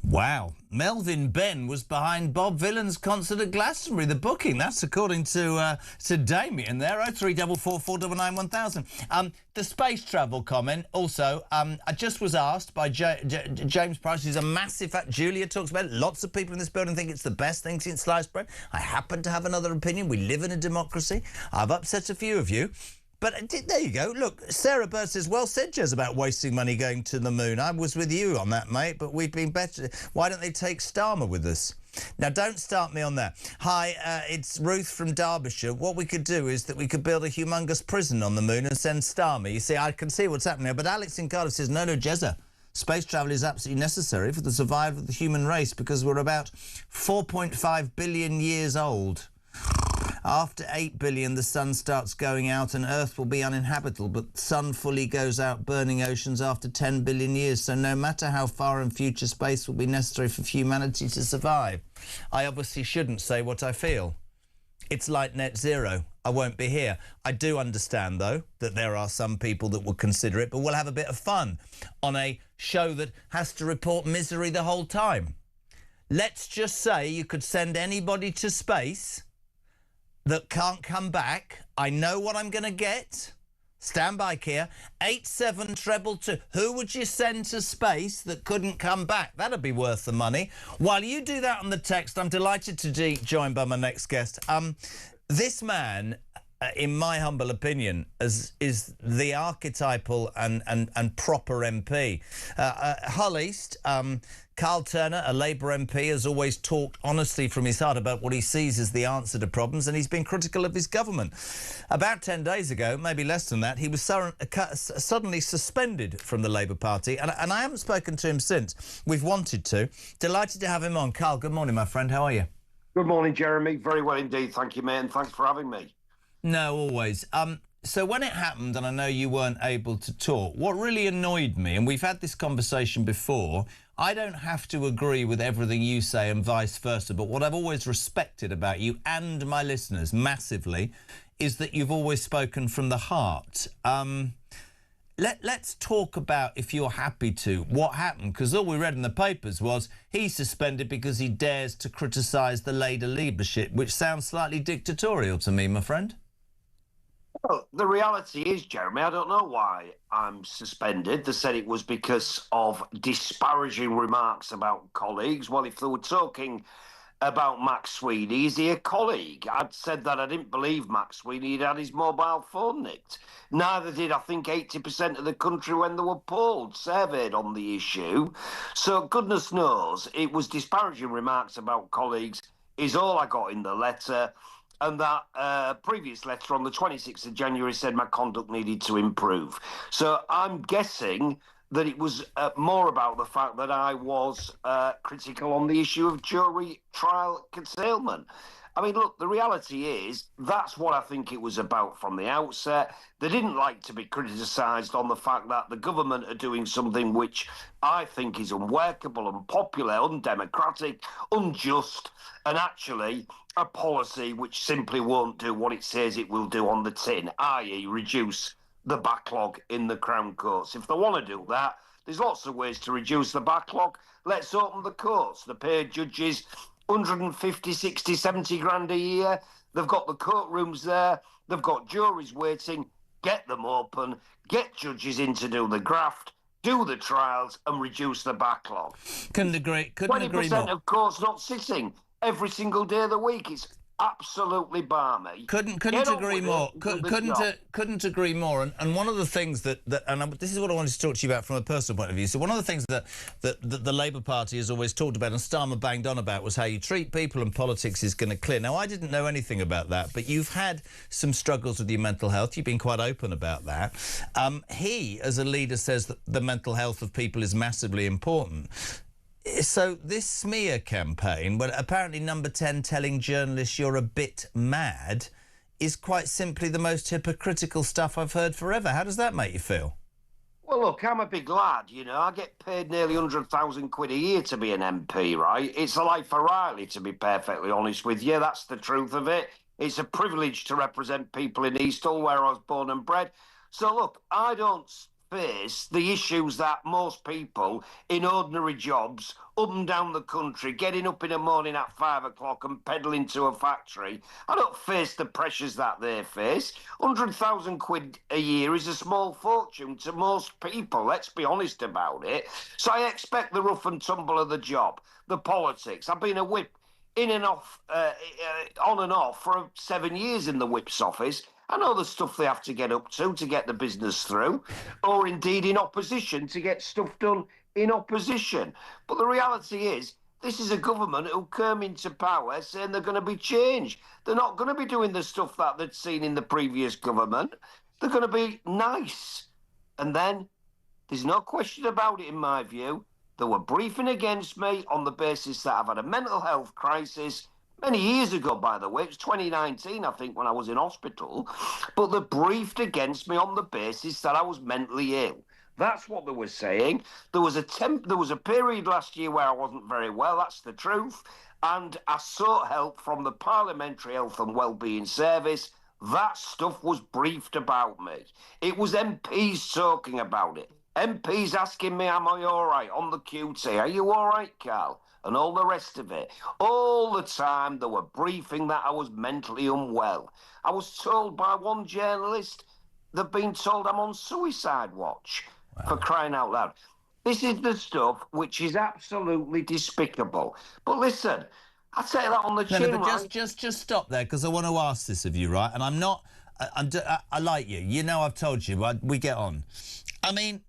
Wow. Melvin Benn was behind Bob Dylan's concert at Glastonbury, the booking. That's according to Damien there, 0344 499 1000. The space travel comment, also, I just was asked by James Price, who's a massive fan. Julia talks about it. Lots of people in this building think it's the best thing since sliced bread. I happen to have another opinion. We live in a democracy. I've upset a few of you. But there you go. Look, Sarah Bird says, well said, Jez, about wasting money going to the moon. I was with you on that, mate, but we've been better. Why don't they take Starmer with us? Now, don't start me on that. Hi, it's Ruth from Derbyshire. What we could do is that we could build a humongous prison on the moon and send Starmer. You see, I can see what's happening there. But Alex in Cardiff says, no, Jezza. Space travel is absolutely necessary for the survival of the human race because we're about 4.5 billion years old. After 8 billion, the sun starts going out and Earth will be uninhabitable, but the sun fully goes out, burning oceans after 10 billion years. So no matter how far in future, space will be necessary for humanity to survive. I obviously shouldn't say what I feel. It's like net zero. I won't be here. I do understand, though, that there are some people that would consider it, but we'll have a bit of fun on a show that has to report misery the whole time. Let's just say you could send anybody to space that can't come back. I know what I'm going to get. Stand by, Kia. 87222. Who would you send to space that couldn't come back? That'd be worth the money. While you do that on the text, I'm delighted to be joined by my next guest. This man, in my humble opinion, is the archetypal and proper MP. Hull East, Carl Turner, a Labour MP, has always talked honestly from his heart about what he sees as the answer to problems, and he's been critical of his government. About 10 days ago, maybe less than that, he was suddenly suspended from the Labour Party, and I haven't spoken to him since. We've wanted to. Delighted to have him on. Carl, good morning, my friend. How are you? Good morning, Jeremy. Very well indeed. Thank you, mate, and thanks for having me. No, always. So when it happened, and I know you weren't able to talk, what really annoyed me, and we've had this conversation before, I don't have to agree with everything you say and vice versa, but what I've always respected about you and my listeners massively is that you've always spoken from the heart. Let's talk about, if you're happy to, what happened, because all we read in the papers was he's suspended because he dares to criticise the Labour leadership, which sounds slightly dictatorial to me, my friend. Well, the reality is, Jeremy, I don't know why I'm suspended. They said it was because of disparaging remarks about colleagues. Well, if they were talking about Max Sweeney, is he a colleague? I'd said that I didn't believe Max Sweeney had had his mobile phone nicked. Neither did, I think, 80% of the country when they were polled, surveyed on the issue. So goodness knows, it was disparaging remarks about colleagues is all I got in the letter. And that previous letter on the 26th of January said my conduct needed to improve. So I'm guessing that it was more about the fact that I was critical on the issue of jury trial curtailment. I mean, look, the reality is that's what I think it was about from the outset. They didn't like to be criticised on the fact that the government are doing something which I think is unworkable, unpopular, undemocratic, unjust, and actually a policy which simply won't do what it says it will do on the tin, i.e. reduce the backlog in the Crown Courts. If they want to do that, there's lots of ways to reduce the backlog. Let's open the courts. They pay judges 150, 60, 70 grand a year. They've got the courtrooms there. They've got juries waiting. Get them open. Get judges in to do the graft, do the trials, and reduce the backlog. Couldn't agree more. 20% of courts not sitting every single day of the week. It's absolutely balmy. Couldn't agree more. Couldn't agree more. And one of the things that this is what I wanted to talk to you about from a personal point of view. So one of the things that the Labour Party has always talked about and Starmer banged on about was how you treat people and politics is going to clear. Now, I didn't know anything about that, but you've had some struggles with your mental health. You've been quite open about that. He, as a leader, says that the mental health of people is massively important. So this smear campaign, but apparently Number 10 telling journalists you're a bit mad, is quite simply the most hypocritical stuff I've heard forever. How does that make you feel? Well, look, I'm a big lad, you know. I get paid nearly 100,000 quid a year to be an MP, right? It's a life for Riley, to be perfectly honest with you. That's the truth of it. It's a privilege to represent people in Eastall, where I was born and bred. So, look, I don't face the issues that most people in ordinary jobs up and down the country, getting up in the morning at 5 o'clock and pedalling to a factory, I don't face the pressures that they face. 100,000 quid a year is a small fortune to most people, let's be honest about it. So I expect the rough and tumble of the job, the politics. I've been a whip in and off, on and off for 7 years in the whip's office. I know the stuff they have to get up to get the business through, or indeed in opposition to get stuff done in opposition. But the reality is, this is a government who came into power saying they're going to be changed. They're not going to be doing the stuff that they'd seen in the previous government. They're going to be nice. And then, there's no question about it in my view, they were briefing against me on the basis that I've had a mental health crisis. Many years ago, by the way, it was 2019, I think, when I was in hospital, but they briefed against me on the basis that I was mentally ill. That's what they were saying. There was a period last year where I wasn't very well, that's the truth, and I sought help from the Parliamentary Health and Wellbeing Service. That stuff was briefed about me. It was MPs talking about it. MPs asking me, am I all right on the QT? Are you all right, Carl? And all the rest of it. All the time they were briefing that I was mentally unwell. I was told by one journalist, they've been told I'm on suicide watch. Wow. For crying out loud. This is the stuff which is absolutely despicable. But listen, I take that on the chin, but right? just stop there, because I want to ask this of you, right? And I'm not... I like you. You know I've told you, we get on. I mean,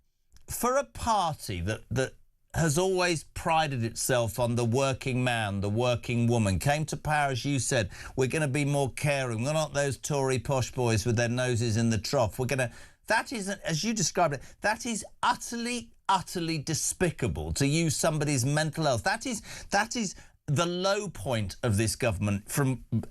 for a party that has always prided itself on the working man, the working woman, came to power, as you said, we're going to be more caring. We're not those Tory posh boys with their noses in the trough. We're going to... That isn't, as you described it, that is utterly, utterly despicable to use somebody's mental health. That is the low point of this government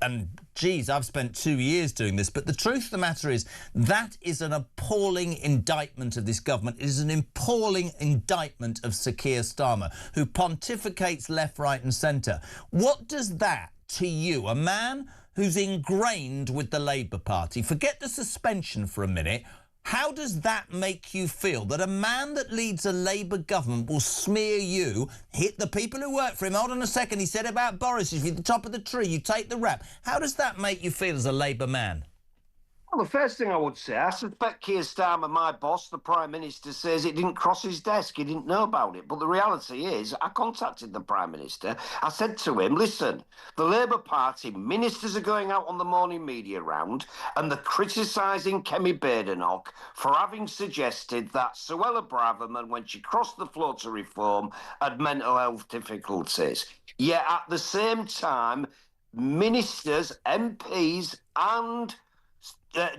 and geez, I've spent 2 years doing this, but the truth of the matter is that is an appalling indictment of this government. It is an appalling indictment of Sir Keir Starmer, who pontificates left, right and centre. What does that, to you, a man who's ingrained with the Labour Party, forget the suspension for a minute, how does that make you feel, that a man that leads a Labour government will smear you, hit the people who work for him? Hold on a second, he said about Boris, if you're at the top of the tree, you take the rap. How does that make you feel as a Labour man? Well, the first thing I would say, I suspect Keir Starmer, my boss, the Prime Minister, says it didn't cross his desk. He didn't know about it. But the reality is, I contacted the Prime Minister. I said to him, listen, the Labour Party ministers are going out on the morning media round and they're criticising Kemi Badenoch for having suggested that Suella Braverman, when she crossed the floor to reform, had mental health difficulties. Yet at the same time, ministers, MPs and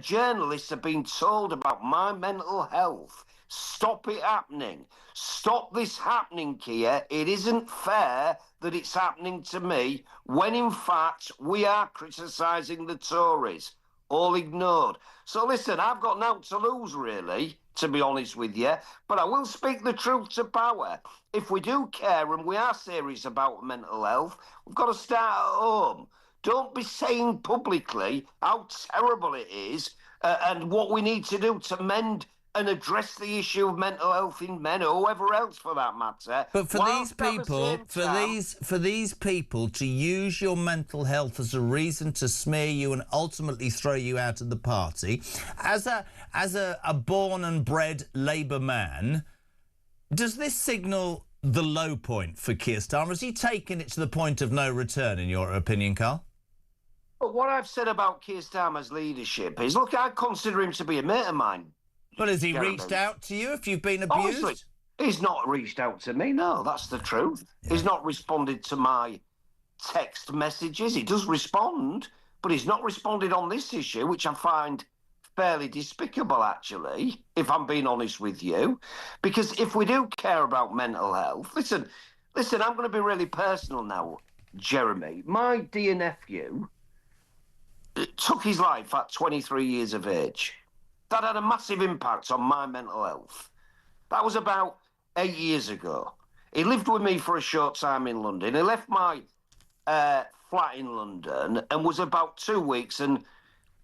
journalists have been told about my mental health. Stop it happening. Stop this happening, Keir. It isn't fair that it's happening to me when, in fact, we are criticising the Tories. All ignored. So listen, I've got nothing to lose, really, to be honest with you, but I will speak the truth to power. If we do care and we are serious about mental health, we've got to start at home. Don't be saying publicly how terrible it is and what we need to do to mend and address the issue of mental health in men or whoever else for that matter. But for these people, for these people to use your mental health as a reason to smear you and ultimately throw you out of the party, as a born and bred Labour man, does this signal the low point for Keir Starmer? Has he taken it to the point of no return, in your opinion, Carl? But what I've said about Keir Starmer's leadership is, look, I consider him to be a mate of mine. Well, has he reached out to you if you've been abused? Honestly, he's not reached out to me, no, that's the truth. Yeah. He's not responded to my text messages. He does respond, but he's not responded on this issue, which I find fairly despicable, actually, if I'm being honest with you. Because if we do care about mental health, listen, I'm going to be really personal now, Jeremy. My dear nephew took his life at 23 years of age. That had a massive impact on my mental health. That was about 8 years ago. He lived with me for a short time in London. He left my flat in London and was about 2 weeks and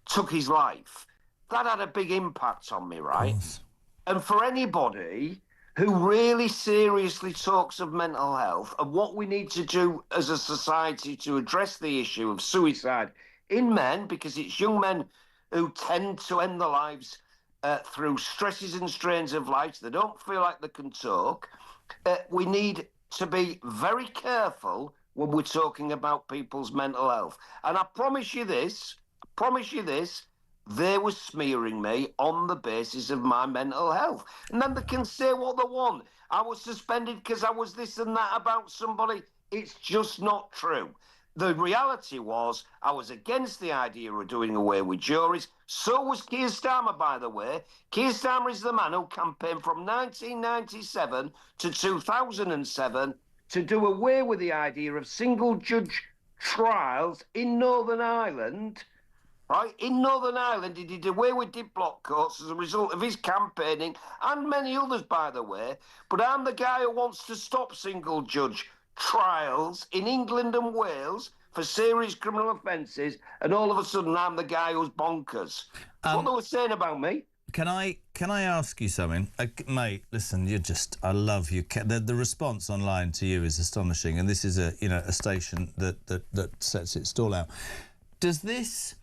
took his life. That had a big impact on me, right? And for anybody who really seriously talks of mental health and what we need to do as a society to address the issue of suicide in men, because it's young men who tend to end their lives through stresses and strains of life. They don't feel like they can talk. We need to be very careful when we're talking about people's mental health. And I promise you this, they were smearing me on the basis of my mental health. And then they can say what they want. I was suspended because I was this and that about somebody. It's just not true. The reality was I was against the idea of doing away with juries. So was Keir Starmer, by the way. Keir Starmer is the man who campaigned from 1997 to 2007 to do away with the idea of single-judge trials in Northern Ireland. Right? In Northern Ireland, he did away with diplomat courts as a result of his campaigning, and many others, by the way. But I'm the guy who wants to stop single-judge trials in England and Wales for serious criminal offences, and all of a sudden I'm the guy who's bonkers. That's what they were saying about me. Can I ask you something? Mate, listen, I love you. The response online to you is astonishing, and this is a station that sets its stall out. Does this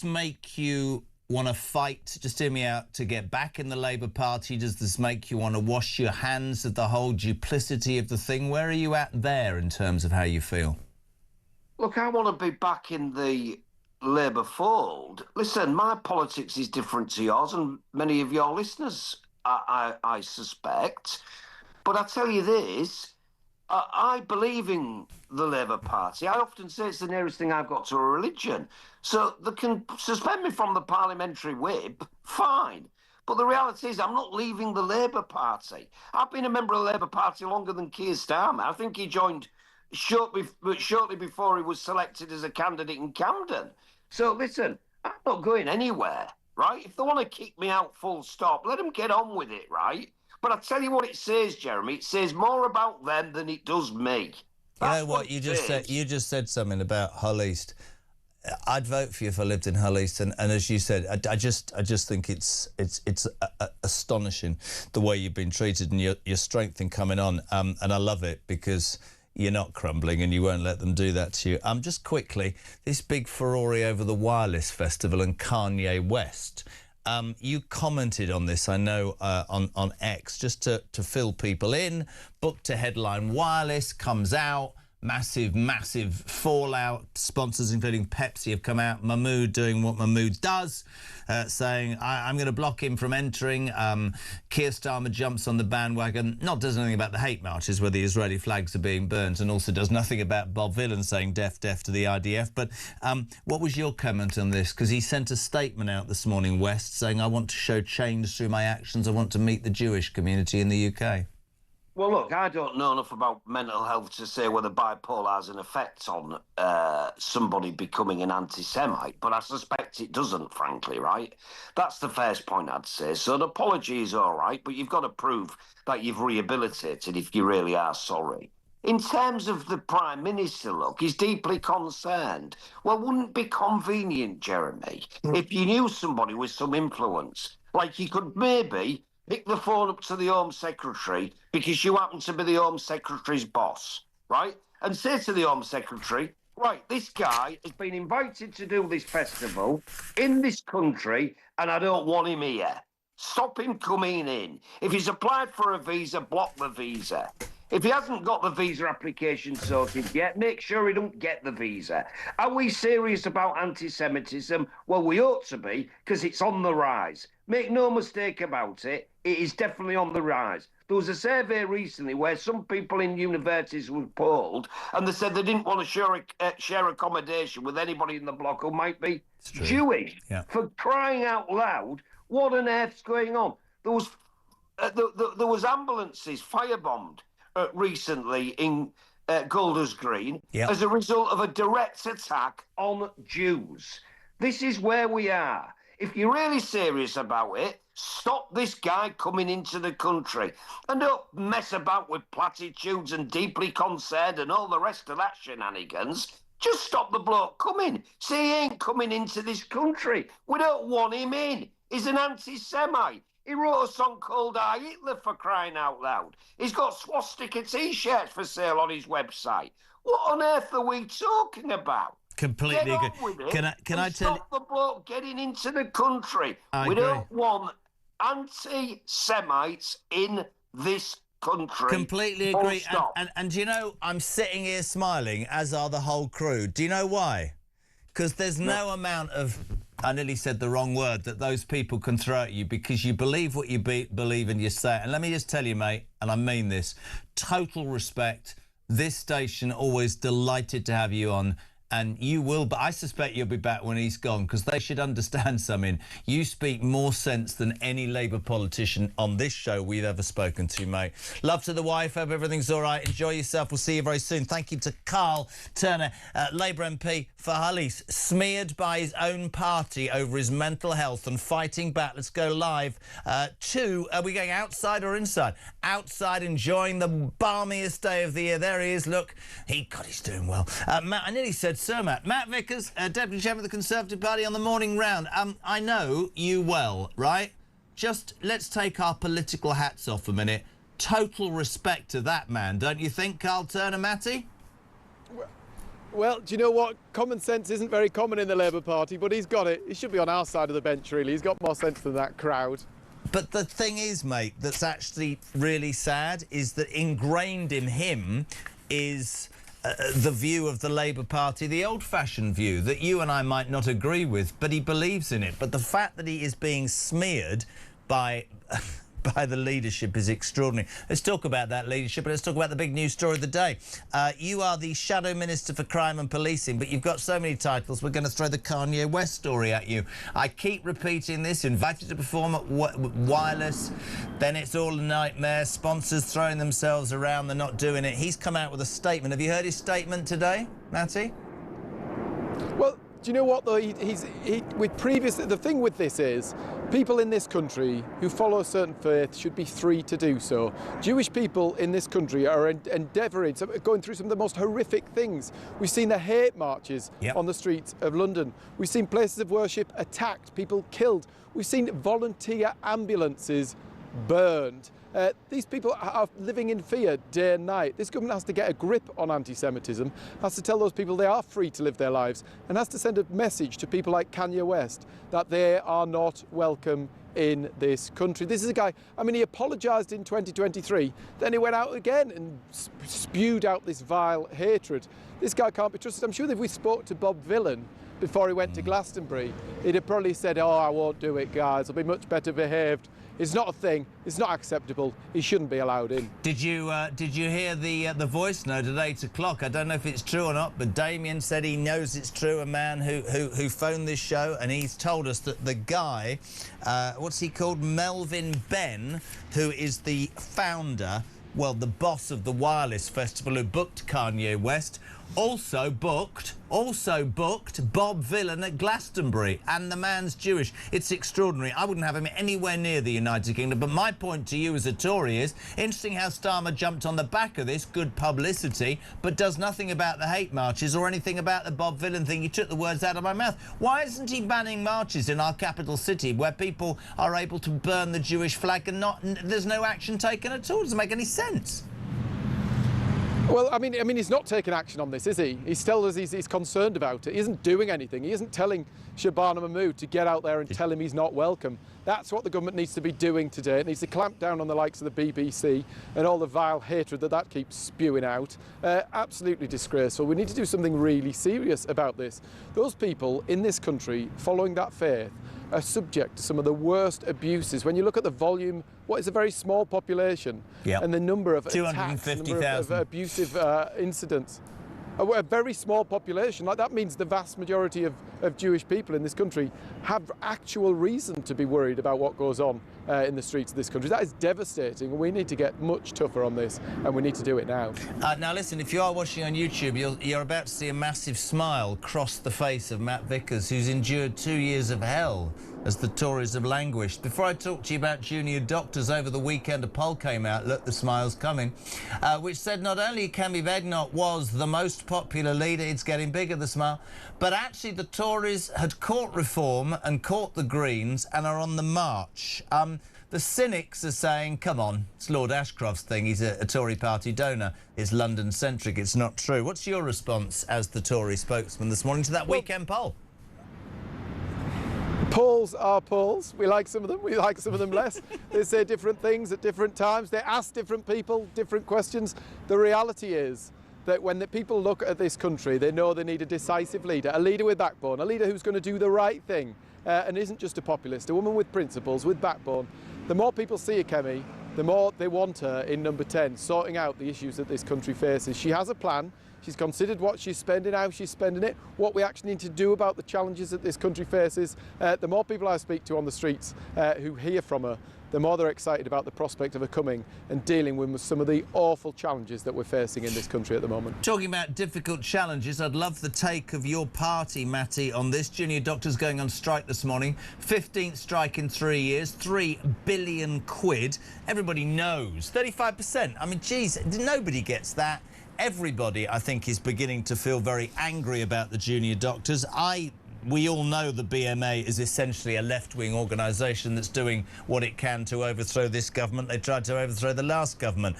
make you want to fight, just hear me out, to get back in the Labour Party? Does this make you want to wash your hands of the whole duplicity of the thing? Where are you at there in terms of how you feel? Look, I want to be back in the Labour fold. Listen, my politics is different to yours and many of your listeners, I suspect. But I tell you this, I believe in the Labour Party. I often say it's the nearest thing I've got to a religion. So they can suspend me from the parliamentary whip, fine. But the reality is I'm not leaving the Labour Party. I've been a member of the Labour Party longer than Keir Starmer. I think he joined shortly before he was selected as a candidate in Camden. So listen, I'm not going anywhere, right? If they want to kick me out full stop, let them get on with it, right? But I tell you what it says, Jeremy, it says more about them than it does me. You know what you just said something about Hull East. I'd vote for you if I lived in Hull East, and as you said, I just think it's astonishing the way you've been treated and your strength in coming on, and I love it because you're not crumbling and you won't let them do that to you. Just quickly, this big furore over the Wireless Festival and Kanye West. You commented on this, I know, on X, just to fill people in. Book to headline Wireless comes out. massive fallout. Sponsors, including Pepsi, have come out. Mahmood doing what Mahmood does, saying, I'm going to block him from entering. Keir Starmer jumps on the bandwagon, does anything about the hate marches where the Israeli flags are being burnt, and also does nothing about Bob Villan saying death to the IDF. But what was your comment on this? Because he sent a statement out this morning, West, saying, I want to show change through my actions. I want to meet the Jewish community in the UK. Well, look, I don't know enough about mental health to say whether bipolar has an effect on somebody becoming an anti-Semite, but I suspect it doesn't, frankly, right? That's the first point I'd say. So an apology is all right, but you've got to prove that you've rehabilitated if you really are sorry. In terms of the Prime Minister, look, he's deeply concerned. Well, wouldn't it be convenient, Jeremy, if you knew somebody with some influence? Like you could maybe pick the phone up to the Home Secretary because you happen to be the Home Secretary's boss, right? And say to the Home Secretary, right, this guy has been invited to do this festival in this country and I don't want him here. Stop him coming in. If he's applied for a visa, block the visa. If he hasn't got the visa application sorted yet, make sure he don't get the visa. Are we serious about anti-Semitism? Well, we ought to be, because it's on the rise. Make no mistake about it, it is definitely on the rise. There was a survey recently where some people in universities were polled, and they said they didn't want to share accommodation with anybody in the block who might be Jewish. Yeah. For crying out loud, what on earth's going on? There was ambulances firebombed recently in Golders Green as a result of a direct attack on Jews. This is where we are. If you're really serious about it, stop this guy coming into the country. And don't mess about with platitudes and deeply concerned and all the rest of that shenanigans. Just stop the bloke coming. Say he ain't coming into this country. We don't want him in. He's an anti-Semite. He wrote a song called I Hitler, for crying out loud. He's got swastika T-shirts for sale on his website. What on earth are we talking about? Completely Get agree. on with it Can I and tell you? stop the bloke getting into the country. We don't want anti-Semites in this country. Completely Full agree. stop. And you know, I'm sitting here smiling, as are the whole crew. Do you know why? Because there's no amount of, I nearly said the wrong word, that those people can throw at you because you believe what you believe and you say it. And let me just tell you, mate, and I mean this, total respect. This station always delighted to have you on. And you will, but I suspect you'll be back when he's gone, because they should understand something. You speak more sense than any Labour politician on this show we've ever spoken to, mate. Love to the wife. Hope everything's all right. Enjoy yourself. We'll see you very soon. Thank you to Carl Turner, Labour MP for Hulleys, smeared by his own party over his mental health and fighting back. Let's go live to, are we going outside or inside? Outside, enjoying the balmiest day of the year. There he is. Look, God, he's doing well. Matt, I nearly said Sir Matt. Matt Vickers, Deputy Chairman of the Conservative Party on the morning round. I know you well, right? Just let's take our political hats off a minute. Total respect to that man, don't you think, Carl Turner, Matty? Well, do you know what? Common sense isn't very common in the Labour Party, but he's got it. He should be on our side of the bench, really. He's got more sense than that crowd. But the thing is, mate, that's actually really sad is that ingrained in him is the view of the Labour Party, the old-fashioned view that you and I might not agree with, but he believes in it. But the fact that he is being smeared by the leadership is extraordinary. Let's talk about that leadership, but let's talk about the big news story of the day. You are the Shadow Minister for Crime and Policing, but you've got so many titles, we're going to throw the Kanye West story at you. I keep repeating this, invited to perform at Wireless, then it's all a nightmare, sponsors throwing themselves around, they're not doing it. He's come out with a statement. Have you heard his statement today, Matty? Well, do you know what, though? The thing with this is, people in this country who follow a certain faith should be free to do so. Jewish people in this country are endeavouring, going through some of the most horrific things. We've seen the hate marches on the streets of London. We've seen places of worship attacked, people killed. We've seen volunteer ambulances burned. These people are living in fear day and night. This government has to get a grip on anti-Semitism, has to tell those people they are free to live their lives, and has to send a message to people like Kanye West that they are not welcome in this country. This is a guy, I mean, he apologised in 2023, then he went out again and spewed out this vile hatred. This guy can't be trusted. I'm sure that if we spoke to Bob Villan before he went to Glastonbury, he'd have probably said, oh, I won't do it, guys, I'll be much better behaved. It's not a thing. It's not acceptable. He shouldn't be allowed in. Did you hear the voice note at 8 o'clock? I don't know if it's true or not, but Damien said he knows it's true. A man who phoned this show, and he's told us that the guy, what's he called, Melvin Benn, who is the founder, well, the boss of the Wireless Festival, who booked Kanye West, also booked Bob Villan at Glastonbury, and the man's Jewish. It's extraordinary. I wouldn't have him anywhere near the United Kingdom. But my point to you as a Tory is, interesting how Starmer jumped on the back of this, good publicity, but does nothing about the hate marches or anything about the Bob Villan thing. You took the words out of my mouth. Why isn't he banning marches in our capital city where people are able to burn the Jewish flag and there's no action taken at all? It doesn't make any sense. Well, I mean, he's not taking action on this, is he? He's told us he's concerned about it. He isn't doing anything. He isn't telling Shabana Mahmood to get out there and tell him he's not welcome. That's what the government needs to be doing today. It needs to clamp down on the likes of the BBC and all the vile hatred that keeps spewing out. Absolutely disgraceful. We need to do something really serious about this. Those people in this country following that faith are subject to some of the worst abuses. When you look at the volume, what is a very small population, and the number of attacks, number of abusive incidents, a very small population, like that means the vast majority of Jewish people in this country have actual reason to be worried about what goes on in the streets of this country. That is devastating, and we need to get much tougher on this, and we need to do it now. Now listen, if you are watching on YouTube, you're about to see a massive smile cross the face of Matt Vickers, who's endured 2 years of hell as the Tories have languished. Before I talk to you about junior doctors, over the weekend a poll came out, look, the smile's coming, which said not only Kemi Badenoch was the most popular leader, it's getting bigger, the smile, but actually the Tories had caught Reform and caught the Greens and are on the march. The cynics are saying, come on, it's Lord Ashcroft's thing, he's a Tory party donor, it's London-centric, it's not true. What's your response as the Tory spokesman this morning to that weekend poll? Polls are polls. We like some of them, we like some of them less. They say different things at different times. They ask different people different questions. The reality is that when the people look at this country, they know they need a decisive leader, a leader with backbone, a leader who's going to do the right thing and isn't just a populist, a woman with principles, with backbone. The more people see a Kemi, the more they want her in number 10, sorting out the issues that this country faces. She has a plan. She's considered what she's spending, how she's spending it, what we actually need to do about the challenges that this country faces. The more people I speak to on the streets who hear from her, the more they're excited about the prospect of her coming and dealing with some of the awful challenges that we're facing in this country at the moment. Talking about difficult challenges, I'd love the take of your party, Matty, on this. Junior doctors going on strike this morning. 15th strike in 3 years, £3 billion. Everybody knows. 35%. I mean, geez, nobody gets that. Everybody, I think, is beginning to feel very angry about the junior doctors. We all know the BMA is essentially a left-wing organisation that's doing what it can to overthrow this government. They tried to overthrow the last government.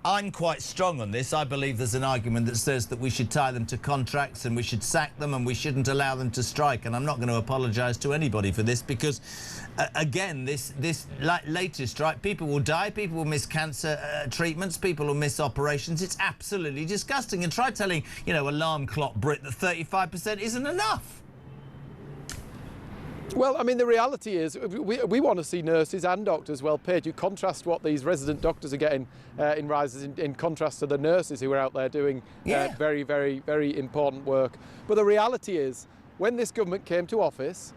I'm quite strong on this. I believe there's an argument that says that we should tie them to contracts and we should sack them and we shouldn't allow them to strike. And I'm not going to apologise to anybody for this because, again, this latest strike, people will die, people will miss cancer treatments, people will miss operations. It's absolutely disgusting. And try telling, you know, alarm clock Brit that 35% isn't enough. Well, I mean, the reality is we want to see nurses and doctors well paid. You contrast what these resident doctors are getting in rises in contrast to the nurses who are out there doing very, very, very important work. But the reality is, when this government came to office,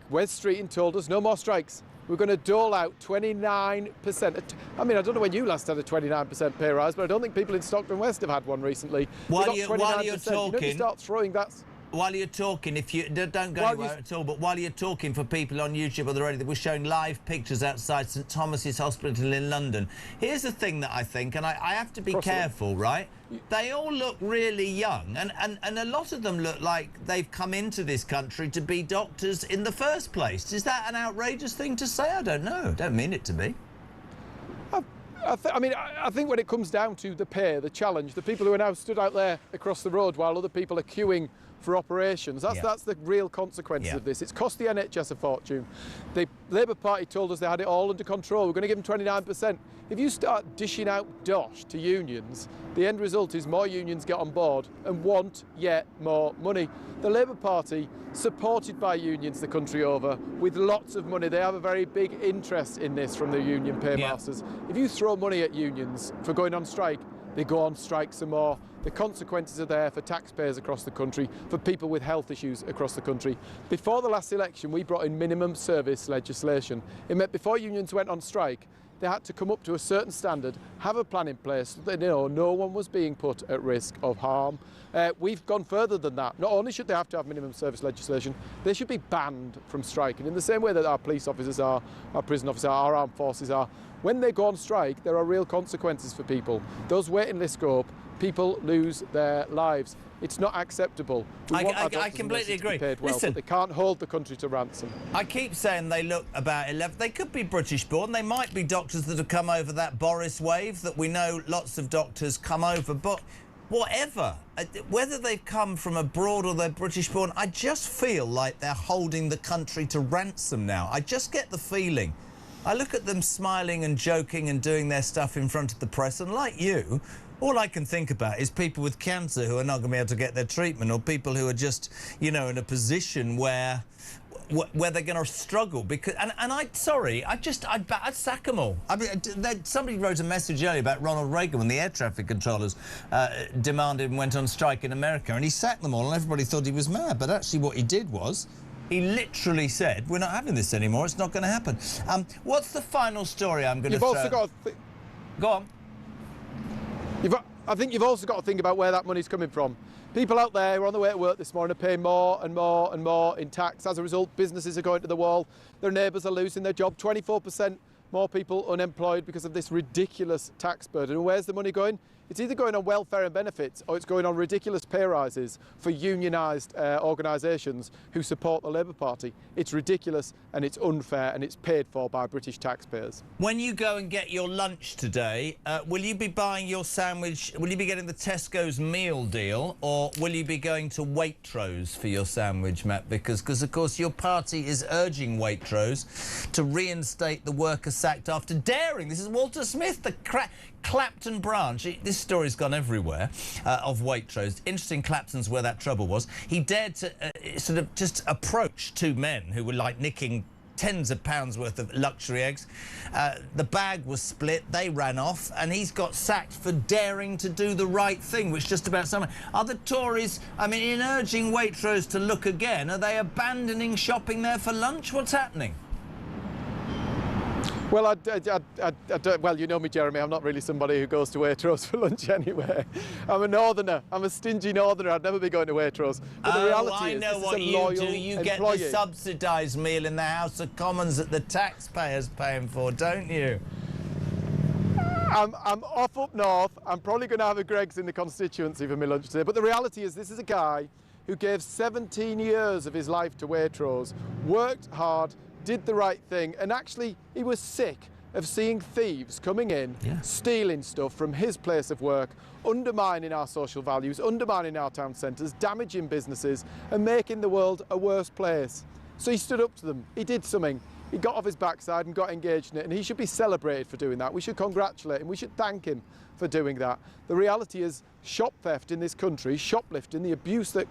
Wes Streeting told us no more strikes. We're going to dole out 29%. I mean, I don't know when you last had a 29% pay rise, but I don't think people in Stockton West have had one recently. While you're talking, you start throwing that. While you're talking, if you don't go anywhere at all, but while you're talking, for people on YouTube or the radio, we're showing live pictures outside St Thomas's Hospital in London. Here's the thing that I think, and I have to be careful, right? They all look really young, and a lot of them look like they've come into this country to be doctors in the first place. Is that an outrageous thing to say? I don't know. Don't mean it to be. I think when it comes down to the pay, the challenge, the people who are now stood out there across the road while other people are queuing for operations. That's the real consequences of this. It's cost the NHS a fortune. The Labour Party told us they had it all under control. We're going to give them 29%. If you start dishing out dosh to unions, the end result is more unions get on board and want yet more money. The Labour Party, supported by unions the country over, with lots of money, they have a very big interest in this from the union paymasters. If you throw money at unions for going on strike, they go on strike some more. The consequences are there for taxpayers across the country, for people with health issues across the country. Before the last election, we brought in minimum service legislation. It meant before unions went on strike, they had to come up to a certain standard, have a plan in place so that they know no one was being put at risk of harm. We've gone further than that. Not only should they have to have minimum service legislation, they should be banned from striking in the same way that our police officers are, our prison officers are, our armed forces are. When they go on strike, there are real consequences for people. Those waiting lists go up, people lose their lives. It's not acceptable. I completely agree. Paid well, Listen, but they can't hold the country to ransom. I keep saying they look about 11. They could be British-born. They might be doctors that have come over that Boris wave that we know lots of doctors come over. But whatever, whether they've come from abroad or they're British-born, I just feel like they're holding the country to ransom now. I just get the feeling. I look at them smiling and joking and doing their stuff in front of the press, and like you, all I can think about is people with cancer who are not going to be able to get their treatment, or people who are just, you know, in a position where they're going to struggle. Because I'd sack them all. I mean, somebody wrote a message earlier about Ronald Reagan when the air traffic controllers demanded and went on strike in America, and he sacked them all, and everybody thought he was mad. But actually, what he did was, he literally said, "We're not having this anymore. It's not going to happen." What's the final story I'm going to? You've also got to go on. I think you've also got to think about where that money's coming from. People out there who are on the way to work this morning are paying more and more and more in tax. As a result, businesses are going to the wall. Their neighbours are losing their job. 24% more people unemployed because of this ridiculous tax burden. And where's the money going? It's either going on welfare and benefits, or it's going on ridiculous pay rises for unionised organisations who support the Labour Party. It's ridiculous and it's unfair, and it's paid for by British taxpayers. When you go and get your lunch today, will you be buying your sandwich, will you be getting the Tesco's meal deal, or will you be going to Waitrose for your sandwich, Matt? Because of course your party is urging Waitrose to reinstate the worker sacked after daring. This is Walter Smith, the Clapton branch. This story's gone everywhere, of Waitrose. Interesting, Clapton's where that trouble was. He dared to sort of just approach two men who were like nicking tens of pounds worth of luxury eggs. The bag was split, they ran off, and he's got sacked for daring to do the right thing, which just about someone. Are the Tories, I mean, in urging Waitrose to look again, are they abandoning shopping there for lunch? What's happening? Well, well, you know me, Jeremy. I'm not really somebody who goes to Waitrose for lunch anyway. I'm a northerner. I'm a stingy northerner. I'd never be going to Waitrose. But the reality is, this is a loyal employee. You get the subsidised meal in the House of Commons that the taxpayer's paying for, don't you? I'm off up north. I'm probably going to have a Greggs in the constituency for my lunch today. But the reality is, this is a guy who gave 17 years of his life to Waitrose, worked hard, did the right thing, and actually he was sick of seeing thieves coming in, stealing stuff from his place of work, undermining our social values, undermining our town centres, damaging businesses and making the world a worse place. So he stood up to them, he did something, he got off his backside and got engaged in it, and he should be celebrated for doing that. We should congratulate him, we should thank him for doing that. The reality is, shop theft in this country, shoplifting, the abuse that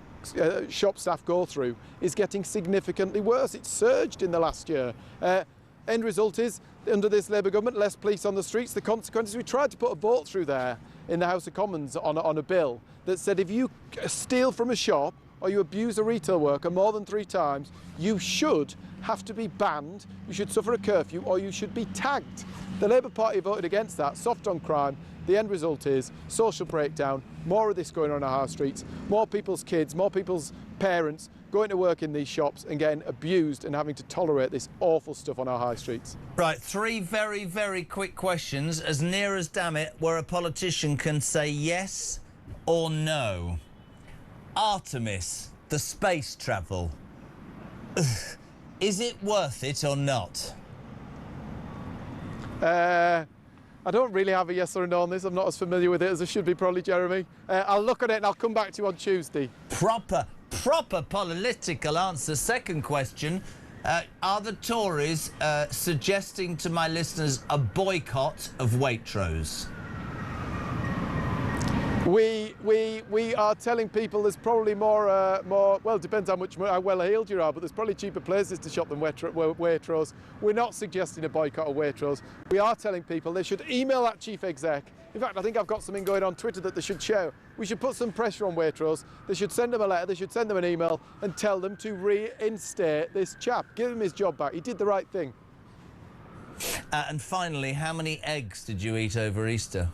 shop staff go through is getting significantly worse. It's surged in the last year. End result is, under this Labour government, less police on the streets. The consequences, we tried to put a vote through there in the House of Commons on a bill that said if you steal from a shop or you abuse a retail worker more than 3 times, you should have to be banned, you should suffer a curfew, or you should be tagged. The Labour Party voted against that, soft on crime. The end result is social breakdown, more of this going on in our high streets, more people's kids, more people's parents going to work in these shops and getting abused and having to tolerate this awful stuff on our high streets. Right, 3 very, very quick questions, as near as damn it, where a politician can say yes or no. Artemis, the space travel, is it worth it or not? I don't really have a yes or a no on this. I'm not as familiar with it as I should be, probably, Jeremy. I'll look at it and I'll come back to you on Tuesday. Proper proper political answer. Second question. Are the Tories suggesting to my listeners a boycott of Waitrose? We are telling people there's probably more. Well, it depends how well heeled you are, but there's probably cheaper places to shop than Waitrose. We're not suggesting a boycott of Waitrose. We are telling people they should email that chief exec. In fact, I think I've got something going on Twitter that they should show. We should put some pressure on Waitrose. They should send them a letter. They should send them an email and tell them to reinstate this chap. Give him his job back. He did the right thing. And finally, how many eggs did you eat over Easter?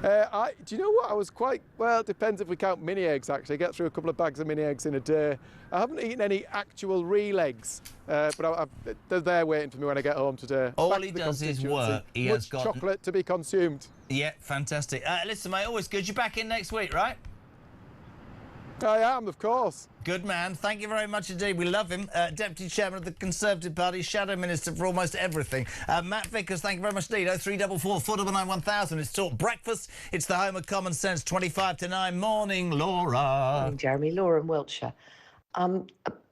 Do you know what? I was quite, well, it depends if we count mini eggs, actually. I get through a couple of bags of mini eggs in a day. I haven't eaten any actual real eggs, but they're there waiting for me when I get home today. All he does is work. He has got chocolate to be consumed. Yeah, fantastic. Listen, mate, always good. You're back in next week, right? I am, of course. Good man. Thank you very much indeed. We love him. Deputy Chairman of the Conservative Party, Shadow Minister for almost everything. Matt Vickers, thank you very much indeed. 0344 499 1000. It's Talk Breakfast. It's the home of common sense. 25 to 9. Morning, Laura. Morning, Jeremy. Laura in Wiltshire.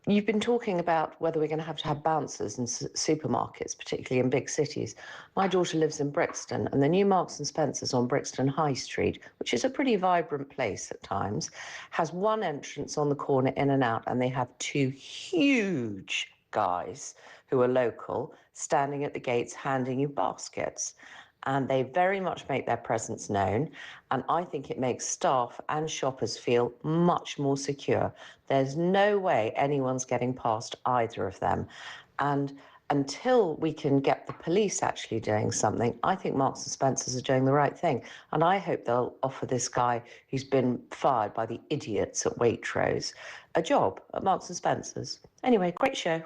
You've been talking about whether we're going to have bouncers in supermarkets, particularly in big cities. My daughter lives in Brixton, and the new Marks and Spencer's on Brixton High Street, which is a pretty vibrant place at times, has one entrance on the corner in and out, and they have two huge guys who are local standing at the gates handing you baskets. And they very much make their presence known. And I think it makes staff and shoppers feel much more secure. There's no way anyone's getting past either of them. And until we can get the police actually doing something, I think Marks and Spencer's are doing the right thing. And I hope they'll offer this guy who's been fired by the idiots at Waitrose a job at Marks and Spencer's. Anyway, great show.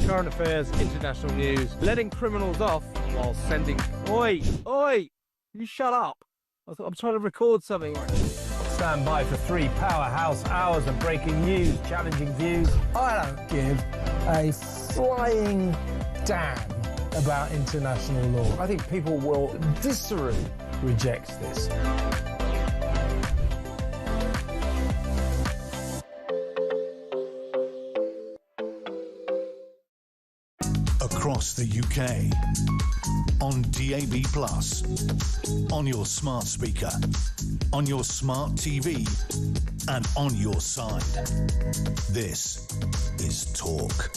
Current affairs, international news, letting criminals off while sending... Oi! Oi! You shut up! I'm trying to record something. Stand by for 3 powerhouse hours of breaking news, challenging views. I don't give a flying damn about international law. I think people will viscerally reject this. Across across the UK. On DAB+, on your smart speaker, on your smart TV, and on your side. This is Talk.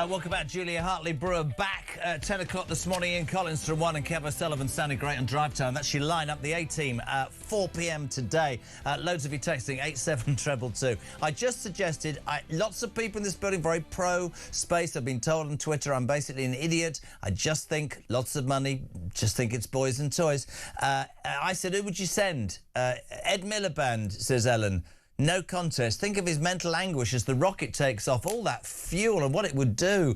Welcome back, Julia Hartley-Brewer back at 10 o'clock this morning. Ian Collins from 1 and Kev O'Sullivan sounded great on Drive Time. That's your line-up, the A-Team, 4 p.m. today. Loads of you texting, 87222. I just suggested, lots of people in this building very pro-space. I've been told on Twitter I'm basically an idiot. I just think lots of money, just think it's boys and toys. I said, who would you send? Ed Miliband, says Ellen. No contest. Think of his mental anguish as the rocket takes off, all that fuel and what it would do.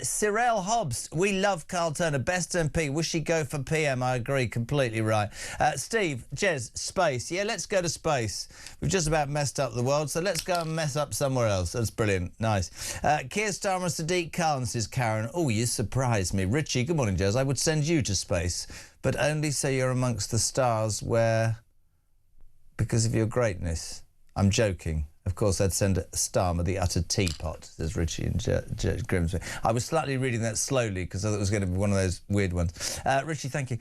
Cyril Hobbs, we love Carl Turner, best MP. Wish he'd go for PM. I agree, completely right. Steve, Jez, space. Yeah, let's go to space. We've just about messed up the world, so let's go and mess up somewhere else. That's brilliant. Nice. Keir Starmer, Sadiq Khan, says Karen. Oh, you surprised me. Richie, good morning, Jez. I would send you to space, but only so you're amongst the stars where... because of your greatness. I'm joking. Of course, I'd send Starmer the utter teapot, says Richie and Grimsby. I was slightly reading that slowly because I thought it was going to be one of those weird ones. Richie, thank you.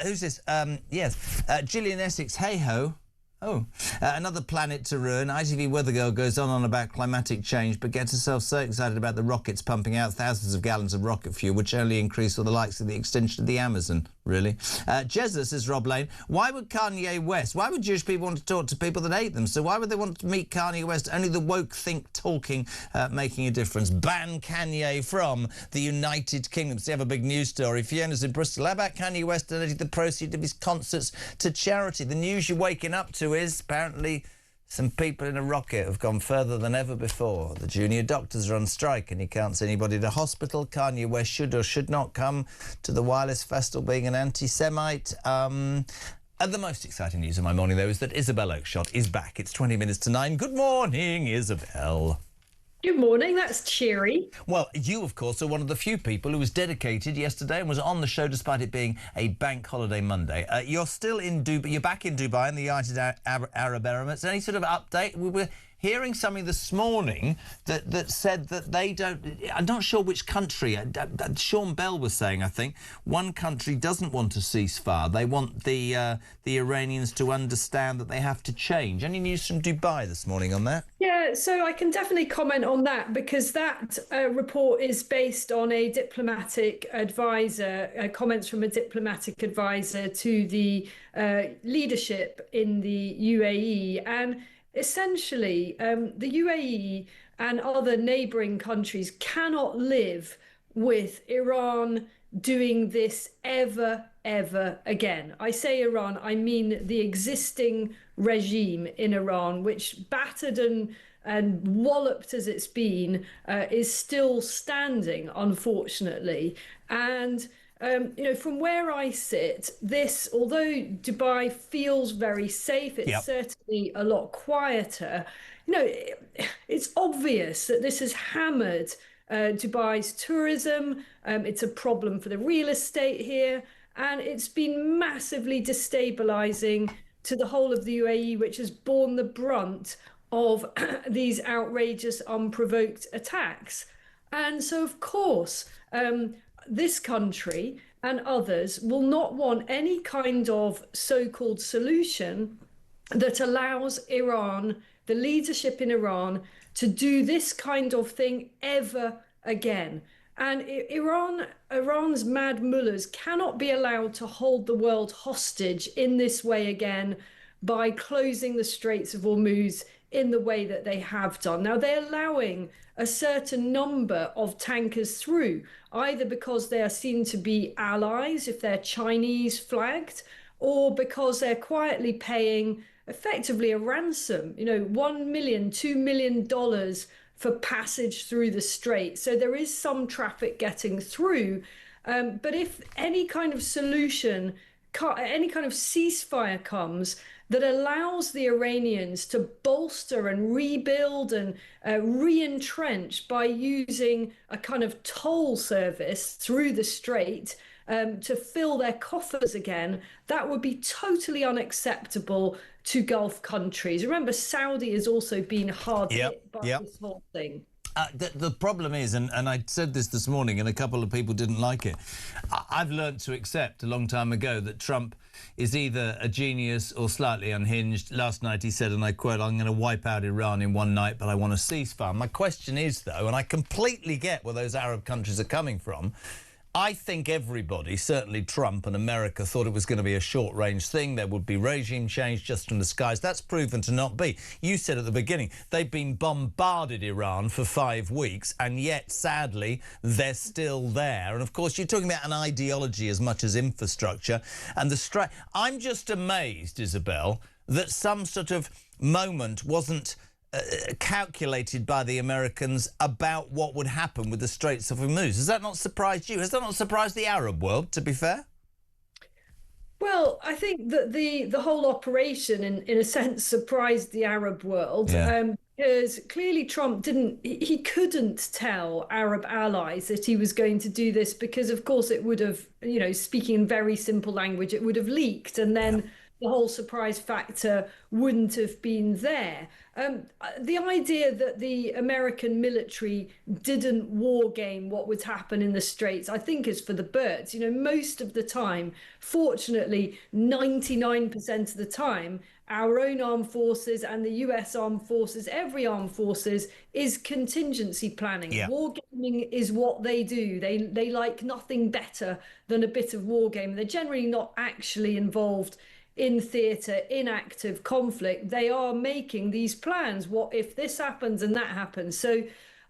Who's this? Yes. Gillian Essex, hey-ho. Oh, another planet to ruin. ITV Weather Girl goes on about climatic change, but gets herself so excited about the rockets pumping out thousands of gallons of rocket fuel, which only increase all the likes of the extension of the Amazon. Really? Jesus, says Rob Lane. Why would Kanye West? Why would Jewish people want to talk to people that hate them? So why would they want to meet Kanye West? Only the woke think talking making a difference. Ban Kanye from the United Kingdom. So you have a big news story. Fiona's in Bristol. How about Kanye West donating the proceeds of his concerts to charity? The news you're waking up to is apparently some people in a rocket have gone further than ever before. The junior doctors are on strike and he can't send anybody to hospital. Kanye West should or should not come to the Wireless Festival being an anti-Semite. And the most exciting news of my morning, though, is that Isabel Oakeshott is back. It's 20 minutes to 9. Good morning, Isabel. Good morning, that's cheery. Well, you, of course, are one of the few people who was dedicated yesterday and was on the show despite it being a bank holiday Monday. You're still in Dubai. You're back in Dubai in the United Arab Emirates. Any sort of update? We were hearing something this morning that said that they don't... I'm not sure which country. Sean Bell was saying, I think, one country doesn't want a ceasefire. They want the Iranians to understand that they have to change. Any news from Dubai this morning on that? Yeah, so I can definitely comment on that because that report is based on a diplomatic advisor, comments from a diplomatic advisor to the leadership in the UAE. And essentially, the UAE and other neighbouring countries cannot live with Iran doing this ever again. I say Iran, I mean the existing regime in Iran, which battered and walloped as it's been, is still standing, unfortunately. And you know, from where I sit, this, although Dubai feels very safe, it's certainly a lot quieter. You know, it's obvious that this has hammered Dubai's tourism. It's a problem for the real estate here, and it's been massively destabilising to the whole of the UAE, which has borne the brunt of these outrageous, unprovoked attacks. And so, of course, this country and others will not want any kind of so-called solution that allows Iran, the leadership in Iran, to do this kind of thing ever again. And Iran's mad mullahs cannot be allowed to hold the world hostage in this way again by closing the Straits of Hormuz in the way that they have done. Now, they're allowing a certain number of tankers through, either because they are seen to be allies, if they're Chinese flagged, or because they're quietly paying effectively a ransom, you know, $1 million, $2 million for passage through the strait. So there is some traffic getting through. But if any kind of solution, any kind of ceasefire comes that allows the Iranians to bolster and rebuild and re-entrench by using a kind of toll service through the strait to fill their coffers again, that would be totally unacceptable to Gulf countries. Remember, Saudi has also been hard hit by this whole thing. The problem is, and I said this morning, and a couple of people didn't like it, I've learned to accept a long time ago that Trump is either a genius or slightly unhinged. Last night he said, and I quote, "I'm going to wipe out Iran in one night, but I want a ceasefire." My question is, though, and I completely get where those Arab countries are coming from, I think everybody, certainly Trump and America, thought it was going to be a short-range thing. There would be regime change just from the skies. That's proven to not be. You said at the beginning, they've been bombarded Iran for 5 weeks, and yet, sadly, they're still there. And, of course, you're talking about an ideology as much as infrastructure. And I'm just amazed, Isabel, that some sort of moment wasn't calculated by the Americans about what would happen with the Straits of Hormuz. Has that not surprised you? Has that not surprised the Arab world, to be fair? Well, I think that the whole operation, in a sense, surprised the Arab world. Yeah. Because clearly Trump he couldn't tell Arab allies that he was going to do this because, of course, it would have, speaking in very simple language, it would have leaked, and then the whole surprise factor wouldn't have been there. The idea that the American military didn't war game what would happen in the Straits, I think, is for the birds. Most of the time, fortunately, 99% of the time, our own armed forces and the US armed forces, every armed forces, is contingency planning. Yeah. Wargaming is what they do. They like nothing better than a bit of wargaming. They're generally not actually involved in theatre, in active conflict. They are making these plans. What if this happens and that happens? So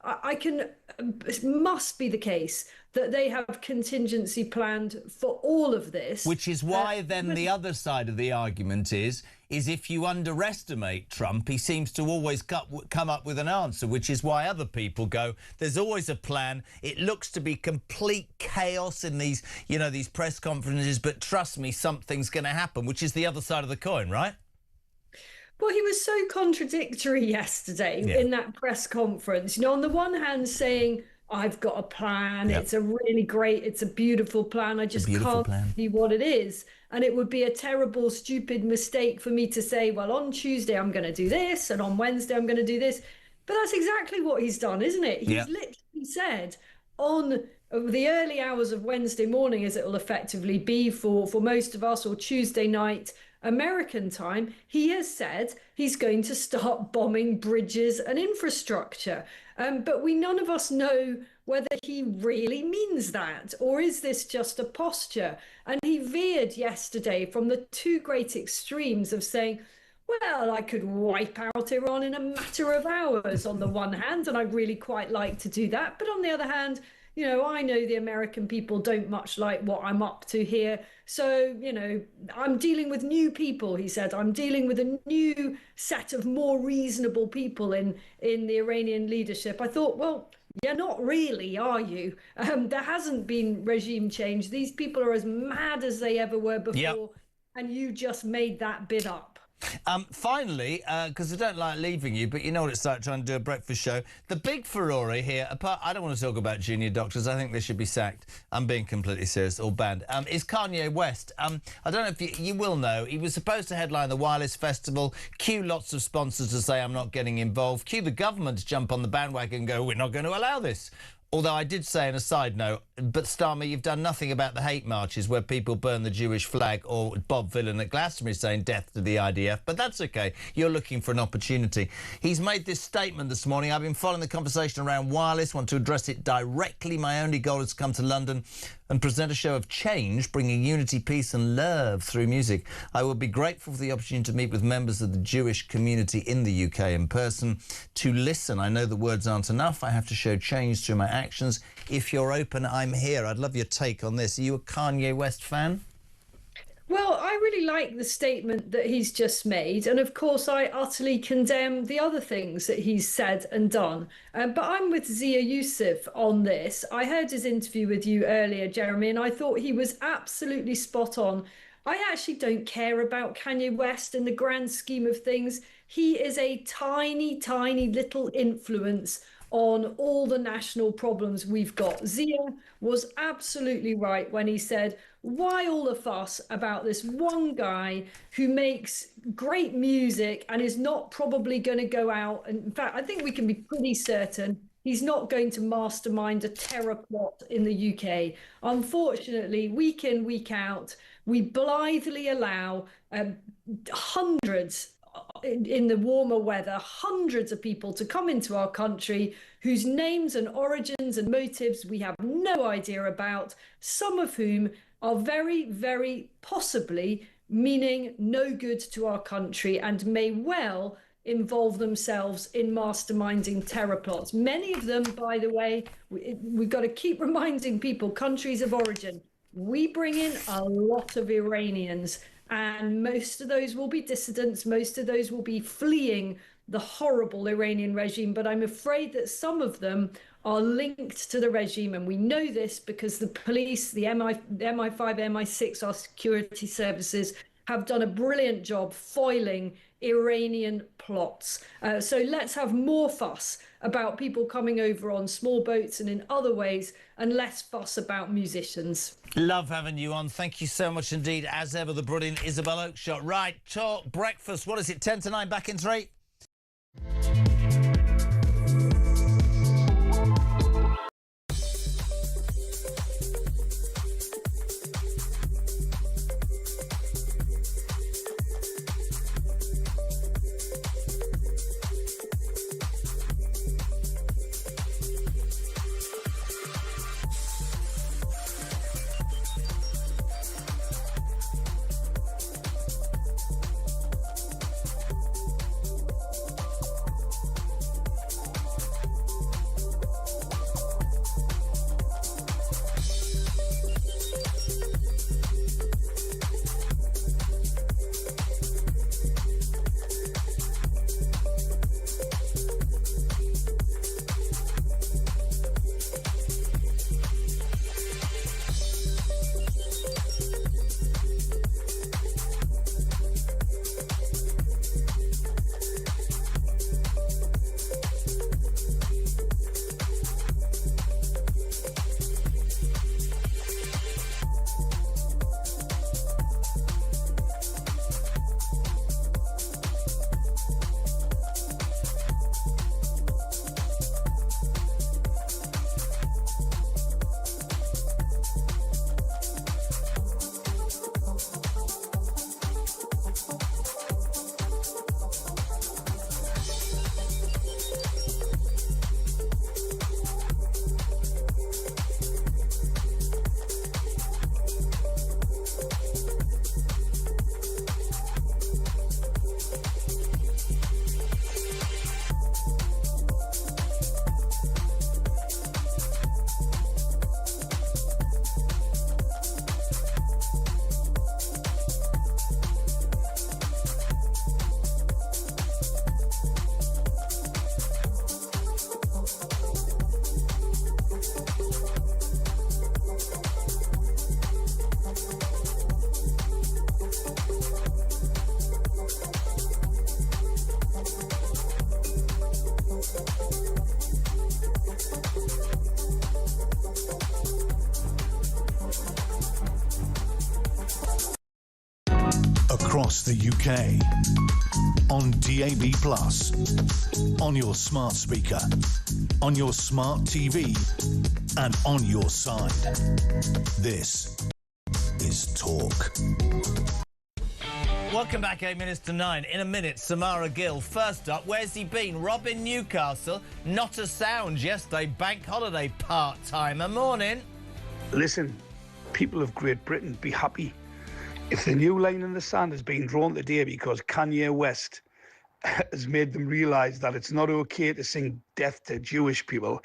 it must be the case that they have contingency planned for all of this. Which is why then the other side of the argument is if you underestimate Trump, he seems to always come up with an answer, which is why other people go, there's always a plan. It looks to be complete chaos in these, these press conferences, but trust me, something's going to happen, which is the other side of the coin, right? Well, he was so contradictory yesterday in that press conference. On the one hand saying, I've got a plan, it's a beautiful plan, I just can't see what it is. And it would be a terrible, stupid mistake for me to say, well, on Tuesday I'm going to do this, and on Wednesday I'm going to do this. But that's exactly what he's done, isn't it? He's literally said on the early hours of Wednesday morning, as it will effectively be for most of us, or Tuesday night American time, he has said he's going to start bombing bridges and infrastructure. But none of us know whether he really means that, or is this just a posture? And he veered yesterday from the two great extremes of saying, well, I could wipe out Iran in a matter of hours on the one hand, and I'd really quite like to do that. But on the other hand, I know the American people don't much like what I'm up to here. So, I'm dealing with new people, he said. I'm dealing with a new set of more reasonable people in the Iranian leadership. I thought, well, you're not really, are you? There hasn't been regime change. These people are as mad as they ever were before. And you just made that bit up. Finally, because I don't like leaving you, but you know what it's like trying to do a breakfast show. The big furore here, I don't want to talk about junior doctors. I think they should be sacked. I'm being completely serious, or banned. Is Kanye West. I don't know if you will know. He was supposed to headline the Wireless Festival. Cue lots of sponsors to say I'm not getting involved. Cue the government to jump on the bandwagon and go, we're not going to allow this. Although I did say on a side note, but Starmer, you've done nothing about the hate marches where people burn the Jewish flag, or Bob Villan at Glastonbury saying death to the IDF. But that's OK. You're looking for an opportunity. He's made this statement this morning. I've been following the conversation around wireless, want to address it directly. My only goal is to come to London and present a show of change, bringing unity, peace and love through music. I will be grateful for the opportunity to meet with members of the Jewish community in the UK in person, to listen. I know the words aren't enough. I have to show change through my actions. If you're open, I'm here. I'd love your take on this. Are you a Kanye West fan? Well, I really like the statement that he's just made. And of course, I utterly condemn the other things that he's said and done. But I'm with Zia Youssef on this. I heard his interview with you earlier, Jeremy, and I thought he was absolutely spot on. I actually don't care about Kanye West in the grand scheme of things. He is a tiny, tiny little influence on all the national problems we've got. Zia was absolutely right when he said, why all the fuss about this one guy who makes great music and is not probably going to go out? And in fact, I think we can be pretty certain He's not going to mastermind a terror plot in the UK. Unfortunately, week in, week out, we blithely allow hundreds in the warmer weather, hundreds of people to come into our country whose names and origins and motives we have no idea about, some of whom are very, very possibly meaning no good to our country and may well involve themselves in masterminding terror plots. Many of them, by the way, we've got to keep reminding people, countries of origin. We bring in a lot of Iranians, and most of those will be dissidents. Most of those will be fleeing the horrible Iranian regime. But I'm afraid that some of them are linked to the regime. And we know this because the police, the MI5, MI6, our security services have done a brilliant job foiling Iranian plots. So let's have more fuss about people coming over on small boats and in other ways, and less fuss about musicians. Love having you on. Thank you so much indeed. As ever, the brilliant Isabel Oakeshott. Right, talk breakfast. What is it, 10 to 9, back in 3? Across the UK, on DAB+, on your smart speaker, on your smart TV, and on your side. This is Talk. Welcome back, 8 minutes to 9. In a minute, Samara Gill. First up, where's he been? Rob in Newcastle. Not a sound yesterday. Bank holiday part-timer. Morning. Listen, people of Great Britain, be happy. If the new line in the sand has been drawn today because Kanye West has made them realise that it's not okay to sing death to Jewish people,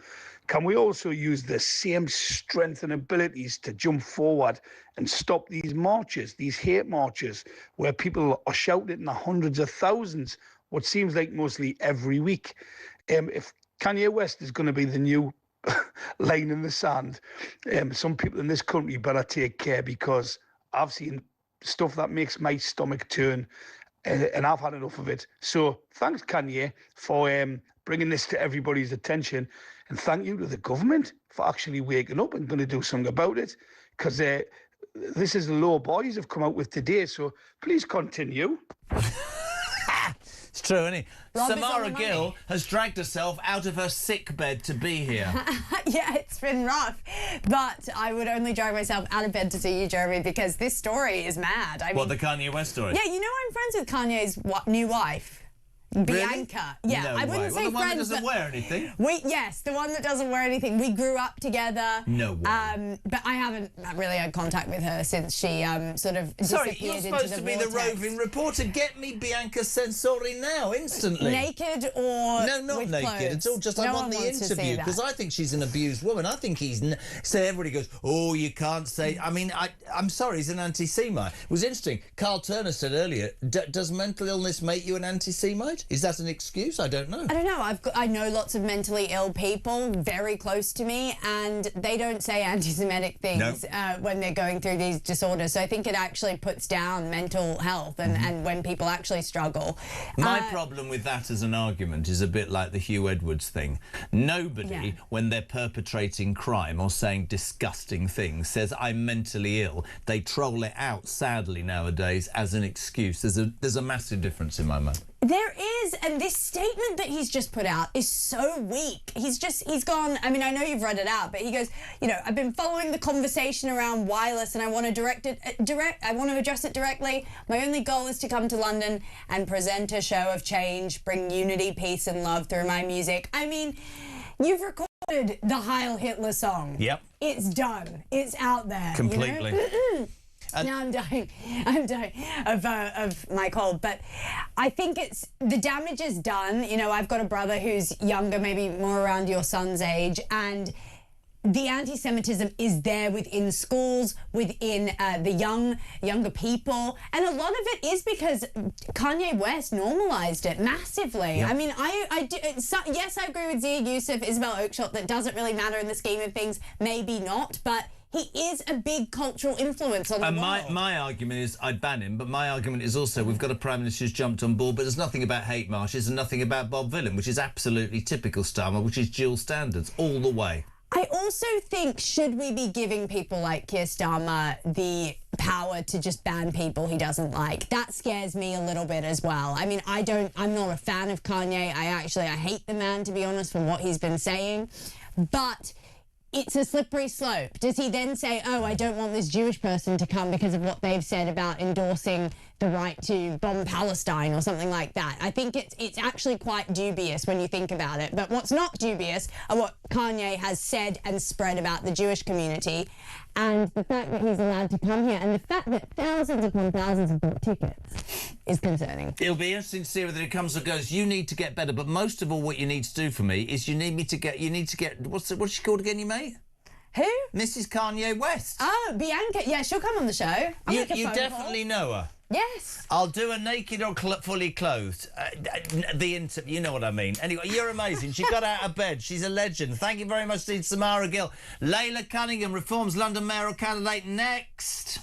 can we also use the same strength and abilities to jump forward and stop these marches, these hate marches, where people are shouting in the hundreds of thousands, what seems like mostly every week? If Kanye West is going to be the new line in the sand, some people in this country better take care, because I've seen stuff that makes my stomach turn, and I've had enough of it. So thanks, Kanye, for bringing this to everybody's attention, and thank you to the government for actually waking up and going to do something about it, because this is the law boys have come out with today. So please continue. It's true, isn't it? Rob is on Samara the money. Gill has dragged herself out of her sick bed to be here. Yeah, it's been rough. But I would only drag myself out of bed to see you, Jeremy, because this story is mad. What, the Kanye West story? Yeah, you know I'm friends with Kanye's new wife. Bianca. Really? Yeah, No I wouldn't way. say Well, the one that friends. doesn't wear anything. Yes, the one that doesn't wear anything. We grew up together. No way. But I haven't really had contact with her since she sort of Sorry, disappeared you're into supposed the to be the vortex. roving reporter. Get me Bianca Sensori now, instantly. Naked or No, not with naked. clothes? It's all just No I one want the wants to see interview that. because I think she's an abused woman. I think he's... So everybody goes, oh, you can't say... I mean, I'm sorry, he's an anti-Semite. It was interesting. Carl Turner said earlier, does mental illness make you an anti-Semite? Is that an excuse? I don't know. I don't know. I know lots of mentally ill people very close to me, and they don't say anti-Semitic things when they're going through these disorders. So I think it actually puts down mental health and when people actually struggle. My problem with that as an argument is a bit like the Hugh Edwards thing. Nobody, when they're perpetrating crime or saying disgusting things, says, I'm mentally ill. They troll it out, sadly, nowadays, as an excuse. There's a massive difference in my mind. There is, and this statement that he's just put out is so weak. He's gone, I mean, I know you've read it out, but he goes, you know, I've been following the conversation around wireless and I want to I want to address it directly. My only goal is to come to London and present a show of change, bring unity, peace and love through my music. I mean, you've recorded the Heil Hitler song. Yep. It's done. It's out there. Completely. You know? Now I'm dying of my cold, but I think the damage is done. You know, I've got a brother who's younger, maybe more around your son's age, and the anti-Semitism is there within schools, within the younger people, and a lot of it is because Kanye West normalized it massively. Yep. I mean, yes, I agree with Zia Yusuf, Isabel Oakeshott, that doesn't really matter in the scheme of things, maybe not, but he is a big cultural influence on the world. My argument is I'd ban him, but my argument is also we've got a Prime Minister who's jumped on board, but there's nothing about hate marches and nothing about Bob Dylan, which is absolutely typical Starmer, which is dual standards all the way. I also think, should we be giving people like Keir Starmer the power to just ban people he doesn't like? That scares me a little bit as well. I mean, I'm not a fan of Kanye. I hate the man, to be honest, for what he's been saying. But it's a slippery slope. Does he then say, oh, I don't want this Jewish person to come because of what they've said about endorsing the right to bomb Palestine or something like that? I think it's actually quite dubious when you think about it. But what's not dubious are what Kanye has said and spread about the Jewish community, and the fact that he's allowed to come here, and the fact that thousands upon thousands have bought tickets is concerning. It'll be interesting to see whether it comes or goes. You need to get better, but most of all, what you need to do for me is you need to get what's she called again, you mate? Who? Mrs. Kanye West. Oh, Bianca. Yeah, she'll come on the show. You definitely know her. Yes. I'll do a naked or fully clothed. You know what I mean. Anyway, you're amazing. She got out of bed. She's a legend. Thank you very much to Samara Gill. Layla Cunningham, Reform's London mayoral candidate, next.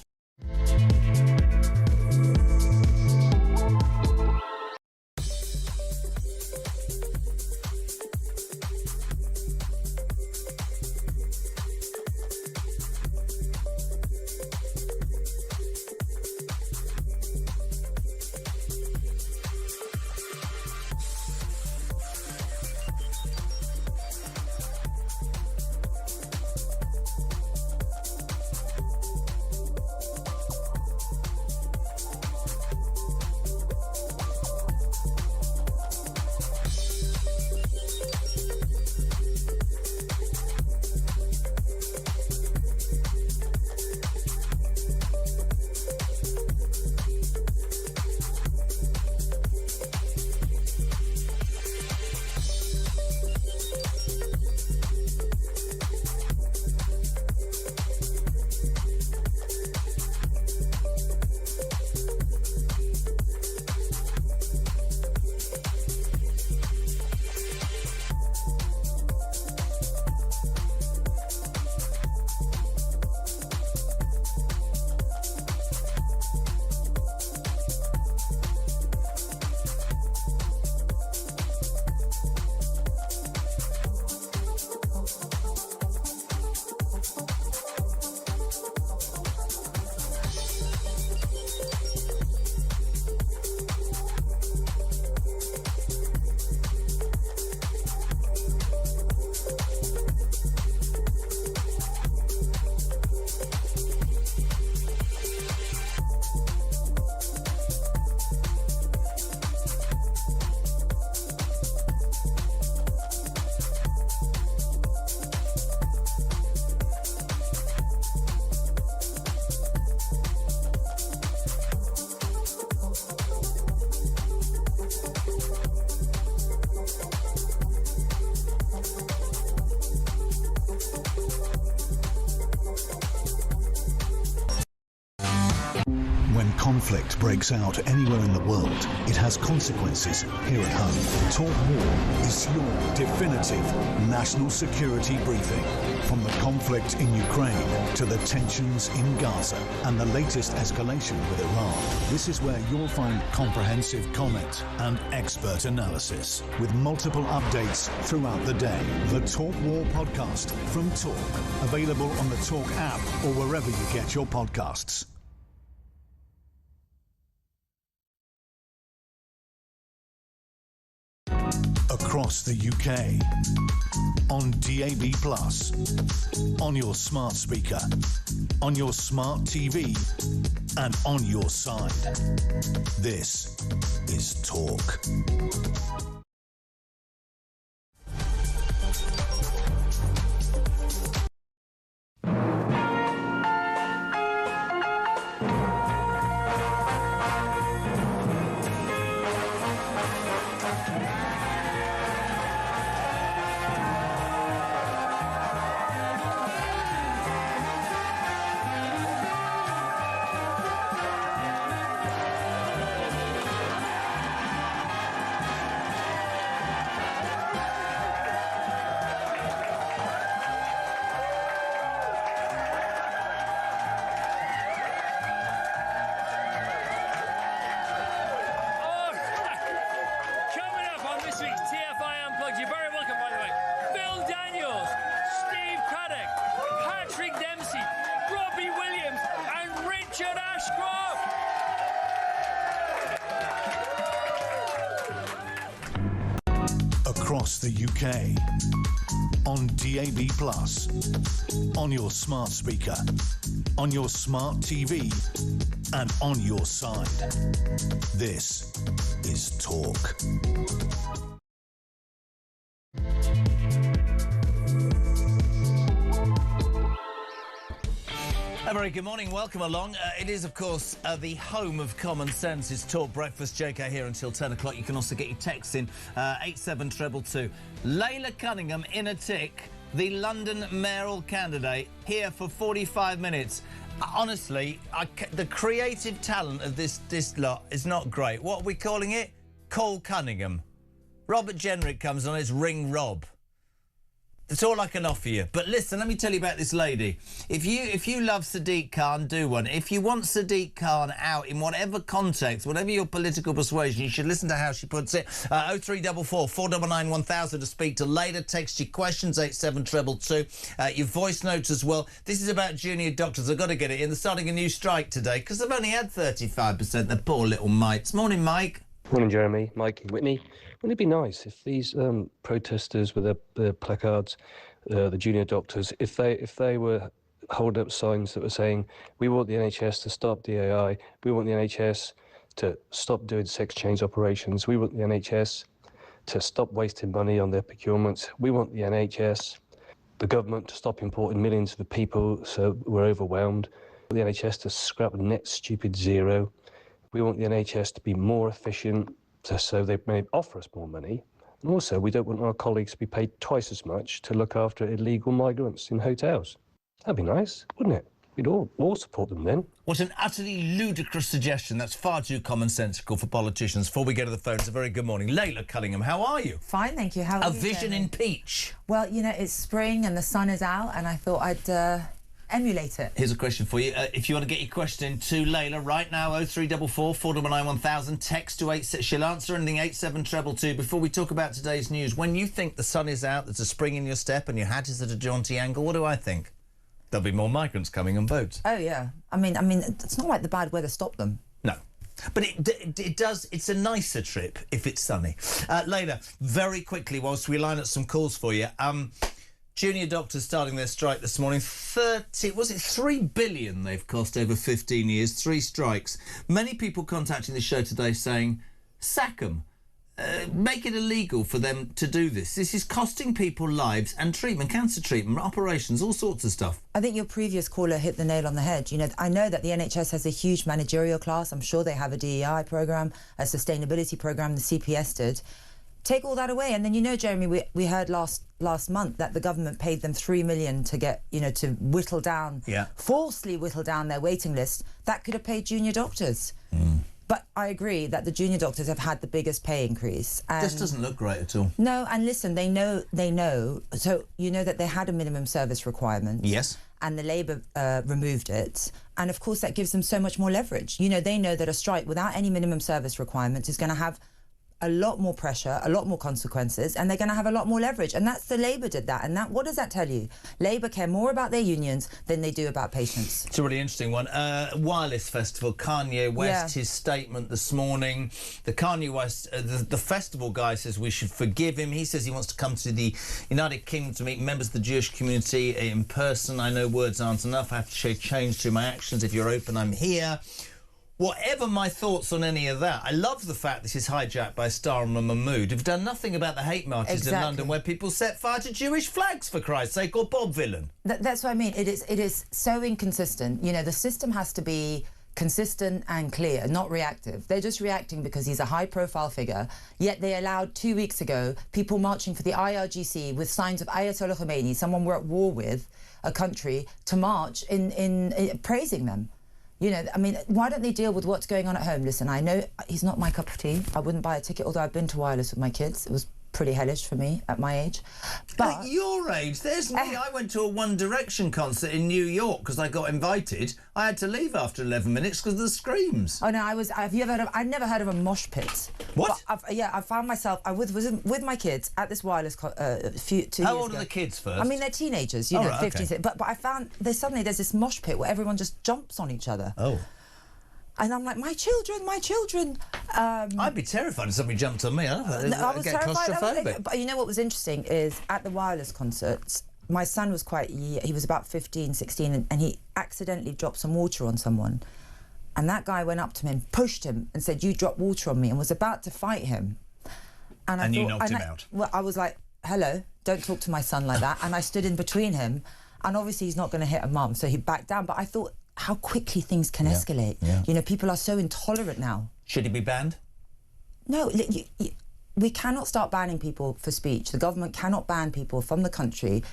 conflict breaks out anywhere in the world, it has consequences here at home. Talk War is your definitive national security briefing. From the conflict in Ukraine to the tensions in Gaza and the latest escalation with Iran, this is where you'll find comprehensive comment and expert analysis with multiple updates throughout the day. The Talk War podcast from Talk, available on the Talk app or wherever you get your podcasts. Across the UK, on DAB+, on your smart speaker, on your smart TV, and on your side. This is Talk. Across the UK, on DAB+, on your smart speaker, on your smart TV, and on your side. This is Talk. A very good morning, welcome along. It is, of course, the home of common sense. It's Talk Breakfast. JK here until 10 o'clock. You can also get your texts in 87222. Layla Cunningham in a tick, the London mayoral candidate, here for 45 minutes. Honestly, the creative talent of this lot is not great. What are we calling it? Call Cunningham. Robert Jenrick comes on as Ring Rob. That's all I can offer you. But listen, let me tell you about this lady. If you love Sadiq Khan, do one. If you want Sadiq Khan out in whatever context, whatever your political persuasion, you should listen to how she puts it. 0344 499 1000 to speak to later. Text your questions, 87222. Your voice notes as well. This is about junior doctors. I've got to get it in. They're starting a new strike today because they've only had 35%. The poor little mites. Morning, Mike. Morning, Jeremy. Mike and Whitney. Wouldn't it be nice if these protesters with their placards, the junior doctors, if they were holding up signs that were saying, we want the NHS to stop DAI, we want the NHS to stop doing sex change operations, we want the NHS to stop wasting money on their procurements, we want the NHS, the government to stop importing millions of people so we're overwhelmed, we want the NHS to scrap net stupid zero, we want the NHS to be more efficient, so they may offer us more money. And also, we don't want our colleagues to be paid twice as much to look after illegal migrants in hotels. That'd be nice, wouldn't it? We'd all support them then. What an utterly ludicrous suggestion. That's far too commonsensical for politicians. Before we go to the phones, a very good morning. Layla Cunningham, how are you? Fine, thank you. How are you? A vision in peach. Well, you know, it's spring and the sun is out, and I thought I'd emulate it. Here's a question for you. If you want to get your question in to Layla right now, 0344 499 1000, text to 8. She'll answer anything 87222. Before we talk about today's news, when you think the sun is out, there's a spring in your step and your hat is at a jaunty angle, what do I think? There'll be more migrants coming on boats. Oh yeah. I mean, it's not like the bad weather stopped them. No. But it does, it's a nicer trip if it's sunny. Layla, very quickly, whilst we line up some calls for you, junior doctors starting their strike this morning. 3 billion they've cost over 15 years, 3 strikes. Many people contacting the show today saying, sack them. Make it illegal for them to do this. This is costing people lives and treatment, cancer treatment, operations, all sorts of stuff. I think your previous caller hit the nail on the head. You know, I know that the NHS has a huge managerial class. I'm sure they have a DEI programme, a sustainability programme, the CPS did. Take all that away, and then, you know, Jeremy, we heard last month that the government paid them $3 million to get, you know, to whittle down, falsely whittle down their waiting list. That could have paid junior doctors. But I agree that the junior doctors have had the biggest pay increase. And this doesn't look great at all. No, and listen, they know. So you know that they had a minimum service requirement. Yes. And the Labour removed it. And of course that gives them so much more leverage. You know, they know that a strike without any minimum service requirements is going to have a lot more pressure, a lot more consequences, and they're going to have a lot more leverage. And that's the Labour did that. And that, what does that tell you? Labour care more about their unions than they do about patients. It's a really interesting one. Wireless Festival, Kanye West, his statement this morning. The Kanye West, the festival guy says we should forgive him. He says he wants to come to the United Kingdom to meet members of the Jewish community in person. I know words aren't enough. I have to show change through my actions. If you're open, I'm here. Whatever my thoughts on any of that, I love the fact this is hijacked by Starmer Mahmood, who've done nothing about the hate marches in London where people set fire to Jewish flags, for Christ's sake, or Bob Villain. That's what I mean. It is so inconsistent. You know, the system has to be consistent and clear, not reactive. They're just reacting because he's a high-profile figure, yet they allowed 2 weeks ago people marching for the IRGC with signs of Ayatollah Khomeini, someone we're at war with, a country, to march in praising them. You know, I mean, why don't they deal with what's going on at home? Listen, I know he's not my cup of tea. I wouldn't buy a ticket, although I've been to Wireless with my kids. It was pretty hellish for me at my age. But at your age, there's me. I went to a One Direction concert in New York because I got invited. I had to leave after 11 minutes because of the screams. Oh no, have you ever heard of? I'd never heard of a mosh pit. What? I found myself. I was with my kids at this Wireless 2 years ago. How old are the kids first? I mean, they're teenagers, you know, 15. Okay. But I found there's this mosh pit where everyone just jumps on each other. Oh. And I'm like, my children. I'd be terrified if somebody jumped on me. I was get terrified. claustrophobic. But you know what was interesting is at the Wireless concerts, my son was he was about 15, 16, and he accidentally dropped some water on someone. And that guy went up to him, pushed him, and said, "You dropped water on me," and was about to fight him. And you knocked him out. Well, I was like, hello, don't talk to my son like that. And I stood in between him, and obviously he's not going to hit a mum, so he backed down. But I thought, how quickly things can escalate. Yeah. You know, people are so intolerant now. Should he be banned? No, we cannot start banning people for speech. The government cannot ban people from the country.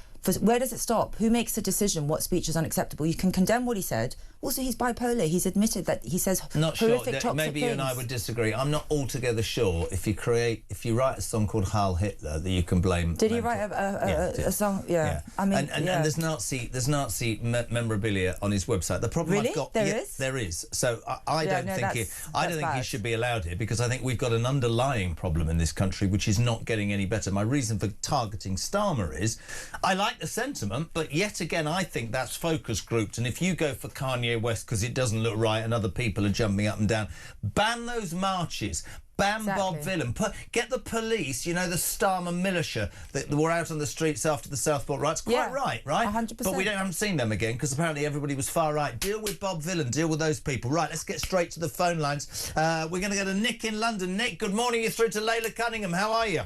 Where does it stop? Who makes the decision what speech is unacceptable? You can condemn what he said. Also, he's bipolar. He's admitted that he says horrific, toxic maybe you and I would disagree. I'm not altogether sure if you write a song called Heil Hitler that you can blame. Did he write a song? Yeah. I mean, and there's Nazi memorabilia on his website. The problem really? I've got, there is. So I don't think he should be allowed here because I think we've got an underlying problem in this country which is not getting any better. My reason for targeting Starmer is I like the sentiment, but yet again I think that's focus grouped. And if you go for Kanye West because it doesn't look right and other people are jumping up and down, ban those marches. Ban Bob Villain. Get the police, you know, the Starmer militia that were out on the streets after the Southport riots. Quite right? 100%. But we haven't seen them again because apparently everybody was far right. Deal with Bob Villain. Deal with those people. Right, let's get straight to the phone lines. We're going to go to Nick in London. Nick, good morning. You're through to Layla Cunningham. How are you?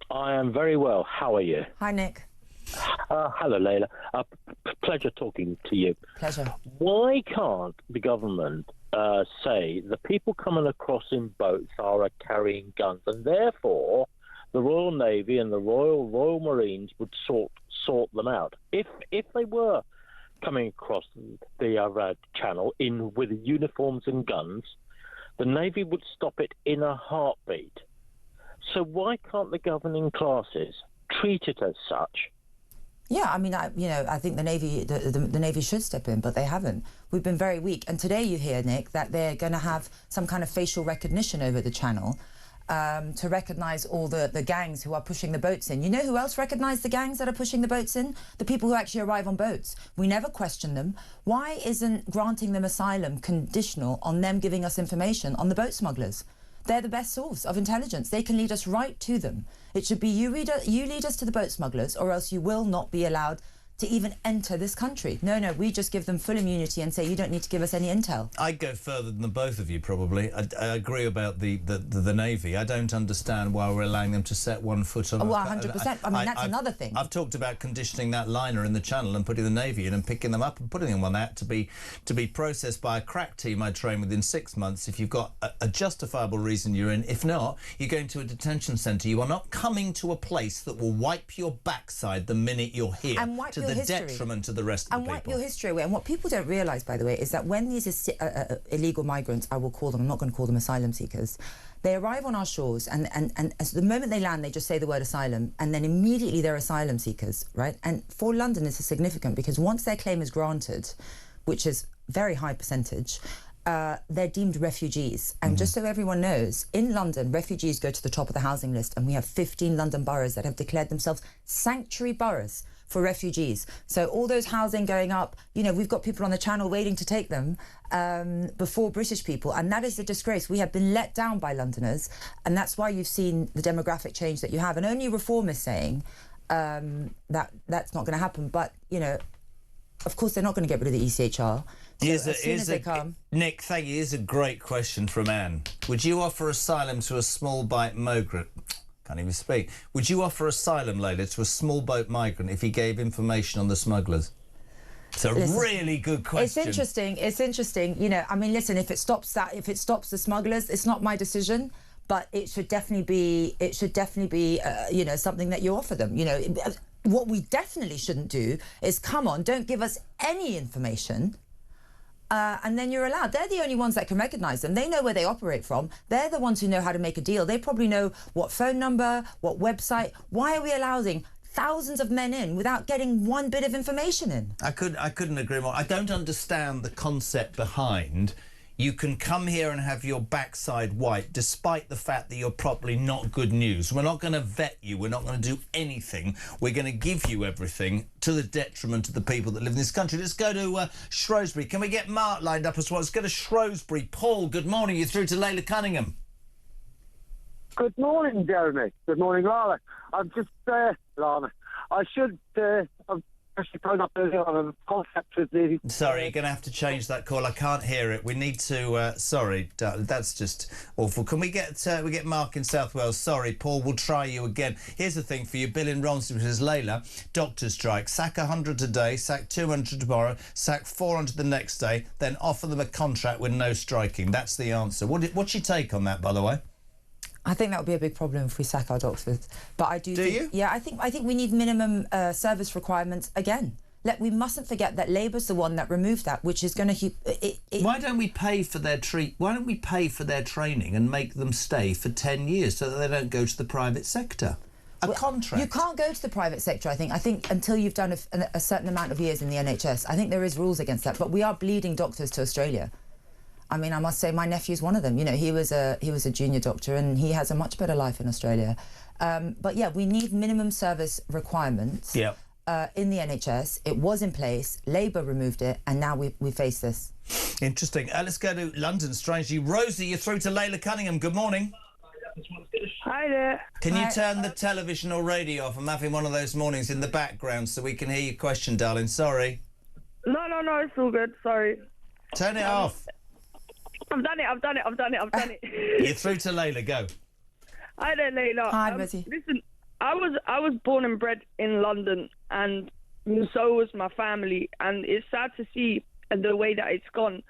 I am very well. How are you? Hi, Nick. Hello, Layla. Pleasure talking to you. Pleasure. Why can't the government say the people coming across in boats are carrying guns, and therefore the Royal Navy and the Royal Marines would sort them out? If they were coming across the channel with uniforms and guns, the Navy would stop it in a heartbeat. So why can't the governing classes treat it as such? Yeah, I mean, I think the Navy should step in, but they haven't. We've been very weak. And today you hear, Nick, that they're going to have some kind of facial recognition over the channel to recognise all the gangs who are pushing the boats in. You know who else recognised the gangs that are pushing the boats in? The people who actually arrive on boats. We never question them. Why isn't granting them asylum conditional on them giving us information on the boat smugglers? They're the best source of intelligence. They can lead us right to them. It should be you lead us to the boat smugglers, or else you will not be allowed to even enter this country. No, we just give them full immunity and say you don't need to give us any intel. I'd go further than the both of you, probably. I agree about the Navy. I don't understand why we're allowing them to set one foot on... Well, 100%. I mean, that's another thing. I've talked about conditioning that liner in the Channel and putting the Navy in and picking them up and putting them on that to be processed by a crack team I train within 6 months if you've got a justifiable reason you're in. If not, you're going to a detention centre. You are not coming to a place that will wipe your backside the minute you're here, and wipe to your the history. detriment of the rest of the people. And wipe your history away. And what people don't realise, by the way, is that when these illegal migrants, I will call them, I'm not going to call them asylum seekers, they arrive on our shores and as the moment they land, they just say the word asylum, and then immediately they're asylum seekers, right? And for London, this is significant because once their claim is granted, which is very high percentage, they're deemed refugees. And just so everyone knows, in London, refugees go to the top of the housing list, and we have 15 London boroughs that have declared themselves sanctuary boroughs for refugees. So all those housing going up, you know, we've got people on the Channel waiting to take them before British people, and that is a disgrace. We have been let down by Londoners, and that's why you've seen the demographic change that you have. And only Reform is saying that that's not going to happen. But, you know, of course, they're not going to get rid of the ECHR. So as soon as they come... Nick, thank you. Here's a great question from Anne. Would you offer asylum to a small boat migrant? Can't even speak. Would you offer asylum, Layla, to a small boat migrant if he gave information on the smugglers? It's a really good question. It's interesting. You know, I mean, listen, if it stops the smugglers, it's not my decision. But it should definitely be. You know, something that you offer them. You know, what we definitely shouldn't do is come on, don't give us any information. And then you're allowed. They're the only ones that can recognise them. They know where they operate from. They're the ones who know how to make a deal. They probably know what phone number, what website. Why are we allowing thousands of men in without getting one bit of information in? I couldn't agree more. I don't understand the concept behind you can come here and have your backside wiped despite the fact that you're probably not good news. We're not going to vet you. We're not going to do anything. We're going to give you everything to the detriment of the people that live in this country. Let's go to Shrewsbury. Can we get Mark lined up as well? Let's go to Shrewsbury. Paul, good morning. You're through to Layla Cunningham. Good morning, Jeremy. Good morning, Lana. I'm just, Lana, I should, I've actually phoned up earlier on a concept with the... Sorry, you're going to have to change that call. I can't hear it. We need to... sorry, that's just awful. Can we get Mark in South Wales? Sorry, Paul, we'll try you again. Here's the thing for you. Bill in Romsey says, Layla, doctor strike. Sack 100 today, sack 200 tomorrow, sack 400 the next day, then offer them a contract with no striking. That's the answer. What's your take on that, by the way? I think that would be a big problem if we sack our doctors. But I do think, you? Yeah, I think we need minimum service requirements again. We mustn't forget that Labour's the one that removed that, which is going to... Why don't we pay for their Why don't we pay for their training and make them stay for 10 years so that they don't go to the private sector? A contract. You can't go to the private sector, I think. I think until you've done a certain amount of years in the NHS. I think there is rules against that. But we are bleeding doctors to Australia. I mean, I must say my nephew's one of them. You know, he was a junior doctor and he has a much better life in Australia. But yeah, we need minimum service requirements in the NHS. It was in place, Labour removed it, and now we face this. Interesting. Let's go to London, strangely. Rosie, you're through to Layla Cunningham. Good morning. Hi there. Can you turn the television or radio off? I'm having one of those mornings in the background so we can hear your question, darling. Sorry. No, it's all good. Sorry. Turn it off. I've done it. You're through to Layla, go. Hi there, Layla. Hi, Rosie. Listen, I was born and bred in London, and so was my family, and it's sad to see the way that it's gone.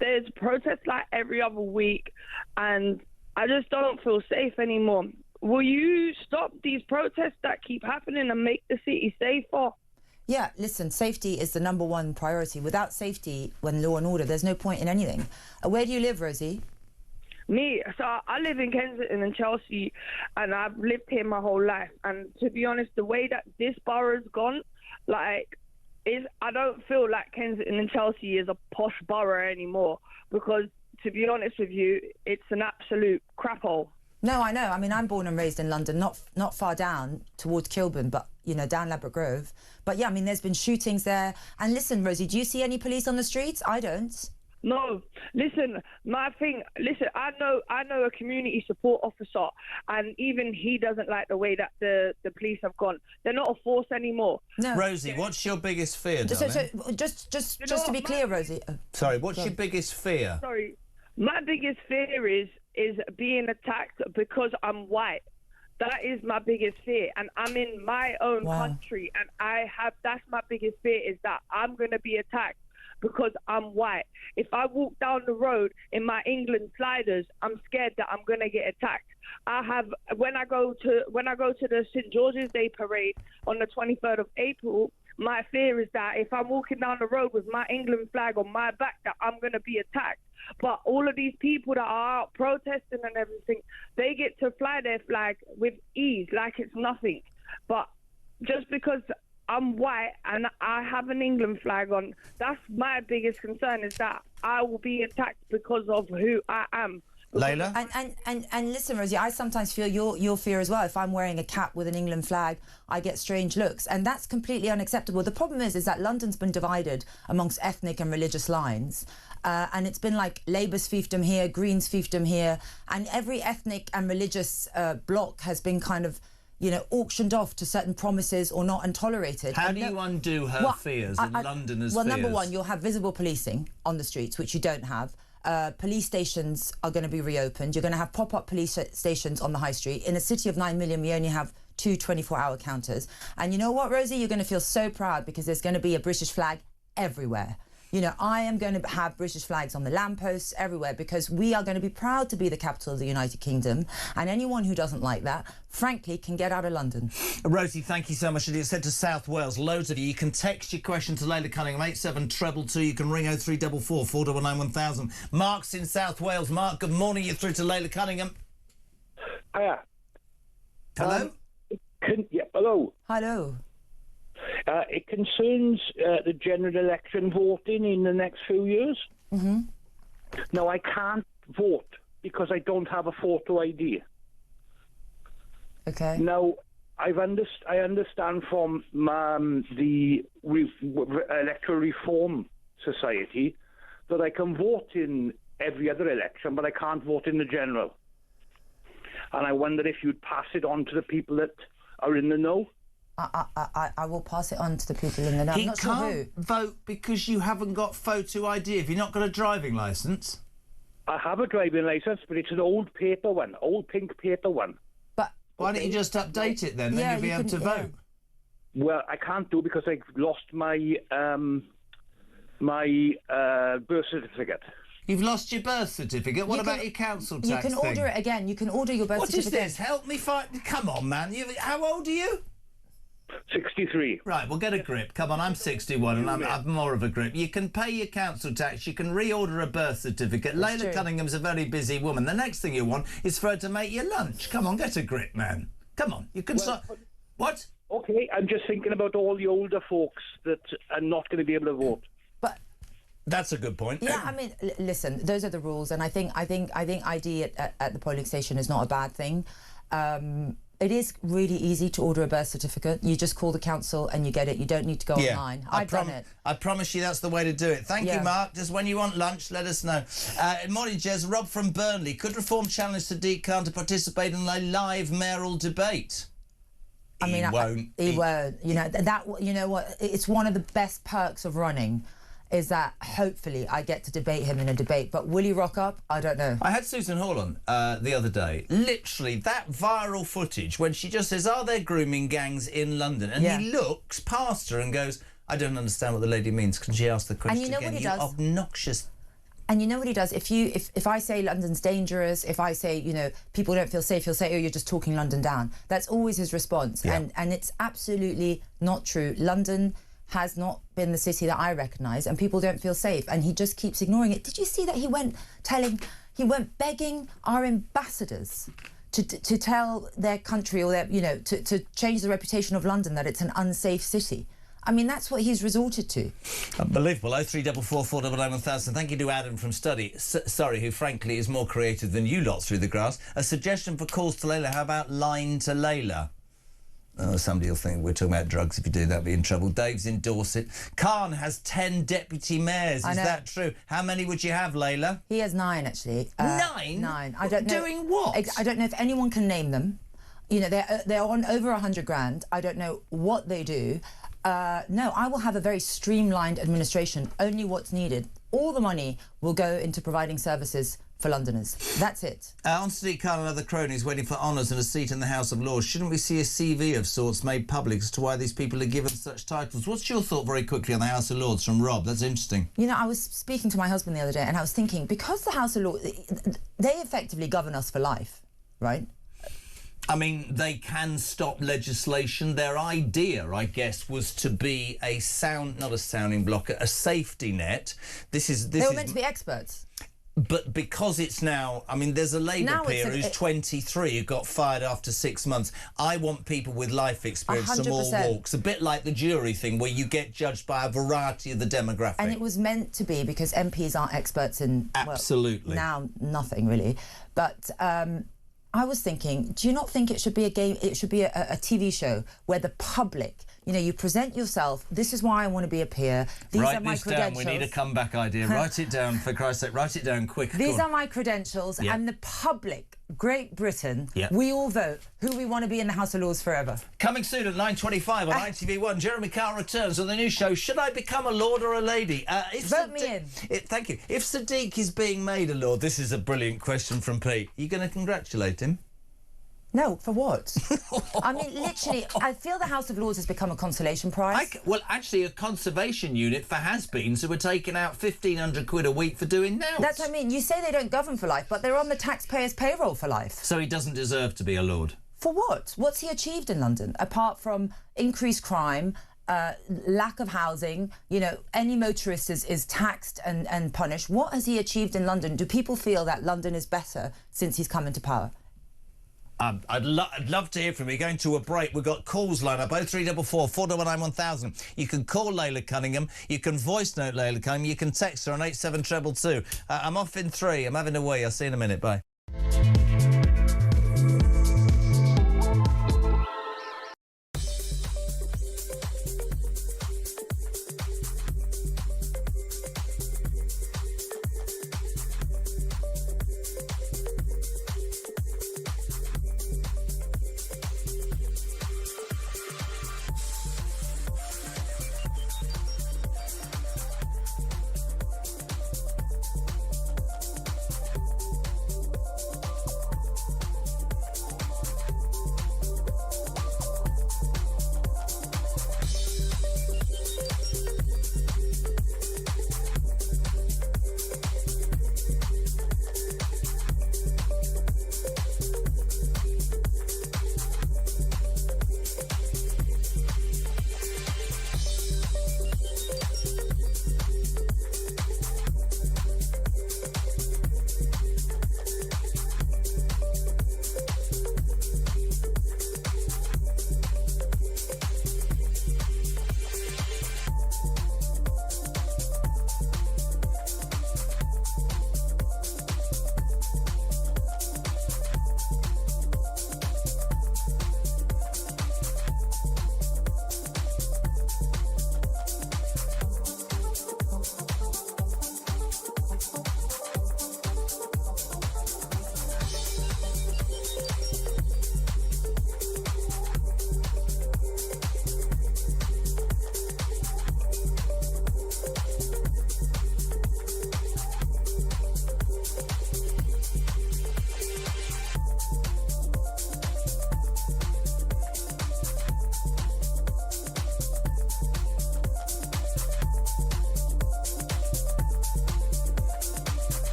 There's protests like every other week, and I just don't feel safe anymore. Will you stop these protests that keep happening and make the city safer? Yeah, listen, safety is the #1 priority. Without safety, when law and order, there's no point in anything. Where do you live, Rosie? Me, so I live in Kensington and Chelsea, and I've lived here my whole life. And to be honest, the way that this borough's gone, I don't feel like Kensington and Chelsea is a posh borough anymore, because to be honest with you, it's an absolute crap hole. No, I know. I mean, I'm born and raised in London, not far down towards Kilburn, but, you know, down Ladbroke Grove. But, yeah, I mean, there's been shootings there. And listen, Rosie, do you see any police on the streets? I don't. No, listen, I know a community support officer, and even he doesn't like the way that the police have gone. They're not a force anymore. No. Rosie, what's your biggest fear, darling? So just to be clear, Rosie. Sorry, what's your biggest fear? Sorry, my biggest fear is being attacked because I'm white. That is my biggest fear, and I'm in my own country, and that's my biggest fear, is that I'm going to be attacked because I'm white. If I walk down the road in my England sliders, I'm scared that I'm going to get attacked. When I go to the St. George's Day parade on the 23rd of April, my fear is that if I'm walking down the road with my England flag on my back, that I'm going to be attacked. But all of these people that are out protesting and everything, they get to fly their flag with ease, like it's nothing. But just because I'm white and I have an England flag on, that's my biggest concern, is that I will be attacked because of who I am. Layla? And listen, Rosie, I sometimes feel your fear as well. If I'm wearing a cap with an England flag, I get strange looks, and that's completely unacceptable. The problem is that London's been divided amongst ethnic and religious lines, and it's been like Labour's fiefdom here, Greens fiefdom here, and every ethnic and religious bloc has been kind of, auctioned off to certain promises or not, and tolerated. How do you undo her fears and Londoners' fears? Well, number one, you'll have visible policing on the streets, which you don't have. Police stations are going to be reopened. You're going to have pop-up police stations on the high street. In a city of 9 million, we only have 2 24-hour counters. And you know what, Rosie? You're going to feel so proud because there's going to be a British flag everywhere. I am going to have British flags on the lampposts everywhere because we are going to be proud to be the capital of the United Kingdom. And anyone who doesn't like that, frankly, can get out of London. Rosie, thank you so much. It's sent to South Wales. Loads of you. You can text your question to Layla Cunningham, 87222. You can ring 0344 499 1000. Mark's in South Wales. Mark, good morning. You're through to Layla Cunningham. Hiya. Hello? Hello. Hello. It concerns the general election voting in the next few years. Mm-hmm. Now, I can't vote because I don't have a photo ID. Okay. Now, I understand from the Electoral Reform Society that I can vote in every other election, but I can't vote in the general. And I wonder if you'd pass it on to the people that are in the know. I will pass it on to the people in the know. He I'm not sure who. can't vote because you haven't got photo ID. Have you not got a driving licence? I have a driving licence, but it's an old paper one, old pink paper one. But why don't you just update it then? Then you'll be able to vote. Well, I can't do because I've lost my birth certificate. You've lost your birth certificate? What about your council tax You can order it again. You can order your birth certificate. What is this? Help me find... Come on, man. How old are you? 63. Right, well, get a grip. Come on, I'm 61 and I'm more of a grip. You can pay your council tax, you can reorder a birth certificate. Layla Cunningham's a very busy woman. The next thing you want is for her to make you lunch. Come on, get a grip, man. Come on, you can... What? OK, I'm just thinking about all the older folks that are not going to be able to vote. But... That's a good point. Yeah, I mean, listen, those are the rules, and I think ID at the polling station is not a bad thing. It is really easy to order a birth certificate. You just call the council and you get it. You don't need to go online. I've done it. I promise you that's the way to do it. Thank you, Mark. Just when you want lunch, let us know. Morning, Jez. Rob from Burnley. Could Reform challenge Sadiq Khan to participate in a live mayoral debate? I mean, he won't. You know what? It's one of the best perks of running, is that hopefully I get to debate him in a debate. But will he rock up? I don't know. I had Susan Hall on the other day. Literally, that viral footage when she just says, are there grooming gangs in London? And he looks past her and goes, I don't understand what the lady means. Can she ask the question again? And you know what he does? Obnoxious. And you know what he does? If I say London's dangerous, if I say, people don't feel safe, he'll say, oh, you're just talking London down. That's always his response. Yeah. And it's absolutely not true. London has not been the city that I recognise, and people don't feel safe, and he just keeps ignoring it. Did you see that he went begging our ambassadors to tell their country, or their, to change the reputation of London, that it's an unsafe city? I mean, that's what he's resorted to. Unbelievable. 0344 499 1000. Thank you to Adam from Surrey, who frankly is more creative than you lot through the grass. A suggestion for calls to Layla. How about line to Layla? Somebody will think we're talking about drugs. If you do that, be in trouble. Dave's in Dorset. Khan has 10 deputy mayors. Is that true? How many would you have, Layla? He has 9, actually. 9? 9. I don't know. Doing what? I don't know if anyone can name them. You know, they're on over 100 grand. I don't know what they do. No, I will have a very streamlined administration. Only what's needed. All the money will go into providing services for Londoners. That's it. On Sadiq Khan and other cronies waiting for honours and a seat in the House of Lords, shouldn't we see a CV of sorts made public as to why these people are given such titles? What's your thought very quickly on the House of Lords from Rob? That's interesting. You know, I was speaking to my husband the other day and I was thinking, because the House of Lords, they effectively govern us for life, right? I mean, they can stop legislation. Their idea, I guess, was to be a not a sounding blocker, a safety net. They were meant to be experts. But because it's now, I mean, there's a Labour peer who's 23 who got fired after 6 months. I want people with life experience from all walks. A bit like the jury thing, where you get judged by a variety of the demographic. And it was meant to be, because MPs aren't experts in... Absolutely. Well, now, nothing, really. But... I was thinking, do you not think it should be a game? It should be a TV show where the public, you know, you present yourself. This is why I want to be a peer. These are my credentials. Down. We need a comeback idea. Write it down, for Christ's sake. Write it down quick. These are my credentials, and the public, Great Britain, we all vote who we want to be in the House of Lords forever. Coming soon at 9:25 on ITV1, Jeremy Kyle returns on the new show. Should I become a lord or a lady? Vote me in. Thank you. If Sadiq is being made a lord, this is a brilliant question from Pete. Are you going to congratulate him? No, for what? I mean, literally, I feel the House of Lords has become a consolation prize. Well, actually, a conservation unit for has-beens who are taking out 1,500 quid a week for doing now. That's what I mean. You say they don't govern for life, but they're on the taxpayers' payroll for life. So he doesn't deserve to be a lord? For what? What's he achieved in London, apart from increased crime, lack of housing? You know, any motorist is taxed and punished. What has he achieved in London? Do people feel that London is better since he's come into power? I'd love to hear from you. Going to a break. We've got calls lined up, 0344 499 1000. You can call Layla Cunningham. You can voice note Layla Cunningham. You can text her on 87222. I'm off in 3. I'm having a wee. I'll see you in a minute. Bye.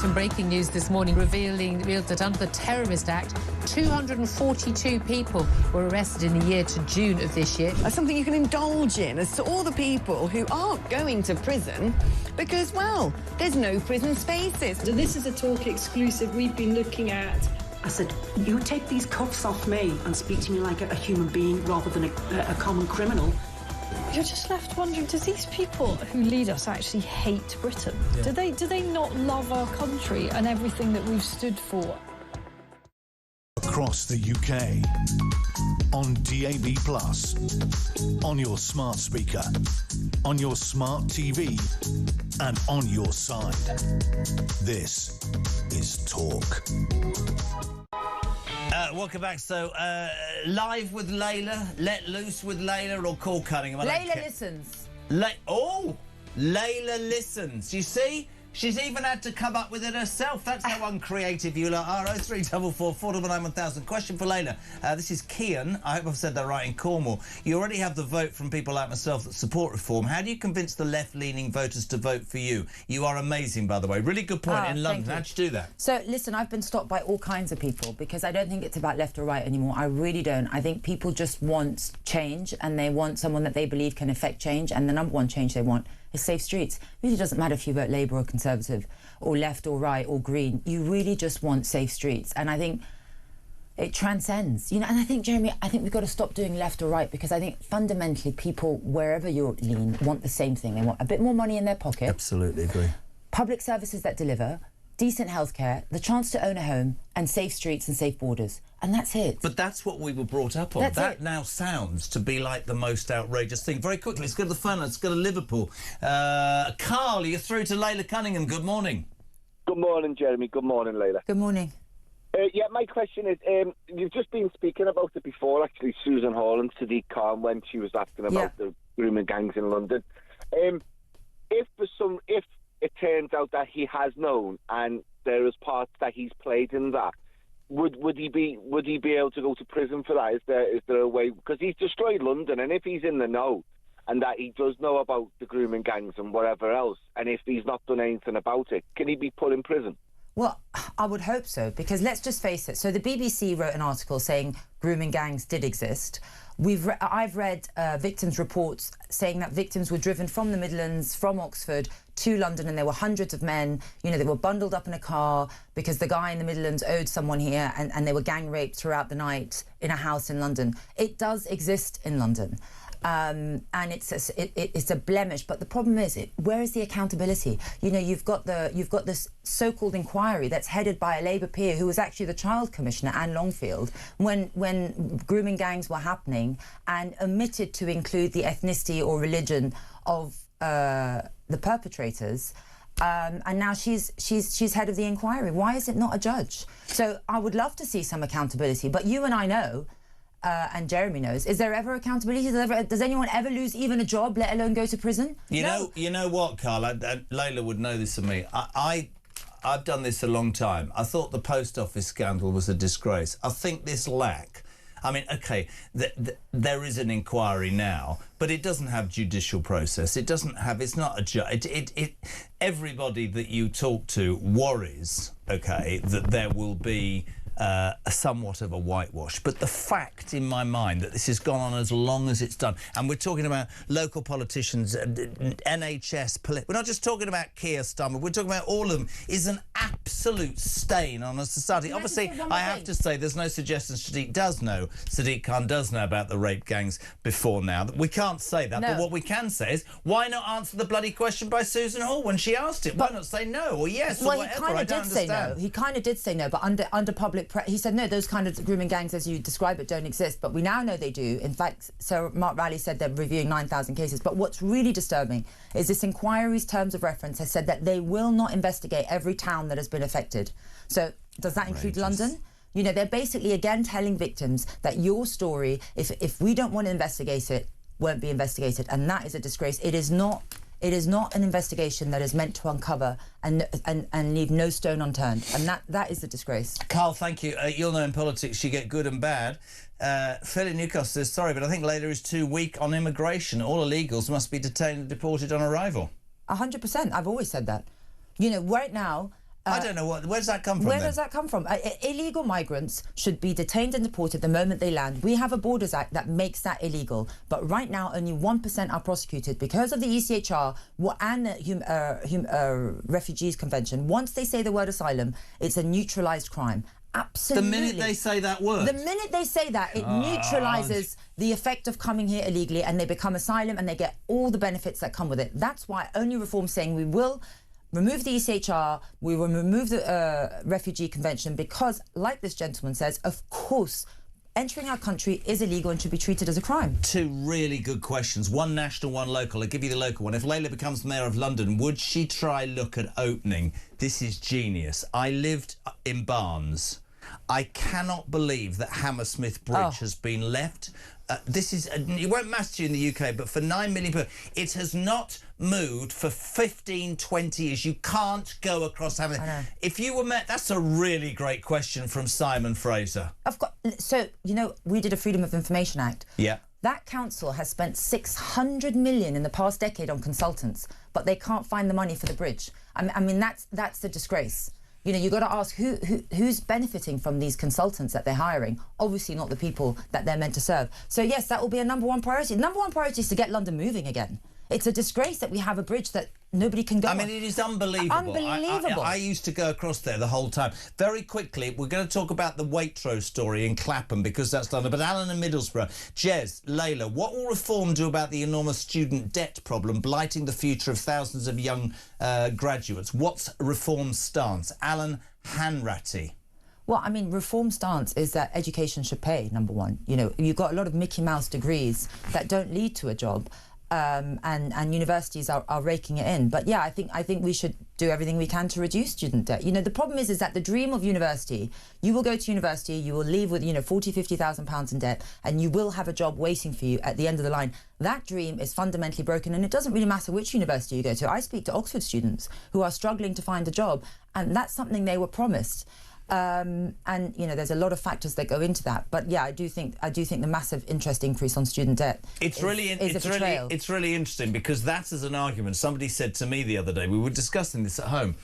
Some breaking news this morning revealed that under the Terrorist Act, 242 people were arrested in the year to June of this year. That's something you can indulge in as to all the people who aren't going to prison because, well, there's no prison spaces. So this is a Talk exclusive we've been looking at. I said, you take these cuffs off me and speak to me like a human being rather than a common criminal. You're just left wondering, do these people who lead us actually hate Britain? Yeah. Do they not love our country and everything that we've stood for? Across the UK, on DAB+, on your smart speaker, on your smart TV, and on your side. This is Talk. Welcome back. So, live with Layla, let loose with Layla, or call Cunningham? Layla listens. Layla listens. You see? She's even had to come up with it herself. That's how uncreative you lot are. 03444 499 1000. Question for Layla. This is Kian. I hope I've said that right, in Cornwall. You already have the vote from people like myself that support reform. How do you convince the left-leaning voters to vote for you? You are amazing, by the way. Really good point in London. How'd you do that? So, listen, I've been stopped by all kinds of people because I don't think it's about left or right anymore. I really don't. I think people just want change, and they want someone that they believe can affect change, and the number one change they want is safe streets. It really doesn't matter if you vote Labour or Conservative or left or right or Green. You really just want safe streets. And I think it transcends, you know, and I think, Jeremy, I think we've got to stop doing left or right, because I think fundamentally people, wherever you lean, want the same thing. They want a bit more money in their pocket. Absolutely agree. Public services that deliver, decent healthcare, the chance to own a home, and safe streets and safe borders. And that's it. But that's what we were brought up on. That now sounds to be like the most outrageous thing. Very quickly, let's go to the phone. Let's go to Liverpool. Carl, you're through to Layla Cunningham. Good morning. Good morning, Jeremy. Good morning, Layla. Good morning. Yeah, my question is, you've just been speaking about it before, actually, Susan Hall and Sadiq Khan, when she was asking about the grooming gangs in London. If it turns out that he has known and there is parts that he's played in that, would he be able to go to prison for that? Is there a way? Because he's destroyed London, and if he's in the know and that he does know about the grooming gangs and whatever else, and if he's not done anything about it, can he be put in prison? Well, I would hope so, because let's just face it. So the BBC wrote an article saying grooming gangs did exist. I've read victims' reports saying that victims were driven from the Midlands, from Oxford to London, and there were hundreds of men. You know, they were bundled up in a car because the guy in the Midlands owed someone here, and they were gang raped throughout the night in a house in London. It does exist in London. And it's a blemish, but the problem is, where is the accountability? You know, you've got this so-called inquiry that's headed by a Labour peer who was actually the Child Commissioner, Anne Longfield, when grooming gangs were happening, and omitted to include the ethnicity or religion of the perpetrators. And now she's head of the inquiry. Why is it not a judge? So I would love to see some accountability, but you and I know, and Jeremy knows, is there ever accountability? Does anyone ever lose even a job, let alone go to prison? You know what, Carl? Layla would know this of me. I've done this a long time. I thought the post office scandal was a disgrace. I think this lack. I mean, OK, there is an inquiry now, but it doesn't have judicial process. It doesn't have. It's not a judge. Everybody that you talk to worries, OK, that there will be somewhat of a whitewash. But the fact in my mind that this has gone on as long as it's done, and we're talking about local politicians, NHS, we're not just talking about Keir Starmer, we're talking about all of them, is an absolute stain on a society. Obviously, I have to say there's no suggestion Sadiq Khan does know about the rape gangs before now. We can't say that, but what we can say is, why not answer the bloody question by Susan Hall when she asked it? Why not say no or yes or whatever? He kind of did say no, but under public he said no, those kind of grooming gangs as you describe it don't exist, but we now know they do. In fact, Sir Mark Rowley said they're reviewing 9,000 cases. But what's really disturbing is this inquiry's terms of reference has said that they will not investigate every town that has been affected. So does that include London? You know, they're basically again telling victims that your story, if we don't want to investigate it, won't be investigated, and that is a disgrace. It is not an investigation that is meant to uncover and leave no stone unturned, and that is a disgrace. Carl, thank you. You'll know in politics you get good and bad. Phil in Newcastle says, sorry, but I think Layla is too weak on immigration. All illegals must be detained and deported on arrival. 100%. I've always said that. You know, right now, I don't know where does that come from? Where does that come from? Illegal migrants should be detained and deported the moment they land. We have a Borders Act that makes that illegal, but right now only 1% are prosecuted because of the ECHR and the Refugees Convention. Once they say the word asylum, it's a neutralised crime. Absolutely. The minute they say that word? The minute they say that, it neutralises the effect of coming here illegally, and they become asylum and they get all the benefits that come with it. That's why only reform saying we will remove the ECHR, we will remove the Refugee Convention, because, like this gentleman says, of course, entering our country is illegal and should be treated as a crime. Two really good questions. One national, one local. I'll give you the local one. If Layla becomes Mayor of London, would she try look at opening? This is genius. I lived in Barnes. I cannot believe that Hammersmith Bridge has been left. It won't matter to you in the UK, but for 9 million people, it has not moved for 15, 20 years. You can't go across Hammersmith. If you were met, that's a really great question from Simon Fraser. Of course. So, you know, we did a Freedom of Information Act. Yeah. That council has spent 600 million in the past decade on consultants, but they can't find the money for the bridge. I mean, that's a disgrace. You know, you've got to ask who's benefiting from these consultants that they're hiring. Obviously not the people that they're meant to serve. So, yes, that will be a #1 priority. The #1 priority is to get London moving again. It's a disgrace that we have a bridge that nobody can go on. I mean, it is unbelievable. Unbelievable. I used to go across there the whole time. Very quickly, we're going to talk about the Waitrose story in Clapham, because that's done. But Alan and Middlesbrough, Jez, Layla, what will reform do about the enormous student debt problem blighting the future of thousands of young graduates? What's reform's stance? Alan Hanratty. Well, I mean, reform stance is that education should pay, #1. You know, you've got a lot of Mickey Mouse degrees that don't lead to a job. And universities are raking it in. But yeah, I think we should do everything we can to reduce student debt. You know, the problem is that the dream of university, you will go to university, you will leave with, you know, 40, 50,000 pounds in debt, and you will have a job waiting for you at the end of the line. That dream is fundamentally broken, and it doesn't really matter which university you go to. I speak to Oxford students who are struggling to find a job, and that's something they were promised. And you know, there's a lot of factors that go into that, but yeah, I do think the massive interest increase on student debt is really interesting, because that is an argument. Somebody said to me the other day, we were discussing this at home,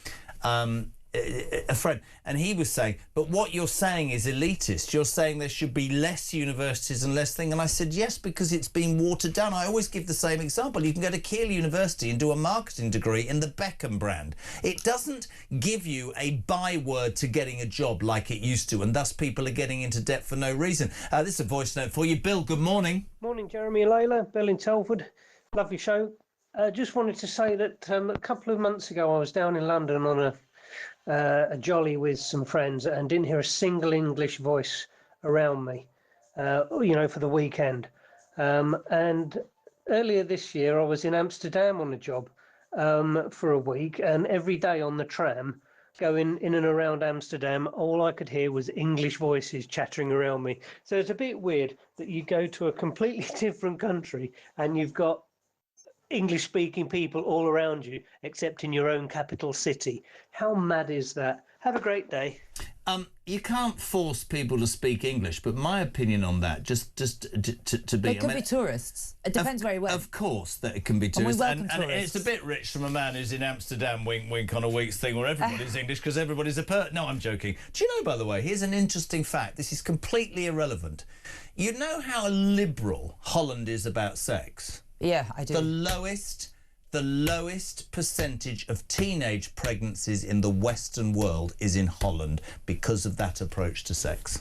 a friend, and he was saying, but what you're saying is elitist. You're saying there should be less universities and less thing. And I said, yes, because it's been watered down. I always give the same example. You can go to Keele University and do a marketing degree in the Beckham brand. It doesn't give you a byword to getting a job like it used to, and thus people are getting into debt for no reason. This is a voice note for you. Bill, good morning. Morning, Jeremy and Layla. Bill in Telford. Lovely show. Just wanted to say that a couple of months ago I was down in London on a jolly with some friends and didn't hear a single English voice around me, you know, for the weekend. And earlier this year, I was in Amsterdam on a job for a week, and every day on the tram going in and around Amsterdam, all I could hear was English voices chattering around me. So it's a bit weird that you go to a completely different country and you've got English-speaking people all around you, except in your own capital city. How mad is that? Have a great day. You can't force people to speak English, but my opinion on that, just to be... It could be tourists. It depends very well. Of course that it can be tourists. And it's a bit rich from a man who's in Amsterdam, wink, wink, on a week's thing where everybody's English because everybody's No, I'm joking. Do you know, by the way, here's an interesting fact. This is completely irrelevant. You know how liberal Holland is about sex? Yeah, I do. The lowest percentage of teenage pregnancies in the Western world is in Holland because of that approach to sex.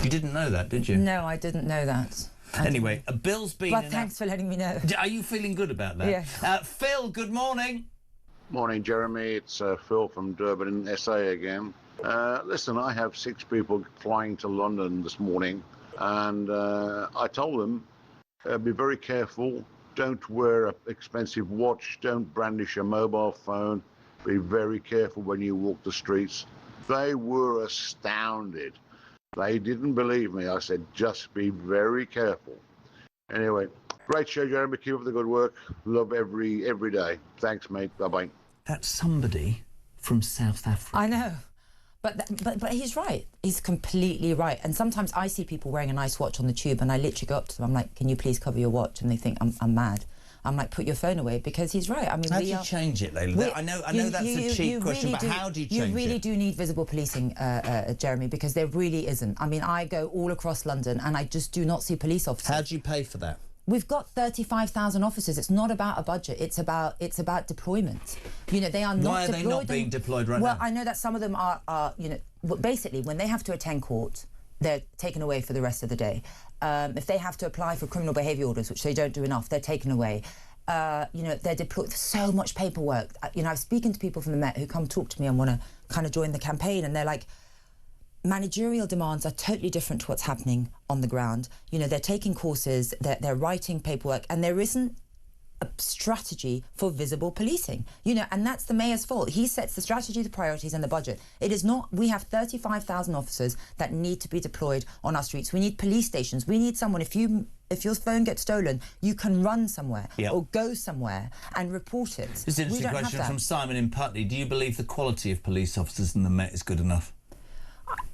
You didn't know that, did you? No, I didn't know that. Anyway, Bill's been... Well, thanks for letting me know. Are you feeling good about that? Yeah. Phil, good morning. Morning, Jeremy. It's Phil from Durban, SA again. Listen, I have 6 people flying to London this morning, and I told them, be very careful. Don't wear an expensive watch. Don't brandish a mobile phone. Be very careful when you walk the streets. They were astounded. They didn't believe me. I said, just be very careful. Anyway, great show, Jeremy. Keep up the good work. Love every day. Thanks, mate. Bye-bye. That's somebody from South Africa. I know. But he's right. He's completely right. And sometimes I see people wearing a nice watch on the tube and I literally go up to them. I'm like, can you please cover your watch? And they think I'm mad. I'm like, put your phone away, because he's right. I mean, how do you change it, Layla? I know that's a cheap question, but how do you change it? You really do need visible policing, Jeremy, because there really isn't. I mean, I go all across London and I just do not see police officers. How do you pay for that? We've got 35,000 officers. It's not about a budget. It's about deployment. You know, they are not. Why are they not being deployed right now? Well, I know that some of them are. You know, basically, when they have to attend court, they're taken away for the rest of the day. If they have to apply for criminal behaviour orders, which they don't do enough, they're taken away. You know, they're deployed. There's so much paperwork. You know, I'm speaking to people from the Met who come talk to me and want to kind of join the campaign, and they're like, managerial demands are totally different to what's happening on the ground. You know, they're taking courses, they're writing paperwork, and there isn't a strategy for visible policing. You know, and that's the mayor's fault. He sets the strategy, the priorities, and the budget. It is not. We have 35,000 officers that need to be deployed on our streets. We need police stations. We need someone. If your phone gets stolen, you can run somewhere or go somewhere and report it. This is an interesting question from Simon in Putney. Do you believe the quality of police officers in the Met is good enough?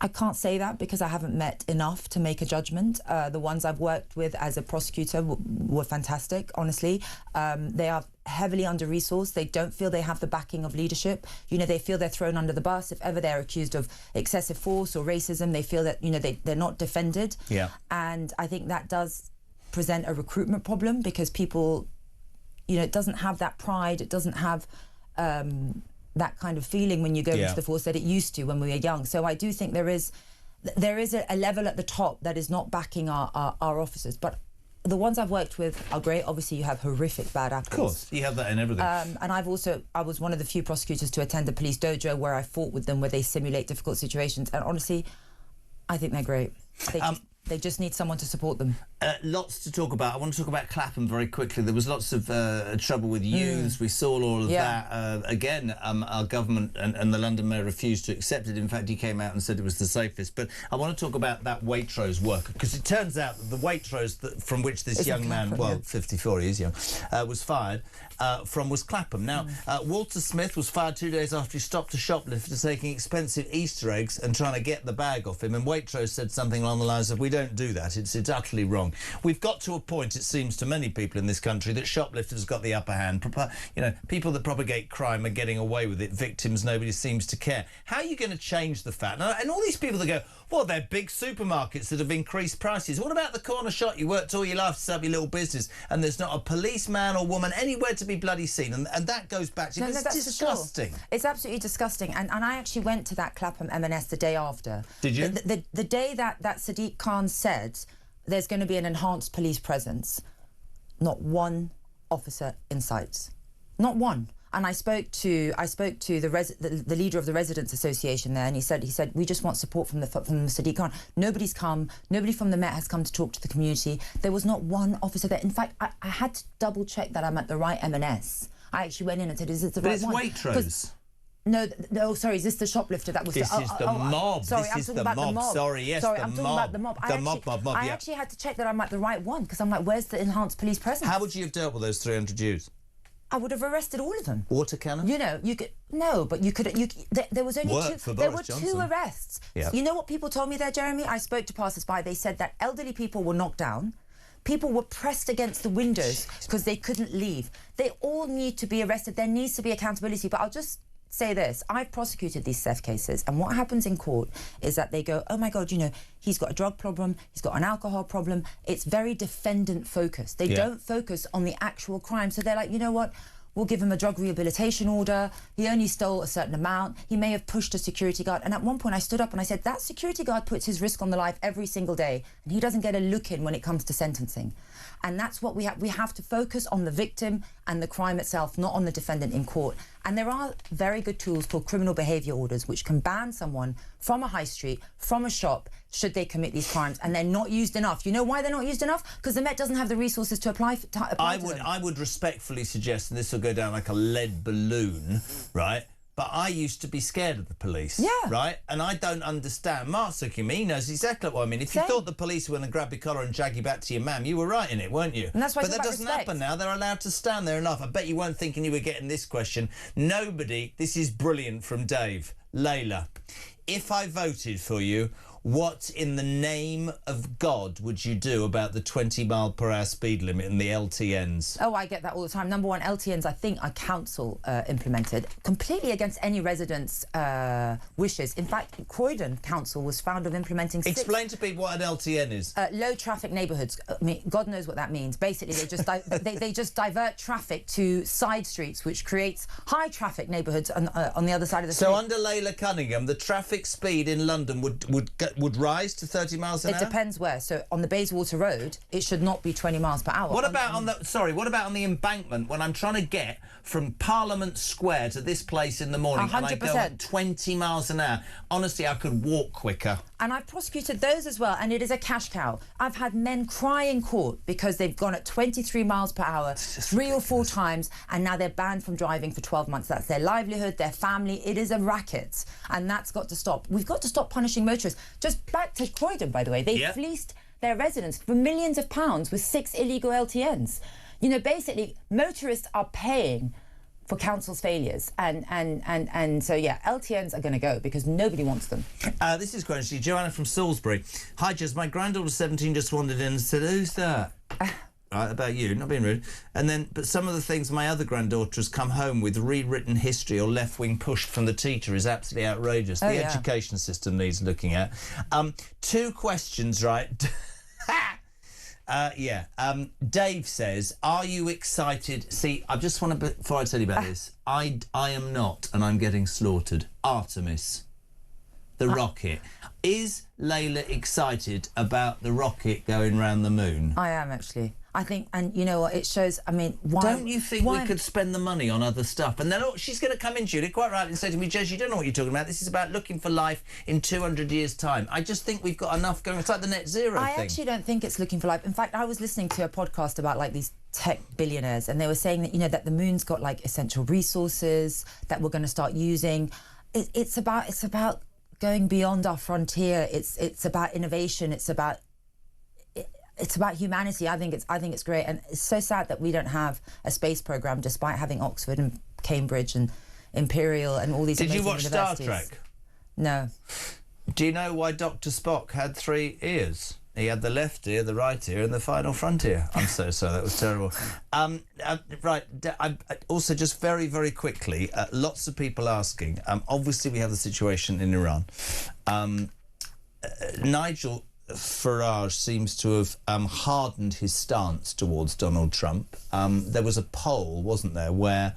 I can't say that because I haven't met enough to make a judgment. The ones I've worked with as a prosecutor were fantastic, honestly. They are heavily under-resourced. They don't feel they have the backing of leadership. You know, they feel they're thrown under the bus. If ever they're accused of excessive force or racism, they feel that, you know, they're not defended. Yeah. And I think that does present a recruitment problem because people, you know, it doesn't have that pride. It doesn't have that kind of feeling when you go into the force that it used to when we were young. So I do think there is a level at the top that is not backing our officers. But the ones I've worked with are great. Obviously, you have horrific bad apples. Of course, you have that in everything. And I was one of the few prosecutors to attend a police dojo where I fought with them, where they simulate difficult situations. And honestly, I think they're great. They just need someone to support them. Lots to talk about. I want to talk about Clapham very quickly. There was lots of trouble with youths. We saw all of that. Again, our government and the London Mayor refused to accept it. In fact, he came out and said it was the safest. But I want to talk about that Waitrose worker, because it turns out that the Waitrose from which this young man, 54, he is young, was fired from was Clapham. Now, Walter Smith was fired 2 days after he stopped a shoplifter taking expensive Easter eggs and trying to get the bag off him. And Waitrose said something along the lines of, "We don't do that. It's utterly wrong." We've got to a point, it seems to many people in this country, that shoplifters got the upper hand. You know, people that propagate crime are getting away with it. Victims, nobody seems to care. How are you going to change the fact? And all these people that go, well, they're big supermarkets that have increased prices. What about the corner shop? You worked all your life to set up your little business and there's not a policeman or woman anywhere to be bloody seen. And that goes back to... It's disgusting. Sure. It's absolutely disgusting. And I actually went to that Clapham M&S the day after. Did you? The day that Sadiq Khan said there's going to be an enhanced police presence, not one officer in sight. Not one. And I spoke to the leader of the Residents Association there, and he said we just want support from Sadiq Khan. Nobody's come. Nobody from the Met has come to talk to the community. There was not one officer there. In fact, I had to double check that I'm at the right M&S. I actually went in and said, "Is this the right one?" But it's Waitrose. No, sorry, is this the shoplifter that was... This is the mob. Sorry, this I'm is talking the about mob. the mob. Sorry, yes, sorry, the I'm mob. talking about the mob. I Yeah. actually had to check that I'm at the right one, because I'm like, where's the enhanced police presence? How would you have dealt with those 300 Jews? I would have arrested all of them. Water cannon? You know, you could... No, but you could... there was only there were two arrests. Yeah. You know what people told me there, Jeremy? I spoke to passers-by. They said that elderly people were knocked down. People were pressed against the windows because they couldn't leave. They all need to be arrested. There needs to be accountability. But I'll just say this. I've prosecuted these theft cases, and what happens in court is that they go, oh my God, you know, he's got a drug problem, he's got an alcohol problem. It's very defendant focused. They don't focus on the actual crime. So they're like, you know what? We'll give him a drug rehabilitation order. He only stole a certain amount. He may have pushed a security guard. And at one point I stood up and I said, that security guard puts his risk on the life every single day, and he doesn't get a look in when it comes to sentencing. And that's what we have. We have to focus on the victim and the crime itself, not on the defendant in court. And there are very good tools called criminal behaviour orders, which can ban someone from a high street, from a shop, should they commit these crimes. And they're not used enough. You know why they're not used enough? Because the Met doesn't have the resources to apply to them. I would respectfully suggest, and this will go down like a lead balloon, right? But I used to be scared of the police, right? And I don't understand. Mark's looking at me, he knows exactly what I mean. If you thought the police were going to grab your collar and drag you back to your mam, you were right in it, weren't you? And that's why but that doesn't happen now. They're allowed to stand there enough. I bet you weren't thinking you were getting this question. Nobody, this is brilliant from Dave. Layla, if I voted for you, what in the name of God would you do about the 20-mile-per-hour speed limit and the LTNs? Oh, I get that all the time. Number one, LTNs, I think, are council implemented, completely against any residents' wishes. In fact, Croydon Council was found of implementing Explain to people what an LTN is. Low traffic neighbourhoods. I mean, God knows what that means. Basically, they just they just divert traffic to side streets, which creates high traffic neighbourhoods on the other side of the street. So under Layla Cunningham, the traffic speed in London would rise to 30 miles an hour? It depends where. So on the Bayswater Road, it should not be 20 miles per hour. What about on the embankment when I'm trying to get from Parliament Square to this place in the morning 100%. and I go at 20 miles an hour? Honestly, I could walk quicker. And I've prosecuted those as well, and it is a cash cow. I've had men cry in court because they've gone at 23 miles per hour 3 or 4 times, and now they're banned from driving for 12 months. That's their livelihood, their family. It is a racket, and that's got to stop. We've got to stop punishing motorists. Just back to Croydon, by the way, they fleeced their residents for millions of pounds with 6 illegal LTNs. You know, basically, motorists are paying for council's failures, and so yeah, LTNs are going to go because nobody wants them. This is quite interesting. Joanna from Salisbury. Hi, Jez. My granddaughter 17 just wandered in and said, "Who's that?" Right, about you, not being rude. And then, but some of the things my other granddaughter has come home with rewritten history or left-wing pushed from the teacher is absolutely outrageous. The education system needs looking at. 2 questions, right? Dave says, are you excited? See, I just want to, before I tell you about this, I am not, and I'm getting slaughtered. Artemis, the rocket. Is Layla excited about the rocket going round the moon? I am, actually. I think, and you know what, it shows, I mean, why... Don't you think we could spend the money on other stuff? And then she's going to come in, Julie, quite rightly, and say to me, Jez, you don't know what you're talking about. This is about looking for life in 200 years' time. I just think we've got enough going. It's like the net zero thing. I actually don't think it's looking for life. In fact, I was listening to a podcast about, like, these tech billionaires, and they were saying that, you know, that the moon's got, like, essential resources that we're going to start using. It's about going beyond our frontier. It's about innovation. It's about humanity. I think it's great, and it's so sad that we don't have a space program, despite having Oxford and Cambridge and Imperial and all these. Did you watch Star universities. Trek? No. Do you know why Dr. Spock had 3 ears? He had the left ear, the right ear, and the final frontier. I'm so sorry, that was terrible. Right, also just very, very quickly, lots of people asking. Obviously, we have the situation in Iran. Nigel Farage seems to have hardened his stance towards Donald Trump. There was a poll, wasn't there, where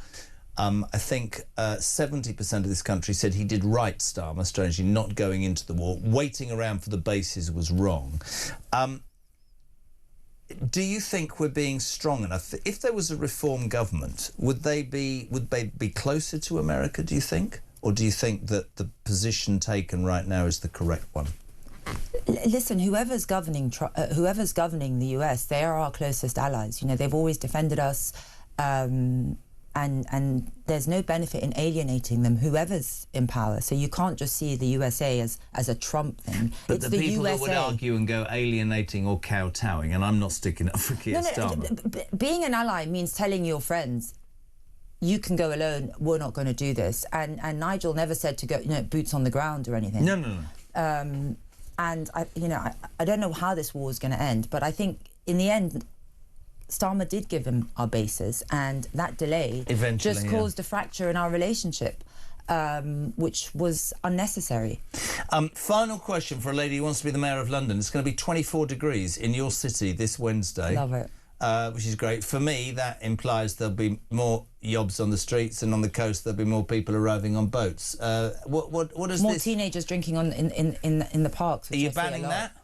I think 70% of this country said he did right, Starmer, strangely, not going into the war. Waiting around for the bases was wrong. Do you think we're being strong enough? If there was a reform government, would they be closer to America, do you think? Or do you think that the position taken right now is the correct one? Listen, whoever's governing the US, they are our closest allies. You know, they've always defended us, and there's no benefit in alienating them, whoever's in power. So you can't just see the USA as a Trump thing. But it's the people USA. that would argue and go alienating or kowtowing, and I'm not sticking up for Keir Starmer. Being an ally means telling your friends, you can go alone, we're not going to do this. And Nigel never said to go, you know, boots on the ground or anything. No. And I don't know how this war is going to end, but I think in the end, Starmer did give him our bases, and that delay just caused a fracture in our relationship, which was unnecessary. Final question for a lady who wants to be the Mayor of London. It's going to be 24 degrees in your city this Wednesday. Love it. Which is great. For me, that implies there'll be more yobs on the streets, and on the coast there'll be more people arriving on boats. What is more this? Teenagers drinking in the parks. Are you banning that?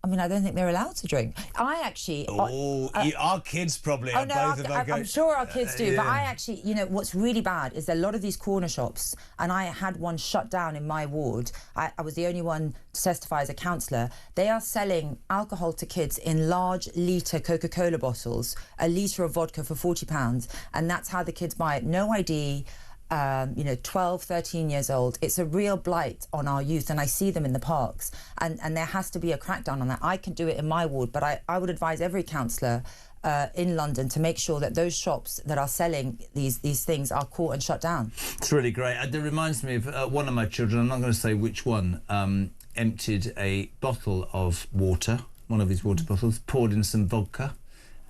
I mean, I don't think they're allowed to drink. I actually... our kids probably have both of our I'm sure our kids do, yeah. but I actually... You know, what's really bad is a lot of these corner shops, and I had one shut down in my ward. I was the only one to testify as a councillor. They are selling alcohol to kids in large litre Coca-Cola bottles, a litre of vodka for £40, and that's how the kids buy it. No ID... 12, 13 years old. It's a real blight on our youth, and I see them in the parks, and there has to be a crackdown on that. I can do it in my ward, but I would advise every councillor in London to make sure that those shops that are selling these things are caught and shut down. It's really great. It reminds me of one of my children, I'm not going to say which one, emptied a bottle of water, one of his water bottles, poured in some vodka,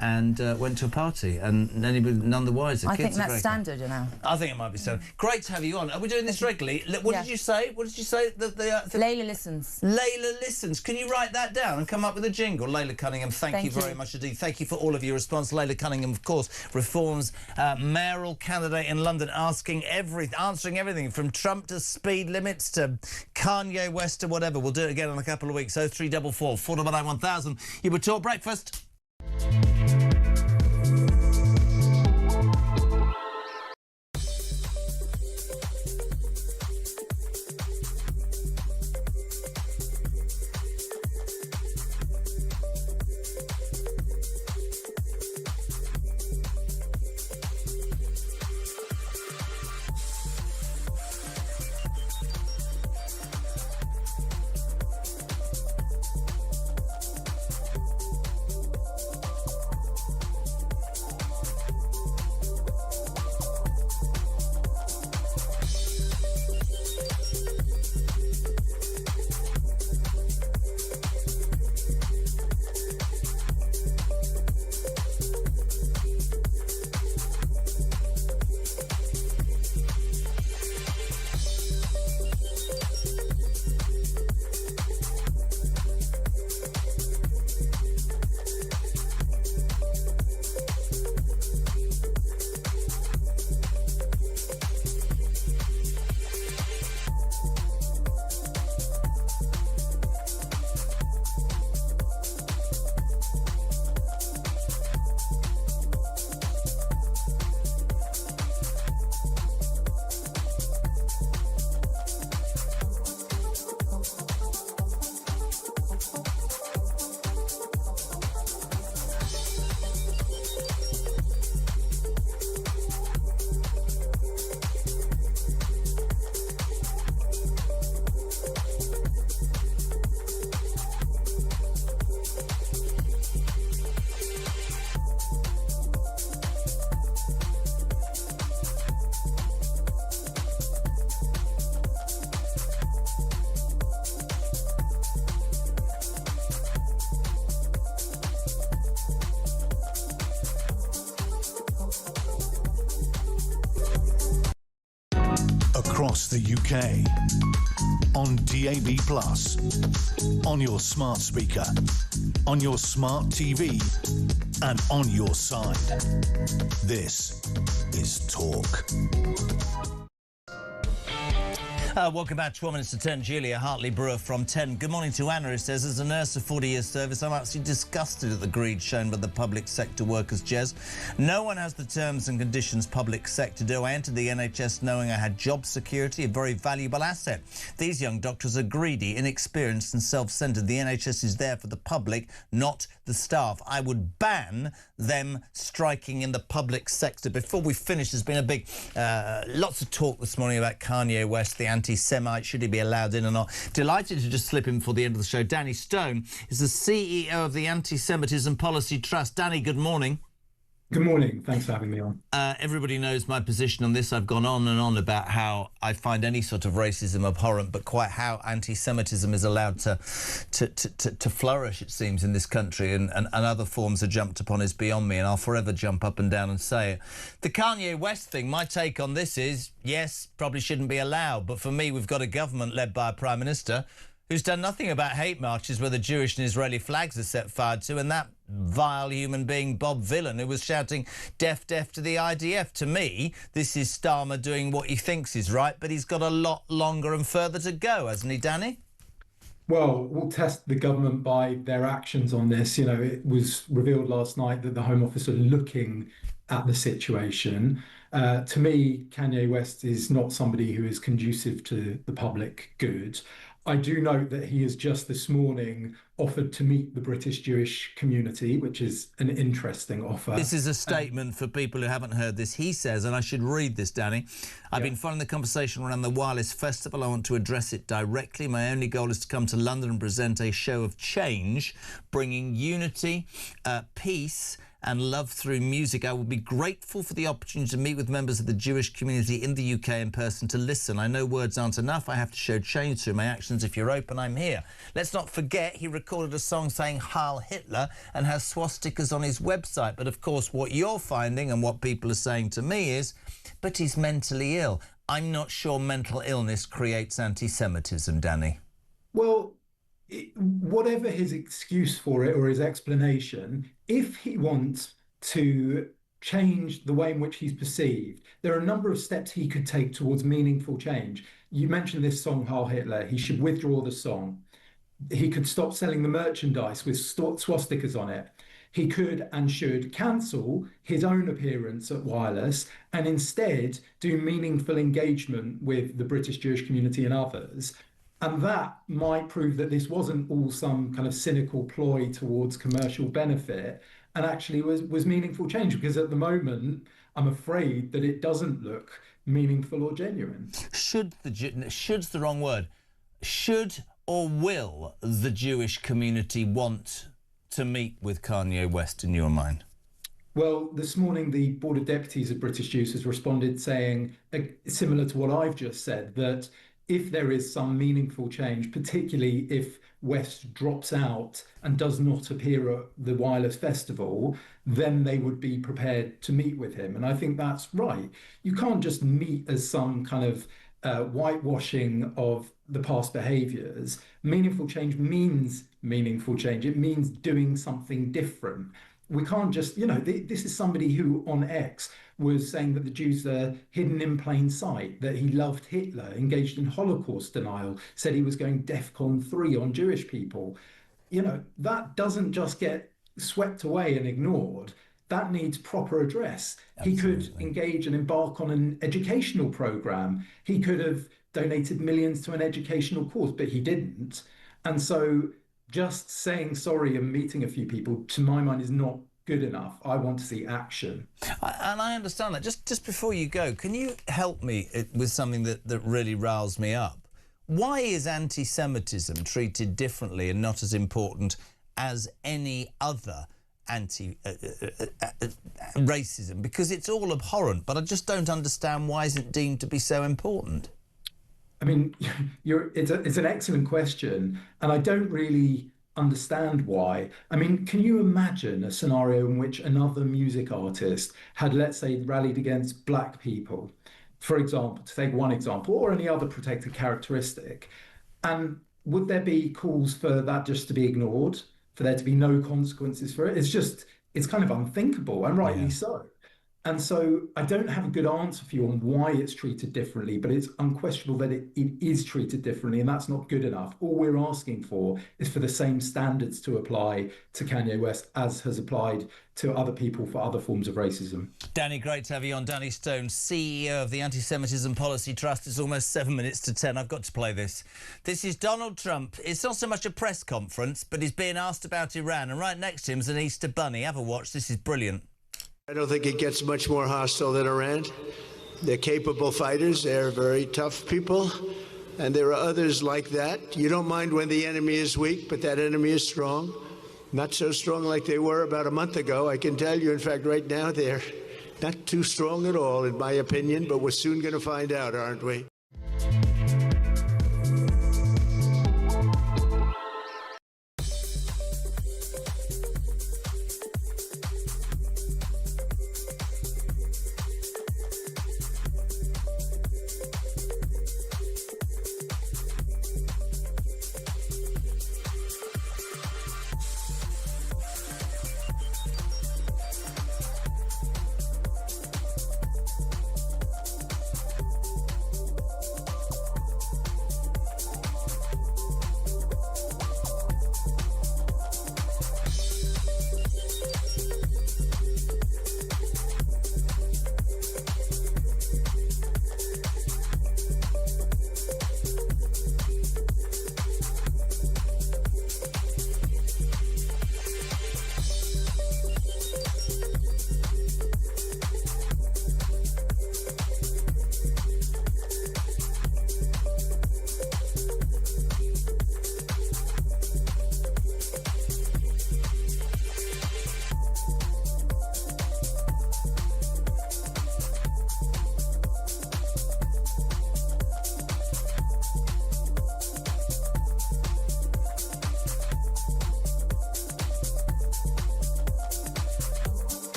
and went to a party, and none the wiser. I think that's standard, you know. I think it might be standard. Great to have you on. Are we doing this regularly? What did you say? What did you say? Layla listens. Layla listens. Can you write that down and come up with a jingle? Layla Cunningham, thank you very much indeed. Thank you for all of your response. Layla Cunningham, of course, Reform's mayoral candidate in London, answering everything from Trump to speed limits to Kanye West to whatever. We'll do it again in a couple of weeks. 0344 499 1000. You would talk breakfast. Across the UK, on DAB+, on your smart speaker, on your smart TV, and on your side. This is Talk. Welcome back. 12 minutes to 10. Julia Hartley-Brewer from 10. Good morning to Anna, who says, as a nurse of 40 years service, I'm absolutely disgusted at the greed shown by the public sector workers, Jez. No one has the terms and conditions public sector do. I entered the NHS knowing I had job security, a very valuable asset. These young doctors are greedy, inexperienced and self-centred. The NHS is there for the public, not the staff. I would ban them striking in the public sector. Before we finish, there's been a big, lots of talk this morning about Kanye West, the anti-Semite, should he be allowed in or not? Delighted to just slip in for the end of the show. Danny Stone is the CEO of the Anti-Semitism Policy Trust. Danny, good morning. Good morning. Thanks for having me on. Everybody knows my position on this. I've gone on and on about how I find any sort of racism abhorrent, but quite how anti-Semitism is allowed to flourish, it seems, in this country, and other forms are jumped upon is beyond me, and I'll forever jump up and down and say it. The Kanye West thing, my take on this is, yes, probably shouldn't be allowed, but for me, we've got a government led by a Prime Minister who's done nothing about hate marches where the Jewish and Israeli flags are set fire to, and that vile human being, Bob Villan, who was shouting deaf, deaf to the IDF. To me, this is Starmer doing what he thinks is right, but he's got a lot longer and further to go, hasn't he, Danny? Well, we'll test the government by their actions on this. You know, it was revealed last night that the Home Office are looking at the situation. To me, Kanye West is not somebody who is conducive to the public good. I do note that he has just this morning offered to meet the British Jewish community, which is an interesting offer. This is a statement for people who haven't heard this. He says, and I should read this, Danny, I've been following the conversation around the Wireless Festival. I want to address it directly. My only goal is to come to London and present a show of change, bringing unity, peace, and love through music. I would be grateful for the opportunity to meet with members of the Jewish community in the UK in person to listen. I know words aren't enough. I have to show change through my actions. If you're open, I'm here. Let's not forget he recorded a song saying Heil Hitler and has swastikas on his website. But of course, what you're finding and what people are saying to me is, but he's mentally ill. I'm not sure mental illness creates anti-Semitism, Danny. Well, whatever his excuse for it or his explanation, if he wants to change the way in which he's perceived, there are a number of steps he could take towards meaningful change. You mentioned this song, Heil Hitler. He should withdraw the song. He could stop selling the merchandise with swastikas on it. He could and should cancel his own appearance at Wireless and instead do meaningful engagement with the British Jewish community and others. And that might prove that this wasn't all some kind of cynical ploy towards commercial benefit and actually was meaningful change, because at the moment, I'm afraid that it doesn't look meaningful or genuine. Should or will the Jewish community want to meet with Kanye West, in your mind? Well, this morning, the Board of Deputies of British Jews has responded saying, similar to what I've just said, that if there is some meaningful change, particularly if West drops out and does not appear at the Wireless Festival, then they would be prepared to meet with him. And I think that's right. You can't just meet as some kind of whitewashing of the past behaviours. Meaningful change means meaningful change. It means doing something different. We can't just, this is somebody who on X was saying that the Jews are hidden in plain sight, that he loved Hitler, engaged in Holocaust denial, said he was going DEFCON 3 on Jewish people. That doesn't just get swept away and ignored. That needs proper address. Absolutely. He could engage and embark on an educational programme. He could have donated millions to an educational cause, but he didn't. And so just saying sorry and meeting a few people, to my mind, is not good enough. I want to see action. And I understand that. Just before you go, can you help me with something that really riles me up? Why is anti-Semitism treated differently and not as important as any other racism? Because it's all abhorrent, but I just don't understand why is it deemed to be so important. I mean, it's an excellent question, and I don't really understand why. I mean, can you imagine a scenario in which another music artist had, let's say, rallied against black people, for example, to take one example, or any other protected characteristic, and would there be calls for that just to be ignored, for there to be no consequences for it? It's kind of unthinkable, and rightly so. And so I don't have a good answer for you on why it's treated differently, but it's unquestionable that it is treated differently, and that's not good enough. All we're asking for is for the same standards to apply to Kanye West as has applied to other people for other forms of racism. Danny, great to have you on. Danny Stone, CEO of the Anti-Semitism Policy Trust. It's almost 7 minutes to 10. I've got to play this. This is Donald Trump. It's not so much a press conference, but he's being asked about Iran, and right next to him is an Easter bunny. Have a watch. This is brilliant. I don't think it gets much more hostile than Iran. They're capable fighters. They're very tough people. And there are others like that. You don't mind when the enemy is weak, but that enemy is strong. Not so strong like they were about a month ago. I can tell you, in fact, right now, they're not too strong at all, in my opinion, but we're soon going to find out, aren't we?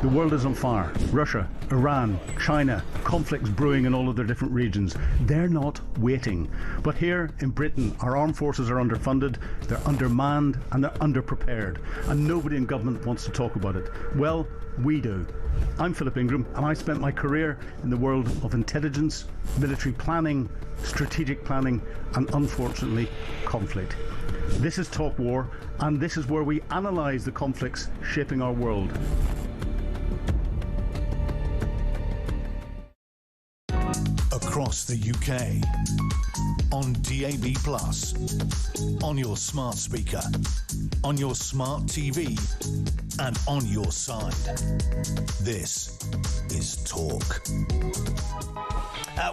The world is on fire. Russia, Iran, China, conflicts brewing in all of their different regions. They're not waiting. But here in Britain, our armed forces are underfunded, they're undermanned, and they're underprepared. And nobody in government wants to talk about it. Well, we do. I'm Philip Ingram, and I spent my career in the world of intelligence, military planning, strategic planning, and unfortunately, conflict. This is Talk War, and this is where we analyse the conflicts shaping our world. Across the UK, on DAB+, on your smart speaker, on your smart TV, and on your side. This is Talk.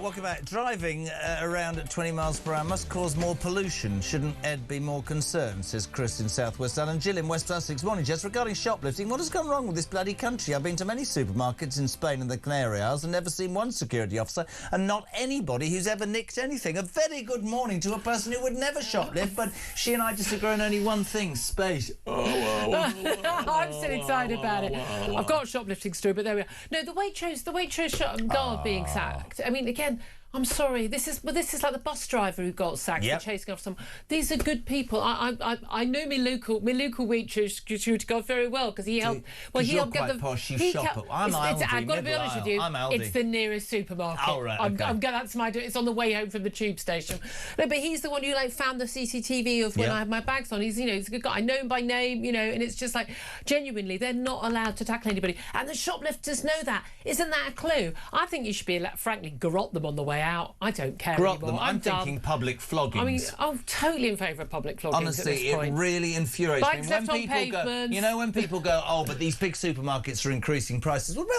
Welcome back. Driving around at 20 miles per hour must cause more pollution. Shouldn't Ed be more concerned, says Chris in South West London. Jill in West Sussex. Morning, Jess. Regarding shoplifting, what has gone wrong with this bloody country? I've been to many supermarkets in Spain and the Canary Isles and never seen one security officer and not anybody who's ever nicked anything. A very good morning to a person who would never shoplift, but she and I disagree on only one thing, space. I'm still excited about it. I've got a shoplifting story, but there we are. No, the Waitrose guard being sacked. I mean, again, I'm sorry. This is like the bus driver who got sacked for chasing off someone. These are good people. I know my local Waitrose security guard very well because he helped. Well, he helped get the. Posh, you shop at. I'm Aldi. I've got to be honest with you. I'm Aldi. It's the nearest supermarket. Oh, right, okay. That's my. It's on the way home from the tube station. No, but he's the one who found the CCTV of when I had my bags on. He's he's a good guy. I know him by name. And it's just genuinely they're not allowed to tackle anybody, and the shoplifters know that. Isn't that a clue? I think you should be frankly garrot them on the way out. I don't care Garrot anymore. them. I'm thinking public floggings. I mean, I'm totally in favour of public floggings. Honestly, at this point. it really infuriates Bikes me left on pavements. when people go, oh, but these big supermarkets are increasing prices. What about